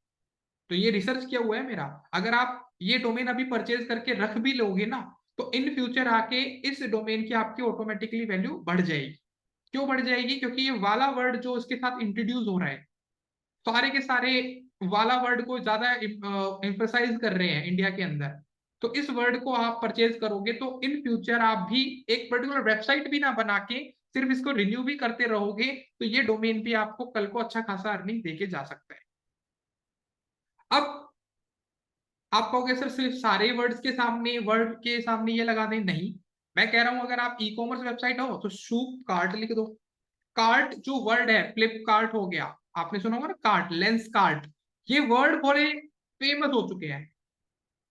Speaker 1: तो ये रिसर्च किया हुआ है मेरा। अगर आप ये डोमेन अभी परचेज करके रख भी लोगे ना, तो इन फ्यूचर आके इस डोमेन की आपकी ऑटोमेटिकली वैल्यू बढ़ जाएगी। क्यों बढ़ जाएगी? क्योंकि ये वाला वर्ड जो इसके साथ इंट्रोड्यूस हो रहा है, सारे के सारे वाला वर्ड को ज्यादा एम्फसाइज कर रहे हैं इंडिया के अंदर। तो इस वर्ड को आप परचेज करोगे तो इन फ्यूचर आप भी एक पर्टिकुलर वेबसाइट भी ना बना के सिर्फ इसको रिन्यू भी करते रहोगे, तो ये डोमेन भी आपको कल को अच्छा खासा अर्निंग देके जा सकता है। अब आप कहोगे सर सिर्फ सारे वर्ड्स के सामने, वर्ड के सामने ये लगा दें, नहीं। मैं कह रहा हूं अगर आप ई कॉमर्स वेबसाइट हो तो शूप कार्ट लिख दो। कार्ट जो वर्ड है, फ्लिपकार्ट हो गया, आपने सुना होगा ना कार्ट, लेंस कार्ट, ये वर्ड बड़े फेमस हो चुके हैं,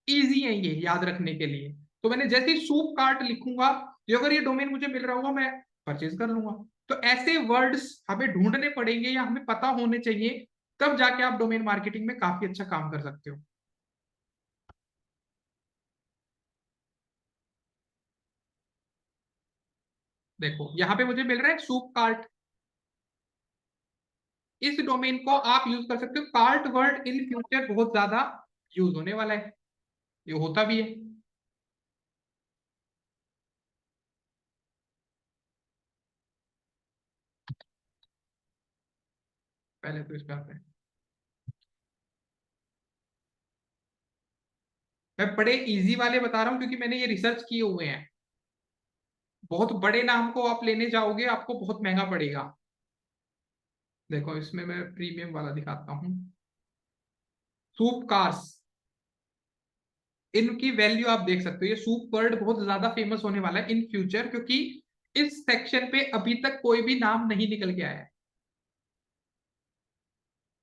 Speaker 1: इजी है ये याद रखने के लिए। तो मैंने जैसे ही सूप कार्ट लिखूंगा, ये अगर ये डोमेन मुझे मिल रहा होगा मैं परचेज कर लूंगा। तो ऐसे वर्ड्स हमें ढूंढने पड़ेंगे या हमें पता होने चाहिए, तब जाके आप डोमेन मार्केटिंग में काफी अच्छा काम कर सकते हो। देखो यहाँ पे मुझे मिल रहा है सूप कार्ट, इस डोमेन को आप यूज कर सकते हो। कार्ट वर्ड इन फ्यूचर बहुत ज्यादा यूज होने वाला है, ये होता भी है। पहले तो इस पे आते हैं। मैं बड़े इजी वाले बता रहा हूँ क्योंकि मैंने ये रिसर्च किए हुए हैं। बहुत बड़े नाम को आप लेने जाओगे आपको बहुत महंगा पड़ेगा। देखो इसमें मैं प्रीमियम वाला दिखाता हूँ, सूप कार्स, इनकी वैल्यू आप देख सकते हो। ये सूप वर्ड बहुत ज्यादा फेमस होने वाला है इन फ्यूचर, क्योंकि इस सेक्शन पे अभी तक कोई भी नाम नहीं निकल के आया है।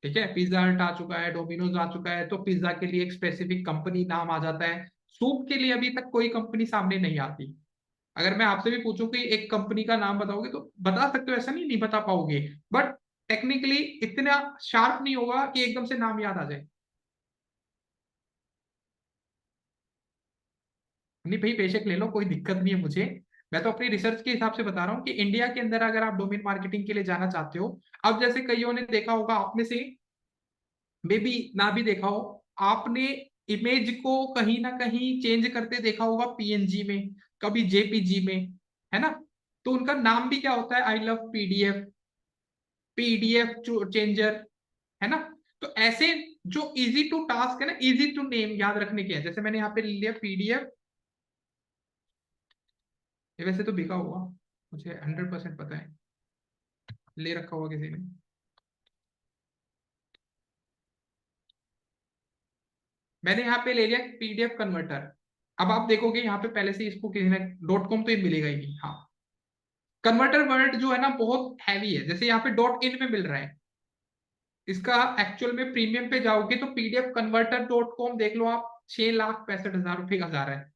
Speaker 1: ठीक है, पिज्जा हट आ चुका है, डोमिनोज आ चुका है, तो पिज्जा के लिए एक स्पेसिफिक कंपनी नाम आ जाता है। सूप के लिए अभी तक कोई कंपनी सामने नहीं आती। अगर मैं आपसे भी पूछूं कि एक कंपनी का नाम बताओगे तो बता सकते हो, ऐसा नहीं नहीं बता पाओगे, बट टेक्निकली इतना शार्प नहीं होगा कि एकदम से नाम याद आ जाए। नहीं भाई, बेशक ले लो, कोई दिक्कत नहीं है मुझे। मैं तो अपनी रिसर्च के हिसाब से बता रहा हूँ कि इंडिया के अंदर अगर आप डोमेन मार्केटिंग के लिए जाना चाहते हो, अब जैसे कईयों ने देखा होगा आप में से, मे बी ना भी देखा हो, आपने इमेज को कहीं ना कहीं चेंज करते देखा होगा, पीएनजी में, कभी जेपीजी में, है ना? तो उनका नाम भी क्या होता है, I love PDF, PDF changer, है ना? तो ऐसे जो इजी टू टास्क है ना, इजी टू नेम याद रखने के हैं, जैसे मैंने यहाँ पे ले लिया पीडीएफ। ये वैसे तो बिका हुआ, मुझे 100% पता है, ले रखा हुआ किसी ने। मैंने यहाँ पे ले लिया पीडीएफ कन्वर्टर। अब आप देखोगे यहाँ पे पहले से इसको किसी ने डॉट कॉम तो ये मिलेगा ही नहीं। हाँ, कन्वर्टर वर्ड जो है ना बहुत हैवी है, जैसे यहाँ पे डॉट इन में मिल रहा है, इसका एक्चुअल में प्रीमियम पे जाओगे तो पीडीएफ कन्वर्टर डॉट कॉम देख लो आप, 6,65,000 रुपये का जा रहा है।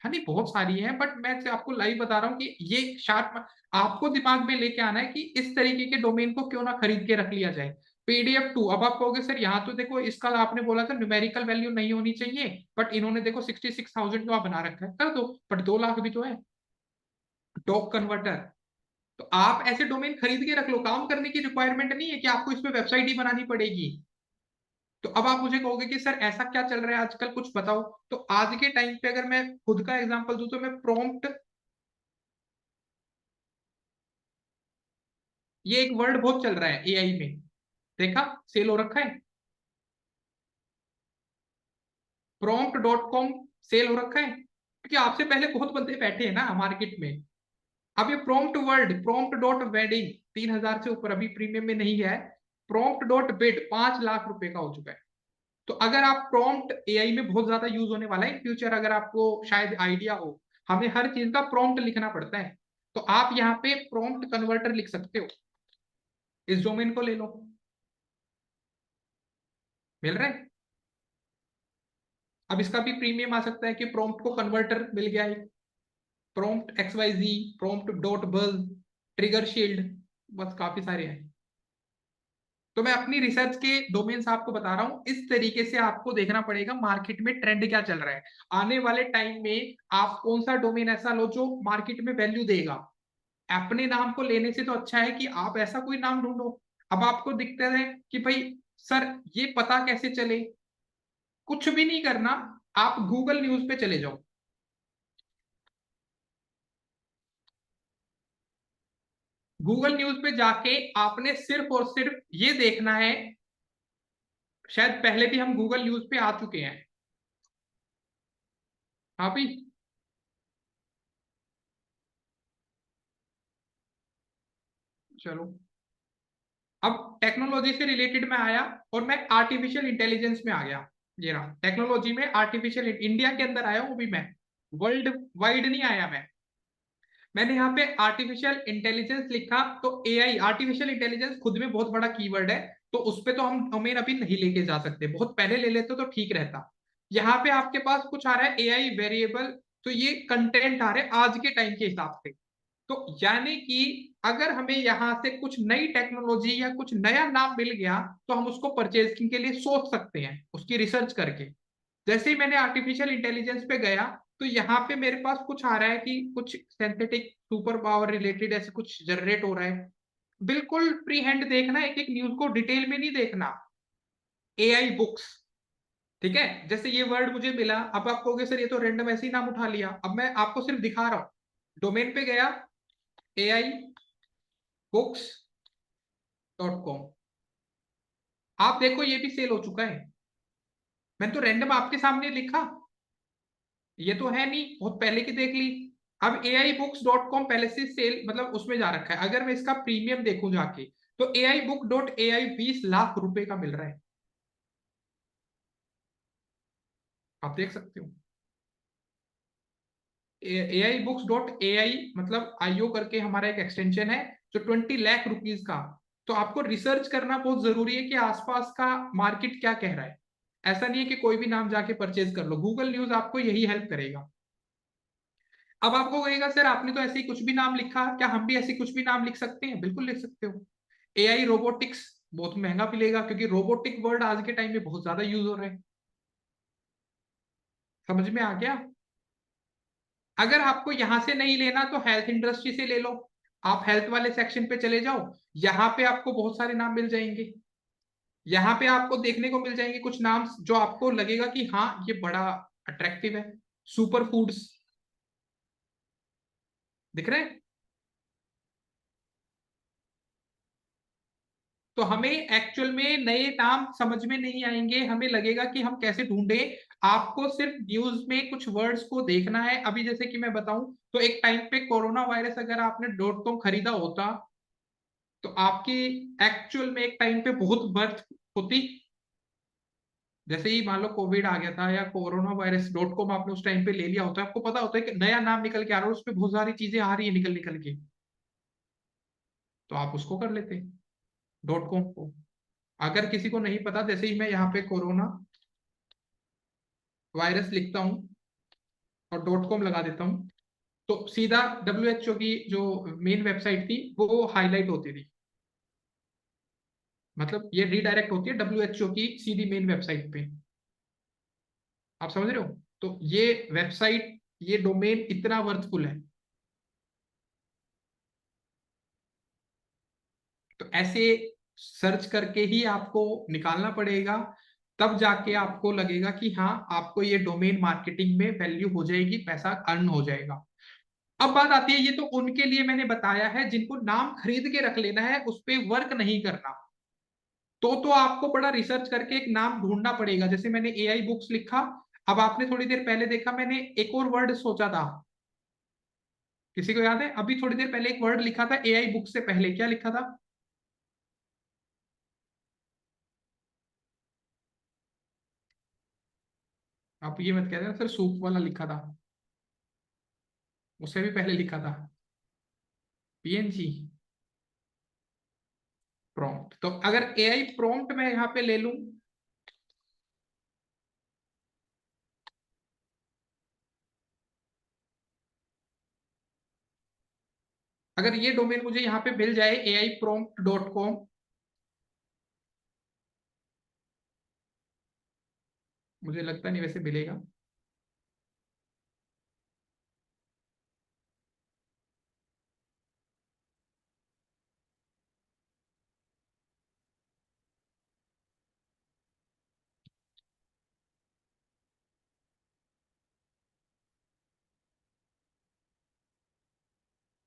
Speaker 1: हाँ नहीं, बहुत सारी है, बट मैं आपको लाइव बता रहा हूँ कि ये शार्प आपको दिमाग में लेके आना है कि इस तरीके के डोमेन को क्यों ना खरीद के रख लिया जाए। पीडीएफ टू, अब आप कहोगे सर यहाँ तो देखो इसका आपने बोला था न्यूमेरिकल वैल्यू नहीं होनी चाहिए, बट इन्होंने देखो 66,000 का बना रखा है, कर दो, बट 2 लाख भी तो है। डॉक कन्वर्टर, तो आप ऐसे डोमेन खरीद के रख लो, काम करने की रिक्वायरमेंट नहीं है कि आपको इसमें वेबसाइट ही बनानी पड़ेगी। तो अब आप मुझे कहोगे कि सर ऐसा क्या चल रहा है आजकल, कुछ बताओ। तो आज के टाइम पे अगर मैं खुद का एग्जांपल दूं तो मैं प्रॉम्प्ट, ये एक वर्ड बहुत चल रहा है एआई में, देखा सेल हो रखा है, prompt.com सेल हो रखा है, क्योंकि आपसे पहले बहुत बंदे बैठे हैं ना मार्केट में। अब ये prompt word, prompt dot wedding, 3,000 से ऊपर अभी प्रीमियम में नहीं गया है। प्रॉम्प्ट डॉट बिड 5 लाख रुपए का हो चुका है। तो अगर आप प्रॉम्प्ट, एआई में बहुत ज्यादा यूज होने वाला है फ्यूचर, अगर आपको शायद आइडिया हो, हमें हर चीज का प्रॉम्प्ट लिखना पड़ता है, तो आप यहाँ पे प्रॉम्प्ट कन्वर्टर लिख सकते हो, इस डोमेन को ले लो, मिल रहा है। अब इसका भी प्रीमियम आ सकता है कि प्रॉम्प्ट को कन्वर्टर मिल गया है, प्रॉम्प्ट XYZ, प्रॉम्प्ट डॉट बज, ट्रिगर शील्ड, बस काफी सारे हैं। तो मैं अपनी रिसर्च के डोमेन्स आपको बता रहा हूं, इस तरीके से आपको देखना पड़ेगा मार्केट में ट्रेंड क्या चल रहा है। आने वाले टाइम में आप कौन सा डोमेन ऐसा लो जो मार्केट में वैल्यू देगा। अपने नाम को लेने से तो अच्छा है कि आप ऐसा कोई नाम ढूंढो। अब आपको दिखता है कि भाई सर ये पता कैसे चले, कुछ भी नहीं करना, आप गूगल न्यूज पे चले जाओ। गूगल न्यूज पे जाके आपने सिर्फ और सिर्फ ये देखना है, शायद पहले भी हम गूगल न्यूज पे आ चुके हैं। हाँ भाई, चलो, अब टेक्नोलॉजी से रिलेटेड में आया और मैं आर्टिफिशियल इंटेलिजेंस में आ गया। ये रहा टेक्नोलॉजी में आर्टिफिशियल, इंडिया के अंदर आया हूं भी मैं, वर्ल्ड वाइड नहीं आया मैं। मैंने यहाँ पे आर्टिफिशियल इंटेलिजेंस लिखा, तो एआई, आर्टिफिशियल इंटेलिजेंस खुद में बहुत बड़ा कीवर्ड है, तो उस पे तो हम डोमेन अभी नहीं लेके जा सकते, बहुत पहले ले लेते तो ठीक रहता। यहाँ पे आपके पास कुछ आ रहा है एआई वेरिएबल, तो ये कंटेंट आ रहे हैं आज के टाइम के हिसाब से। तो यानी कि अगर हमें यहाँ से कुछ नई टेक्नोलॉजी या कुछ नया नाम मिल गया तो हम उसको परचेजिंग के लिए सोच सकते हैं उसकी रिसर्च करके। जैसे ही मैंने आर्टिफिशियल इंटेलिजेंस पे गया तो यहाँ पे मेरे पास कुछ आ रहा है कि कुछ सिंथेटिक सुपर पावर रिलेटेड ऐसे कुछ जनरेट हो रहा है। बिल्कुल फ्री हैंड देखना, एक एक न्यूज को डिटेल में नहीं देखना। एआई बुक्स, ठीक है, जैसे ये वर्ड मुझे मिला, अब आप कहोगे सर ये तो रैंडम ऐसे ही नाम उठा लिया, अब मैं आपको सिर्फ दिखा रहा हूँ। डोमेन पे गया, एआई बुक्स, .com। आप देखो ये भी सेल हो चुका है। मैंने तो रैंडम आपके सामने लिखा, ये तो है नहीं, बहुत पहले की देख ली। अब AIBooks.com पहले से सेल मतलब उसमें जा रखा है। अगर मैं इसका प्रीमियम देखूं जाके तो AIBook.ai 20 लाख रुपए का मिल रहा है, आप देख सकते हो। AIBooks.ai मतलब IO करके हमारा एक एक्सटेंशन है जो 20 लाख रुपीज का। तो आपको रिसर्च करना बहुत जरूरी है कि आसपास का मार्केट क्या कह रहा है। ऐसा नहीं है कि कोई भी नाम जाके परचेज कर लो, गूगल न्यूज आपको यही हेल्प करेगा। अब आपको कहेगा सर आपने तो ऐसे ही कुछ भी नाम लिखा, क्या हम भी ऐसे कुछ भी नाम लिख सकते हैं? बिल्कुल लिख सकते हो। AI रोबोटिक्स बहुत महंगा मिलेगा क्योंकि रोबोटिक वर्ड आज के टाइम में बहुत ज्यादा यूज हो रहा है। समझ में आ गया? अगर आपको यहां से नहीं लेना तो हेल्थ इंडस्ट्री से ले लो। आप हेल्थ वाले सेक्शन पे चले जाओ, यहाँ पे आपको बहुत सारे नाम मिल जाएंगे। यहाँ पे आपको देखने को मिल जाएंगे कुछ नाम जो आपको लगेगा कि हाँ ये बड़ा अट्रैक्टिव है। सुपर फूड्स दिख रहे हैं। तो हमें एक्चुअल में नए नाम समझ में नहीं आएंगे, हमें लगेगा कि हम कैसे ढूंढें। आपको सिर्फ न्यूज में कुछ वर्ड्स को देखना है। अभी जैसे कि मैं बताऊं तो एक टाइम पे कोरोना वायरस अगर आपने .com खरीदा होता तो आपकी एक्चुअल में एक टाइम पे बहुत बर्थ होती। जैसे ही मान लो कोविड आ गया था या कोरोना वायरस .com आपने उस टाइम पे ले लिया होता है, आपको पता होता है कि नया नाम निकल के आ रहा है, उस पर बहुत सारी चीजें आ रही है निकल निकल के, तो आप उसको कर लेते .com को। अगर किसी को नहीं पता, जैसे ही मैं यहाँ पे कोरोना वायरस लिखता हूँ और .com लगा देता हूँ तो सीधा WHO की जो मेन वेबसाइट थी वो हाईलाइट होती थी। मतलब ये रीडायरेक्ट होती है WHO की सीधी मेन वेबसाइट पे। आप समझ रहे हो? तो ये वेबसाइट, ये डोमेन इतना वर्थफुल है। तो ऐसे सर्च करके ही आपको निकालना पड़ेगा, तब जाके आपको लगेगा कि हाँ आपको ये डोमेन मार्केटिंग में वैल्यू हो जाएगी, पैसा अर्न हो जाएगा। अब बात आती है, ये तो उनके लिए मैंने बताया है जिनको नाम खरीद के रख लेना है, उस पर वर्क नहीं करना। तो आपको बड़ा रिसर्च करके एक नाम ढूंढना पड़ेगा। जैसे मैंने AI बुक्स लिखा, अब आपने थोड़ी देर पहले देखा मैंने एक और वर्ड सोचा था, किसी को याद है? अभी थोड़ी देर पहले एक वर्ड लिखा था AI बुक से पहले, क्या लिखा था? आप ये मत कह देना सर सूप वाला लिखा था, उससे भी पहले लिखा था PNG प्रॉम्प्ट। तो अगर AI प्रॉम्प्ट मैं यहाँ पे ले लूं, अगर ये डोमेन मुझे यहाँ पे मिल जाए AIPrompt.com, मुझे लगता नहीं वैसे मिलेगा।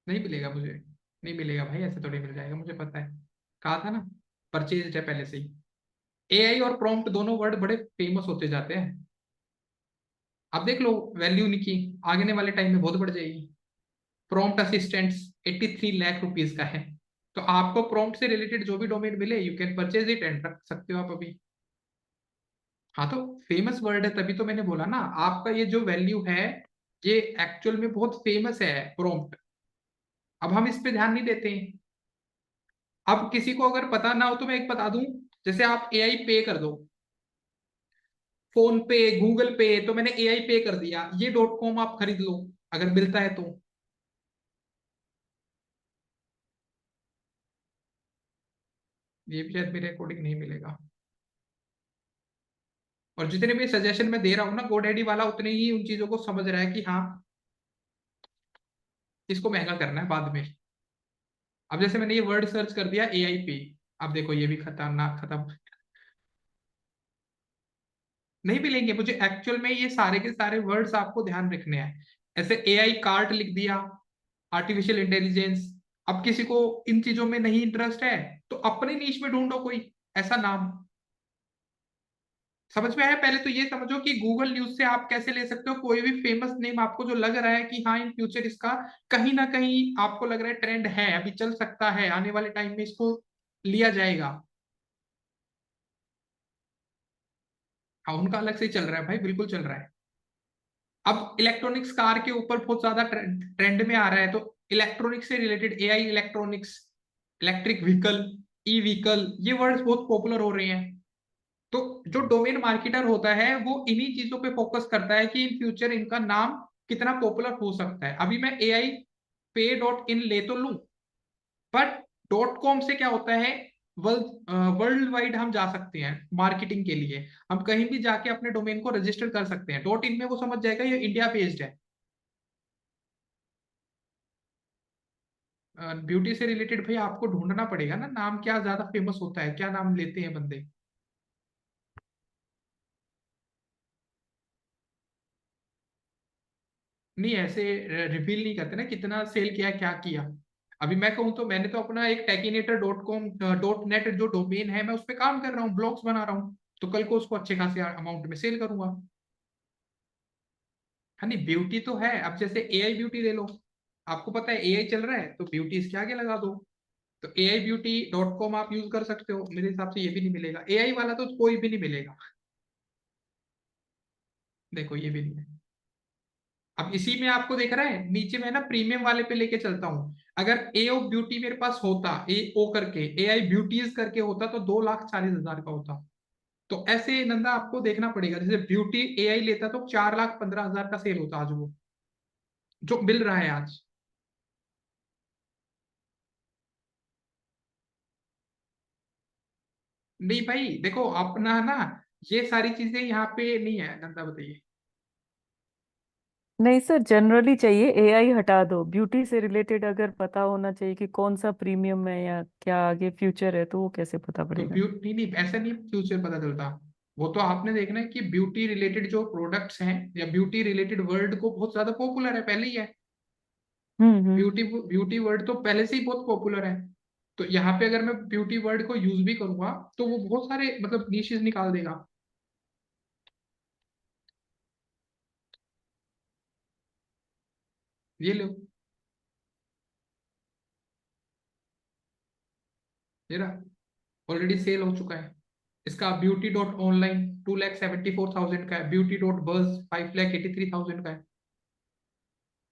Speaker 1: नहीं मिलेगा मुझे, नहीं मिलेगा भाई, ऐसे थोड़ी मिल जाएगा, मुझे पता है, कहा था ना परचेज है पहले से ही। AI और प्रॉम्प्ट दोनों वर्ड बड़े फेमस होते जाते हैं। अब देख लो वैल्यू इनकी आगे वाले टाइम में बहुत बढ़ जाएगी। प्रॉम्प्ट असिस्टेंट्स 83 लाख रुपीज का है। तो आपको प्रॉम्प्ट से रिलेटेड जो भी डोमेन मिले you can purchase it and रख सकते हो आप अभी। हाँ तो फेमस वर्ड है, तभी तो मैंने बोला ना आपका ये जो वैल्यू है ये एक्चुअल में बहुत फेमस है प्रॉम्प्ट। अब हम इस पे ध्यान नहीं देते हैं। अब किसी को अगर पता ना हो तो मैं एक बता दूं, जैसे आप AI पे कर दो, फोन पे गूगल पे, तो मैंने AI पे कर दिया, ये .com आप खरीद लो अगर मिलता है तो। ये भी शायद मेरे अकॉर्डिंग नहीं मिलेगा। और जितने भी सजेशन मैं दे रहा हूँ ना GoDaddy वाला उतने ही उन चीजों को समझ रहा है कि हाँ इसको महंगा करना है बाद में। अब जैसे मैंने ये वर्ड सर्च कर दिया AI पे, अब देखो ये भी खतरनाक खत्म, नहीं मिलेंगे मुझे। एक्चुअल में ये सारे के सारे वर्ड्स आपको ध्यान रखने हैं। ऐसे AI कार्ट लिख दिया, आर्टिफिशियल इंटेलिजेंस, अब किसी को इन चीजों में नहीं इंटरेस्ट है तो अपने नीश में ढूंढो कोई ऐसा नाम। समझ में आया? पहले तो ये समझो कि गूगल न्यूज से आप कैसे ले सकते हो कोई भी फेमस नेम आपको जो लग रहा है कि हाँ इन फ्यूचर इसका कहीं ना कहीं आपको लग रहा है ट्रेंड है, अभी चल सकता है, आने वाले टाइम में इसको लिया जाएगा। हाँ, उनका अलग से ही चल रहा है भाई, बिल्कुल चल रहा है। अब इलेक्ट्रॉनिक्स कार के ऊपर बहुत ज्यादा ट्रेंड में आ रहा है, तो इलेक्ट्रॉनिक्स से related AI electronics, electric vehicle, e vehicle, ये वर्ड्स बहुत पॉपुलर हो रहे हैं। तो जो डोमेन मार्केटर होता है वो इन्हीं चीजों पे फोकस करता है कि इन फ्यूचर इनका नाम कितना पॉपुलर हो सकता है। अभी मैं एआई पे डॉट इन ले तो लूं, बट डॉट कॉम से क्या होता है, वर्ल्ड वाइड हम जा सकते हैं मार्केटिंग के लिए। हम कहीं भी जाके अपने डोमेन को रजिस्टर कर सकते हैं। डॉट इन में वो समझ जाएगा ये इंडिया बेस्ड है। ब्यूटी से रिलेटेड भाई आपको ढूंढना पड़ेगा ना, नाम क्या ज्यादा फेमस होता है, क्या नाम लेते हैं बंदे। नहीं, ऐसे रिवील नहीं करते ना कितना सेल किया क्या किया। अभी मैं कहूँ तो मैंने तो अपना एक टेकिनेटर.com.net जो डोमेन है मैं उस पर काम कर रहा हूँ, ब्लॉग्स बना रहा हूँ, तो कल को उसको अच्छे खासे अमाउंट में सेल करूंगा। हाँ नहीं, ब्यूटी तो है। अब जैसे एआई ब्यूटी ले लो, आपको पता है एआई चल रहा है तो ब्यूटी इसके आगे लगा दो, तो ai beauty.com आप यूज कर सकते हो। मेरे हिसाब से ये भी नहीं मिलेगा, एआई वाला तो कोई भी नहीं मिलेगा। देखो ये भी नहीं है। अब इसी में आपको देख रहा है नीचे में ना प्रीमियम वाले पे लेके चलता हूँ। अगर ए ओ ब्यूटी मेरे पास होता, ए ओ करके एआई ब्यूटीज करके होता तो 2,40,000 का होता। तो ऐसे नंदा आपको देखना पड़ेगा, जैसे ब्यूटी एआई लेता तो 4,15,000 का सेल होता आज वो, जो मिल रहा है आज। नहीं भाई देखो अपना ना, ये सारी चीजें यहाँ पे नहीं है नंदा, बताइए।
Speaker 3: नहीं सर, जनरली चाहिए, एआई हटा दो, ब्यूटी से रिलेटेड अगर पता होना चाहिए कि कौन सा प्रीमियम है या क्या आगे फ्यूचर है, तो वो कैसे पता
Speaker 1: तो
Speaker 3: पड़ेगा?
Speaker 1: ब्यूटी नहीं, ऐसा नहीं फ्यूचर पता चलता। वो तो आपने देखना है कि ब्यूटी रिलेटेड जो प्रोडक्ट्स हैं या ब्यूटी रिलेटेड वर्ल्ड को बहुत ज्यादा पॉपुलर है, पहले ही है।
Speaker 3: हम्म।
Speaker 1: ब्यूटी ब्यूटी वर्ड तो पहले से ही बहुत पॉपुलर है। तो यहाँ पे अगर मैं ब्यूटी वर्ड को यूज भी करूंगा तो वो बहुत सारे मतलब निशेस निकाल देगा। ये लो, ये रहा, ऑलरेडी सेल हो चुका है। इसका ब्यूटी डॉट ऑनलाइन 2,74,000 का है, ब्यूटी डॉट बज 5,83,000 का है,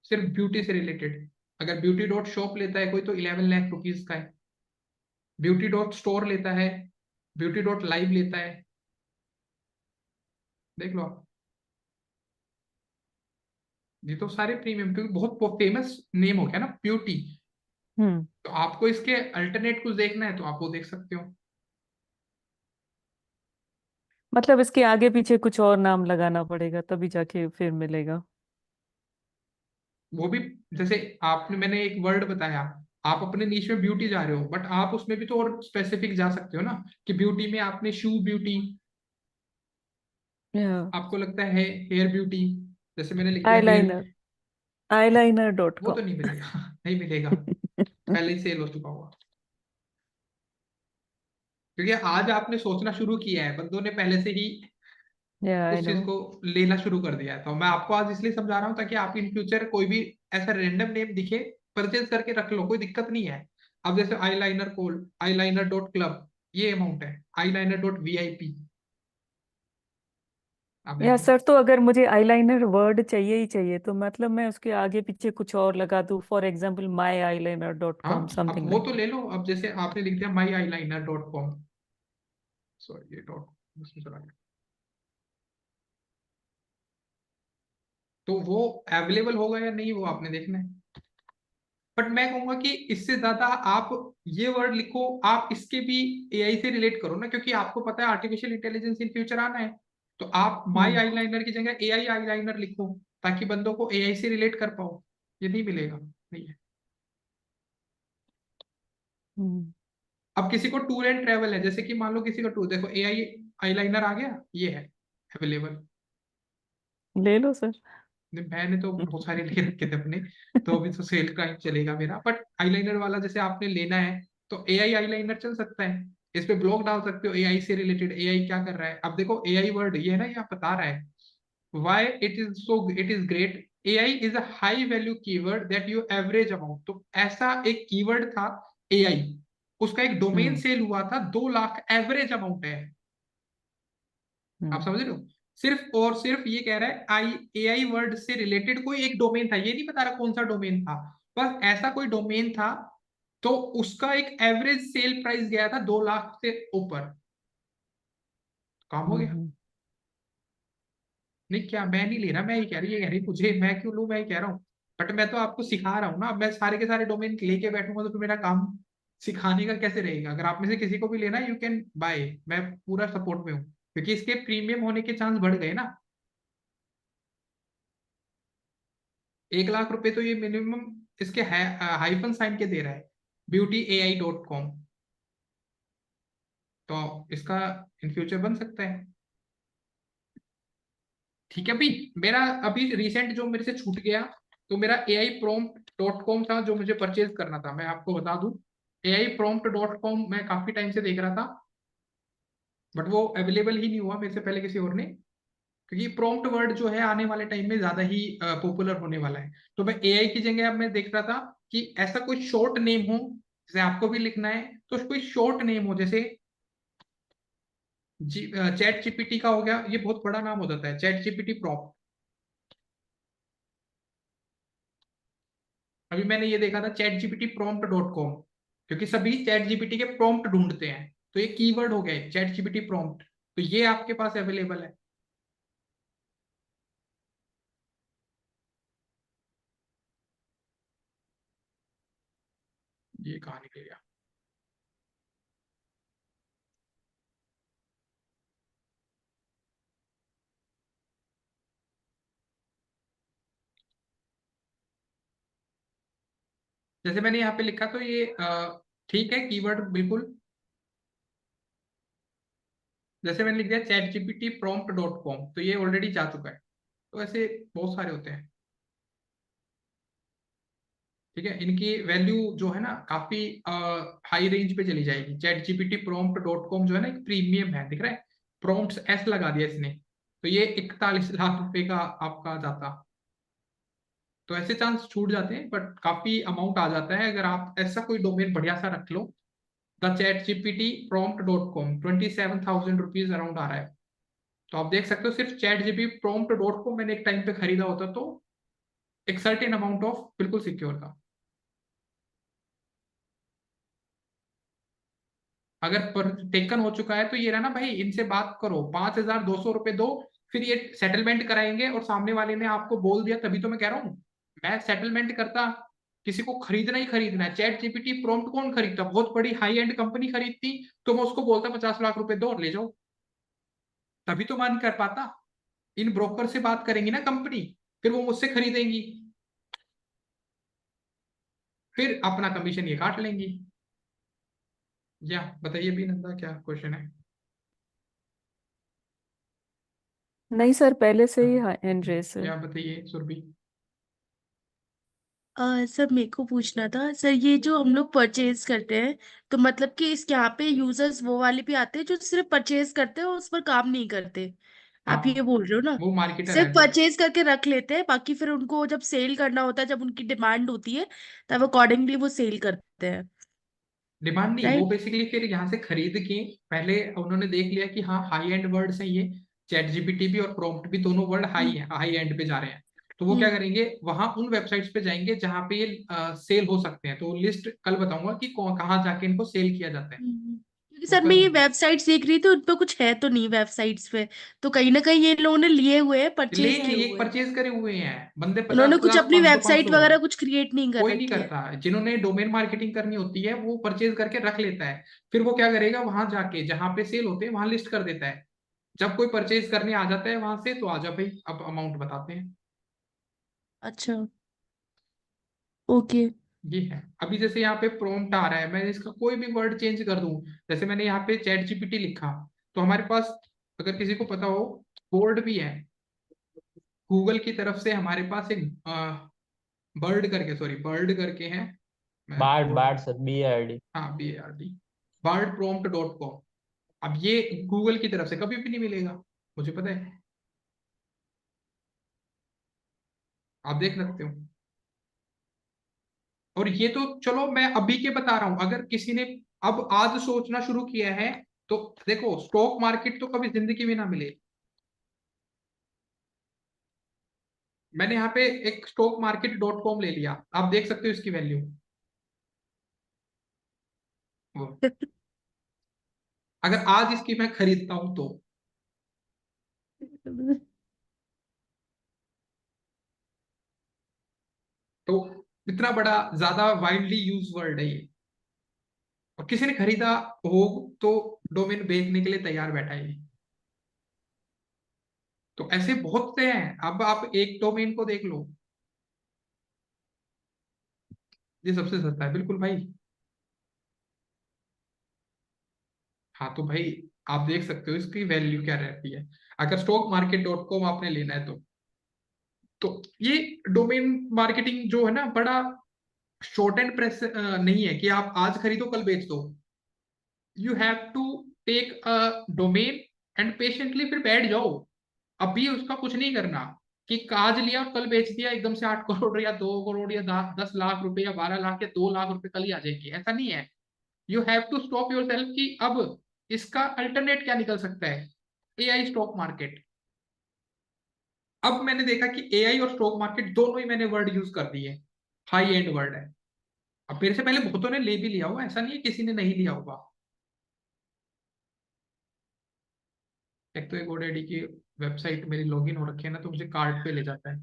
Speaker 1: सिर्फ ब्यूटी से रिलेटेड। अगर ब्यूटी डॉट शॉप लेता है कोई तो 11 लाख रुपीज का है। ब्यूटी डॉट स्टोर लेता है, ब्यूटी डॉट लाइव लेता है, देख लो आप। ये तो सारे प्रीमियम, क्योंकि बहुत फेमस नेम हो गया ना ब्यूटी।
Speaker 3: हम्म।
Speaker 1: तो आपको इसके अल्टरनेट कुछ देखना है तो आप वो देख सकते हो।
Speaker 3: मतलब इसके आगे पीछे कुछ और नाम लगाना पड़ेगा तभी जाके फिर मिलेगा?
Speaker 1: वो भी जैसे आपने, मैंने एक वर्ड बताया, आप अपने नीश में ब्यूटी जा रहे हो बट आप उसमें भी तो और स्पेसिफिक जा सकते हो ना, कि ब्यूटी में आपने शू ब्यूटी,
Speaker 3: या
Speaker 1: आपको लगता है हेयर ब्यूटी, जैसे मैंने लिख दिया हेयर।
Speaker 3: आईलाइनर, आईलाइनर डॉट
Speaker 1: वो तो
Speaker 3: कॉम
Speaker 1: नहीं मिलेगा नहीं मिलेगा, पहले ही सेल हो चुका होगा। क्योंकि आज आपने सोचना शुरू किया है, बंदों ने पहले से ही
Speaker 3: या आई
Speaker 1: उस
Speaker 3: नो।
Speaker 1: चीज को लेना शुरू कर दिया है। तो मैं आपको आज इसलिए समझा रहा हूँ ताकि आप इन फ्यूचर कोई भी ऐसा रैंडम नेम दिखे परचेज करके रख लो, कोई दिक्कत नहीं है। अब जैसे eyeliner.club ये अमाउंट है, eyeliner.vip, आप देख
Speaker 3: या
Speaker 1: लो।
Speaker 3: सर, तो अगर मुझे आईलाइनर वर्ड चाहिए ही चाहिए तो मतलब मैं उसके आगे पीछे कुछ और लगा दूं, for example my eyeliner dot
Speaker 1: हाँ,
Speaker 3: कॉम,
Speaker 1: अब
Speaker 3: समथिंग
Speaker 1: वो
Speaker 3: लाइक
Speaker 1: तो
Speaker 3: दैट।
Speaker 1: ले लो। अब जैसे आपने लिख दिया myeyeliner.com, सॉरी ये डॉट उसमें चला गया, तो वो अवेलेबल होगा या नहीं वो आपने देखना है। बट मैं कहूंगा कि इससे ज्यादा आप ये वर्ड लिखो, आप इसके भी एआई से रिलेट करो ना, क्योंकि आपको पता है आर्टिफिशियल इंटेलिजेंस इन फ्यूचर आना है। तो आप माई
Speaker 3: हम्म।
Speaker 1: आईलाइनर की जगह एआई आईलाइनर लिखो, ताकि बंदों को एआई से रिलेट कर पाओ। ये नहीं मिलेगा, नहीं है।
Speaker 3: हम्म।
Speaker 1: अब किसी को टूर एंड ट्रेवल है, जैसे कि मान लो किसी का टूर, देखो एआई आईलाइनर आ गया, ये है अवेलेबल।
Speaker 3: ले लो सर।
Speaker 1: मैंने तो बहुत सारे ले रखे थे अपने, तो अभी तो सेल का ही चलेगा मेरा। बट आईलाइनर वाला जैसे आपने लेना है तो एआई आईलाइनर चल सकता है, इस पे ब्लॉग डाल सकते हो एआई से रिलेटेड, एआई क्या कर रहा है। अब देखो एआई वर्ड ये है ना, यहाँ बता रहा है why it is great, AI is a high value keyword that you average amount. तो ऐसा एक कीवर्ड था एआई, उसका एक डोमेन
Speaker 3: हम्म
Speaker 1: सेल हुआ था 2 लाख, एवरेज अमाउंट है। आप
Speaker 3: हम्म
Speaker 1: समझ रहे हो, सिर्फ और सिर्फ ये कह रहा है आई एआई वर्ड से रिलेटेड कोई एक डोमेन था, ये नहीं बता रहा कौन सा डोमेन था, बस ऐसा कोई डोमेन था, तो उसका एक एवरेज सेल प्राइस गया था 2 लाख से ऊपर, काम हो गया।
Speaker 3: हम्म
Speaker 1: नहीं क्या, मैं नहीं ले रहा, मैं ये कह रही, ये कह रही मुझे, मैं क्यों लूं, मैं ये कह रहा हूँ। बट मैं तो आपको सिखा रहा हूँ ना, अब मैं सारे के सारे डोमेन लेके बैठूंगा तो फिर मेरा काम सिखाने का कैसे रहेगा। अगर आप में से किसी को भी लेना यू कैन बाय, मैं पूरा सपोर्ट में हूँ, क्योंकि इसके प्रीमियम होने के चांस बढ़ गए ना। 1 लाख रुपए तो ये मिनिमम इसके हाइफन साइन के दे रहा है, beautyai.com, तो इसका इन फ्यूचर बन सकता है। ठीक है, अभी मेरा अभी रिसेंट जो मेरे से छूट गया, तो मेरा ai prompt.com था जो मुझे परचेज करना था, मैं आपको बता दूं। ai prompt.com मैं काफी टाइम से देख रहा था, बट वो अवेलेबल ही नहीं हुआ मेरे से पहले किसी और ने, क्योंकि प्रॉम्प्ट वर्ड जो है आने वाले टाइम में ज्यादा ही पॉपुलर होने वाला है। तो मैं एआई की जगह अब मैं देख रहा था कि ऐसा कोई शॉर्ट नेम हो, जैसे आपको भी लिखना है तो कोई शॉर्ट नेम हो, जैसे चैट जीपीटी का हो गया, ये बहुत बड़ा नाम हो जाता है, चैट जीपीटी प्रॉम्प्ट। अभी मैंने ये देखा था chatgptprompt.com, क्योंकि सभी चैट जीपीटी के प्रॉम्प्ट ढूंढते हैं, तो ये कीवर्ड हो गया चैट जीपीटी प्रॉम्प्ट, तो ये आपके पास अवेलेबल है। ये कहाँ निकल गया, जैसे मैंने यहाँ पे लिखा, तो ये ठीक है कीवर्ड बिल्कुल, जैसे मैंने लिख दिया chatgptprompt.com, तो ये ऑलरेडी जा चुका है। तो ऐसे बहुत सारे होते हैं, ठीक है, इनकी वैल्यू जो है ना काफी हाई रेंज पे चली जाएगी। chatgptprompt.com जो है ना एक प्रीमियम है, दिख रहा है, प्रॉम्प्ट्स एस लगा दिया इसने, तो ये 41 लाख रुपए का आपका जाता। तो ऐसे चांस छूट जाते हैं, बट काफी अमाउंट आ जाता है अगर आप ऐसा कोई डोमेन बढ़िया सा रख लो। The chat GPT prompt.com 27,000 rupees around आ रहा है। तो आप देख सकते हो सिर्फ चैट जीपी prompt.com मैंने एक टाइम पे खरीदा होता तो एक सर्टेन अमाउंट ऑफ बिल्कुल सिक्योर था। अगर पर टेकन हो चुका है तो ये रहा ना भाई, इनसे बात करो, 5,200 रुपये दो, फिर ये सेटलमेंट कराएंगे, और सामने वाले ने आपको बोल दिया, तभी तो मैं कह रहा हूँ मैं सेटलमेंट करता। किसी को खरीदना ही खरीदना है, चैट जीपीटी प्रॉम्प्ट कौन खरीदता, बहुत बड़ी हाई एंड कंपनी खरीदती, तो मैं उसको बोलता 50 लाख रुपए दो और ले जाओ, तभी तो मान कर पाता। इन ब्रोकर से बात करेंगी ना कंपनी, फिर वो मुझसे खरीदेंगी, फिर अपना कमीशन ये काट लेंगी। या बताइए भी नंदा, क्या क्वेश्चन है।
Speaker 3: नहीं सर, पहले से ही
Speaker 1: हाँ,
Speaker 3: हैंड रेस है।
Speaker 1: या बताइए सुरभि।
Speaker 4: सर मेरे को पूछना था सर, ये जो हम लोग परचेज करते हैं, तो मतलब कि इस यहाँ पे यूजर्स वो वाले भी आते हैं जो सिर्फ परचेज करते हैं और उस पर काम नहीं करते, आप ये
Speaker 1: हाँ,
Speaker 4: बोल रहे हो ना?
Speaker 1: वो मार्केटर
Speaker 4: सिर्फ
Speaker 1: है जो,
Speaker 4: परचेज करके रख लेते हैं, बाकी फिर उनको जब सेल करना होता है, जब उनकी डिमांड होती है, तब अकॉर्डिंगली वो सेल करते हैं,
Speaker 1: डिमांड नहीं, वो
Speaker 4: राइट?
Speaker 1: बेसिकली फिर यहाँ से खरीद के पहले उन्होंने देख लिया कि हाँ हाई एंड वर्ड्स हैं ये, चैट जीपीटी भी और प्रॉम्प्ट भी दोनों वर्ड हाई
Speaker 4: हम्म
Speaker 1: है, हाई एंड पे जा रहे हैं, तो वो क्या
Speaker 4: हम्म
Speaker 1: करेंगे, वहां उन वेबसाइट्स पे जाएंगे जहां पे ये सेल हो सकते हैं, तो लिस्ट कल बताऊंगा कि कहाँ जाके इनको सेल किया जाता है।
Speaker 4: क्योंकि सर
Speaker 1: उसका
Speaker 4: मैं ये वेबसाइट्स देख रही थी, उन पे कुछ है तो नहीं वेबसाइट्स पे, तो कहीं ना कहीं ये लोगों ने लिए हुए हैं,
Speaker 1: ले
Speaker 4: परचेज
Speaker 1: हैं,
Speaker 4: किए
Speaker 1: ये
Speaker 4: हुए हैं।
Speaker 1: परचेज करे हुए हैं बंदे, पचास
Speaker 4: इन्होंने कुछ
Speaker 1: पचास
Speaker 4: अपनी
Speaker 1: 500
Speaker 4: वेबसाइट
Speaker 1: 500।
Speaker 4: वगैरह कुछ क्रिएट नहीं कर
Speaker 1: कोई नहीं
Speaker 4: रखी है।
Speaker 1: करता, जिन्होंने डोमेन मार्केटिंग करनी होती है वो परचेज करके रख लेता है, फिर वो क्या करेगा, वहां जाके जहां पे सेल होते हैं वहां लिस्ट कर देता है, जब कोई परचेज करने आ जाता है वहां से, तो आ जा भाई अब अमाउंट बताते हैं।
Speaker 4: अच्छा, ओके।
Speaker 1: ये है, अभी जैसे यहाँ पे प्रॉम्प्ट आ रहा है, मैं इसका कोई भी वर्ड चेंज कर दूं, जैसे मैंने यहाँ पे चैट जीपीटी लिखा, तो हमारे पास, अगर किसी को पता हो, बोर्ड भी है, गूगल की तरफ से हमारे पास एक बर्ड करके है, मैं
Speaker 2: बार्ड
Speaker 1: बोल रहा
Speaker 2: बार्ड
Speaker 1: हूँ।
Speaker 2: Sir, BARD।
Speaker 1: हाँ, BARD, bardprompt.com। अब ये गूगल की तरफ से कभी भी नहीं मिलेगा, मुझे पता है, आप देख सकते हो। और ये तो चलो मैं अभी के बता रहा हूं, अगर किसी ने अब आज सोचना शुरू किया है तो देखो, स्टॉक मार्केट तो कभी जिंदगी में ना मिले। मैंने यहाँ पे एक स्टॉक मार्केट .com ले लिया, आप देख सकते हो इसकी वैल्यू। वो अगर आज इसकी मैं खरीदता हूं तो इतना बड़ा ज्यादा वाइडली यूज वर्ड है ये, और किसी ने खरीदा हो तो डोमेन बेचने के लिए तैयार बैठा है ये। तो ऐसे बहुत से हैं, अब आप एक डोमेन को देख लो, ये सबसे सस्ता है बिल्कुल भाई। हाँ तो भाई आप देख सकते हो इसकी वैल्यू क्या रहती है, अगर स्टॉक मार्केट .com आपने लेना है तो ये डोमेन मार्केटिंग जो है ना, बड़ा शॉर्ट एंड प्रेस नहीं है कि आप आज खरीदो कल बेच दो। You have to take a domain and patiently फिर बैठ जाओ। अभी उसका कुछ नहीं करना कि आज लिया और कल बेच दिया एकदम से 8 करोड़ या 2 करोड़ या 10 लाख रुपए या 12 लाख या 2 लाख रुपए कल ही आ जाएंगे, ऐसा नहीं है। You have to stop yourself कि अब इसका अल्टरनेट क्या निकल सकता है, एआई स्टॉक मार्केट। अब मैंने देखा कि एआई और स्टॉक मार्केट दोनों ही मैंने वर्ड यूज कर दिए, हाई एंड वर्ड है। अब मेरे से पहले बहुतों ने ले भी लिया होगा, ऐसा नहीं है किसी ने नहीं लिया होगा। एक तो एक GoDaddy की वेबसाइट मेरी लॉगिन हो रखी है ना, तो मुझे कार्ड पे ले जाता है।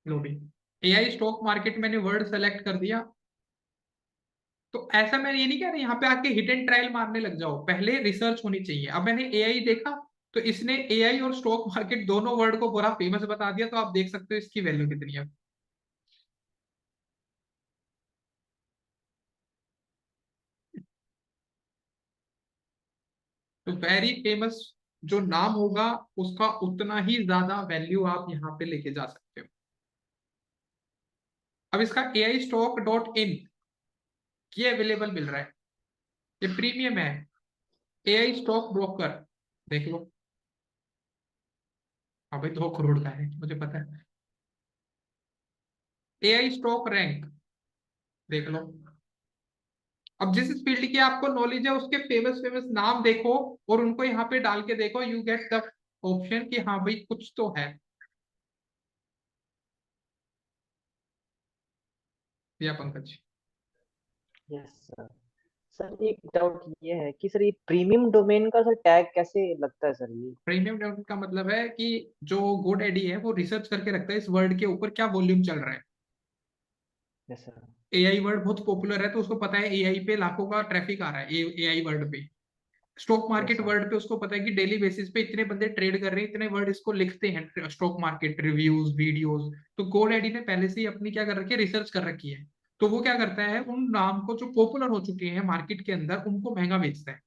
Speaker 1: लोडिंग। एआई स्टॉक मार्केट मैंने वर्ड सेलेक्ट कर दिया, तो ऐसा मैं ये नहीं कह रहा यहाँ पे आके हिट एंड ट्रायल मारने लग जाओ, पहले रिसर्च होनी चाहिए। अब मैंने एआई देखा तो इसने एआई और स्टॉक मार्केट दोनों वर्ड को पूरा फेमस बता दिया, तो आप देख सकते हो इसकी वैल्यू कितनी है। तो वेरी फेमस जो नाम होगा उसका उतना ही ज्यादा वैल्यू आप यहाँ पे लेके जा सकते हो। अब इसका AI stock.in ये अवेलेबल मिल रहा है, ये प्रीमियम है। एआई स्टॉक ब्रोकर देख लो, अभी 2 करोड़ का है मुझे पता है। एआई स्टॉक रैंक देख लो। अब जिस फील्ड की आपको नॉलेज है उसके फेमस फेमस नाम देखो और उनको यहाँ पे डाल के देखो, यू गेट द ऑप्शन कि हाँ भाई कुछ तो है। या पंकज।
Speaker 5: Yes sir. सर एक डाउट ये है कि सर ये प्रीमियम डोमेन का सर टैग कैसे लगता है सर ये?
Speaker 1: प्रीमियम डेवलप का मतलब है कि जो GoDaddy है वो रिसर्च करके रखता है इस वर्ड के ऊपर क्या वॉल्यूम चल रहा है।
Speaker 5: Yes sir.
Speaker 1: एआई वर्ड बहुत पॉपुलर है तो उसको पता है एआई पे लाखों का ट्रैफिक आ रहा है एआई वर्ड पे। Stock
Speaker 5: yes
Speaker 1: market
Speaker 5: sir.
Speaker 1: Word पे उसको पता है कि डेली बेसिस पे इतने बंदे ट्रेड कर रहे हैं, इतने वर्ड इसको लिखते हैं स्टॉक मार्केट रिव्यूज वीडियोस। तो GoDaddy ने पहले से ही अपनी क्या कर रखी है, रिसर्च कर रखी है। तो वो क्या करता है, उन नाम को जो पॉपुलर हो चुके हैं मार्केट के अंदर उनको महंगा बेचता है।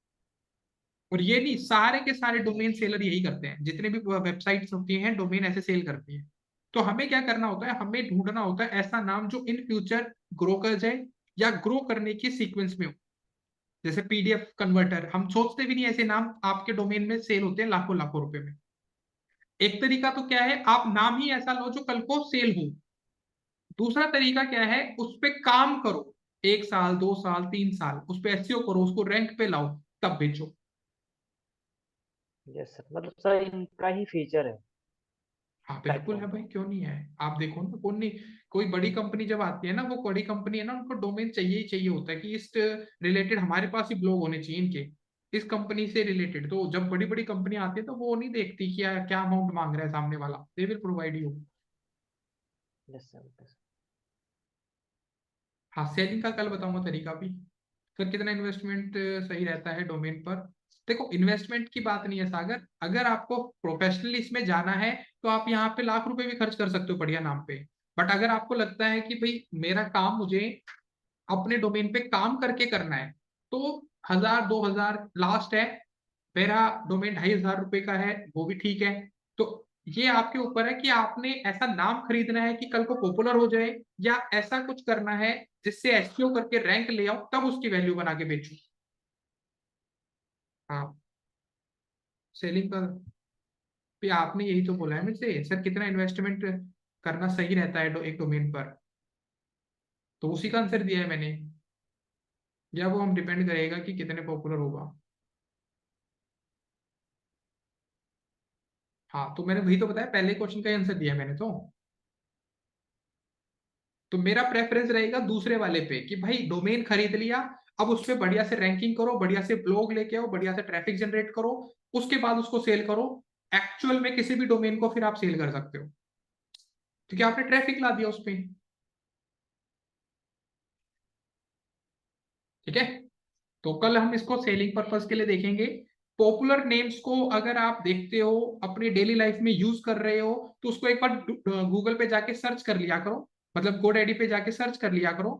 Speaker 1: और ये नहीं, सारे के सारे डोमेन सेलर यही करते हैं, जितने भी वेबसाइट्स होती हैं डोमेन ऐसे सेल करती हैं। तो हमें क्या करना होता है, हमें ढूंढना होता है ऐसा नाम जो इन फ्यूचर ग्रो कर जाए या ग्रो करने की सीक्वेंस में हो। जैसे PDF कन्वर्टर, हम सोचते भी नहीं ऐसे नाम आपके डोमेन में सेल होते हैं लाखों लाखों रुपए में। एक तरीका तो क्या है, आप नाम ही ऐसा लो जो कल को सेल हो। दूसरा तरीका क्या है, उस पे काम करो, 1 साल 2 साल 3 साल उस पे SEO करो, उसको रैंक पे लाओ, तब बेचो।
Speaker 5: यस सर, मतलब सर इनका ही फीचर है
Speaker 1: हाँ बिल्कुल है
Speaker 5: प्लेटफॉर्म
Speaker 1: भाई,
Speaker 5: का।
Speaker 1: क्यों नहीं है। आप देखो ना, कौन नहीं, कोई बड़ी कंपनी जब आती है ना, वो बड़ी कंपनी है ना, उनको डोमेन चाहिए ही चाहिए होता है कि इस रिलेटेड हमारे पास ही ब्लॉग होने चाहिए इनके, इस कंपनी से रिलेटेड। तो जब बड़ी बड़ी कंपनी आती है तो वो नहीं देखती कि क्या क्या अमाउंट मांग रहा है सामने वाला, they will provide you.
Speaker 5: Yes sir. Yes
Speaker 1: हाँ, सेलिंग का कल बताऊंगा तरीका भी। फिर कितना इन्वेस्टमेंट सही रहता है डोमेन पर। देखो, इन्वेस्टमेंट की बात नहीं है सागर, अगर आपको प्रोफेशनली इसमें जाना है तो आप यहाँ पे लाख रुपए भी खर्च कर सकते हो बढ़िया नाम पे। बट अगर आपको लगता है कि भाई मेरा काम मुझे अपने डोमेन पे काम करके करना है, तो 1000 2000 लास्ट है। मेरा डोमेन 2500 रुपए का है, वो भी ठीक है। तो ये आपके ऊपर है कि आपने ऐसा नाम खरीदना है कि कल को पॉपुलर हो जाए, या ऐसा कुछ करना है जिससे एसईओ करके रैंक ले आओ, तब उसकी वैल्यू बना के बेचो। हाँ, सेलिंग का भी आपने यही तो बोला है मुझसे, सर कितना इन्वेस्टमेंट करना सही रहता है एक डोमेन पर, तो उसी का आंसर दिया है मैंने। या वो हम डिपेंड करेगा कि कितने पॉपुलर होगा। हाँ, तो मैंने वही तो बताया, पहले क्वेश्चन का आंसर दिया है मैंने तो मेरा प्रेफरेंस रहेगा दूसरे वाले पे कि भाई डोमेन खरीद लिया, अब उस पे बढ़िया से रैंकिंग करो, बढ़िया से ब्लॉग लेके आओ, बढ़िया से ट्रैफिक जनरेट करो, उसके बाद उसको सेल करो। एक्चुअल में किसी भी डोमेन को फिर आप सेल कर सकते हो, क्योंकि आपने ट्रैफिक ला दिया उस पे। ठीक है, तो कल हम इसको सेलिंग पर्पस के लिए देखेंगे। पॉपुलर नेम्स को अगर आप देखते हो, अपनी डेली लाइफ में यूज कर रहे हो, तो उसको एक बार गूगल पे जाके सर्च कर लिया करो, मतलब GoDaddy पे जाके सर्च कर लिया करो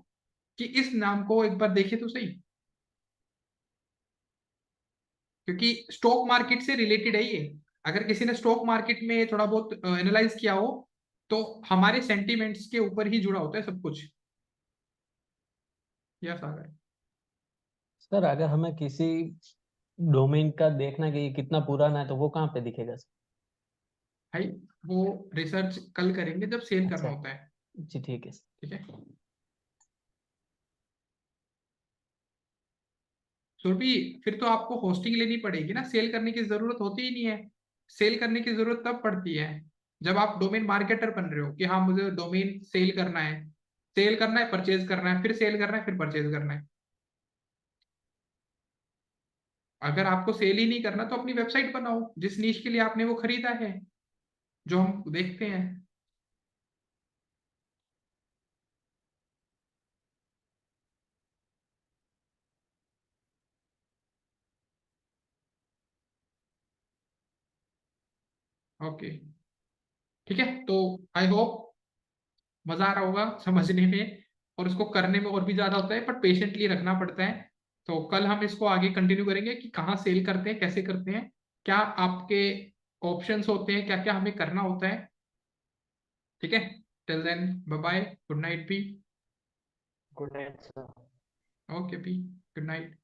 Speaker 1: कि इस नाम को एक बार देखे तो सही, क्योंकि स्टॉक मार्केट से रिलेटेड है ये। अगर किसी ने स्टॉक मार्केट में थोड़ा बहुत एनालाइज किया हो, तो हमारे सेंटिमेंट्स के ऊपर ही जुड़ा होता है सब कुछ। यस सागर।
Speaker 2: सर अगर हमें किसी डोमेन का देखना है कि ये कितना पुराना है तो वो कहाँ पे दिखेगा सर?
Speaker 1: भाई वो रिसर्च कल करेंगे जब सेल करना
Speaker 2: अच्छा,
Speaker 1: होता है।
Speaker 2: जी ठीक है सर।
Speaker 1: ठीक है सुरभि, फिर तो आपको होस्टिंग लेनी पड़ेगी ना, सेल करने की जरूरत होती ही नहीं है। सेल करने की जरूरत तब पड़ती है जब आप डोमेन मार्केटर बन रहे हो कि हाँ मुझे डोमेन सेल करना है, सेल करना है, परचेज करना है, फिर सेल करना है, फिर परचेज करना है। अगर आपको सेल ही नहीं करना तो अपनी वेबसाइट बनाओ जिस नीश के लिए आपने वो खरीदा है, जो हम देखते हैं। ओके, ठीक है, तो आई होप मजा आ रहा होगा समझने में, और इसको करने में और भी ज्यादा होता है, पर पेशेंटली रखना पड़ता है। तो कल हम इसको आगे कंटिन्यू करेंगे कि कहाँ सेल करते हैं, कैसे करते हैं, क्या आपके ऑप्शंस होते हैं, क्या क्या हमें करना होता है। ठीक है, till then bye bye, good night P.
Speaker 5: Good night sir.
Speaker 1: Okay P, good night.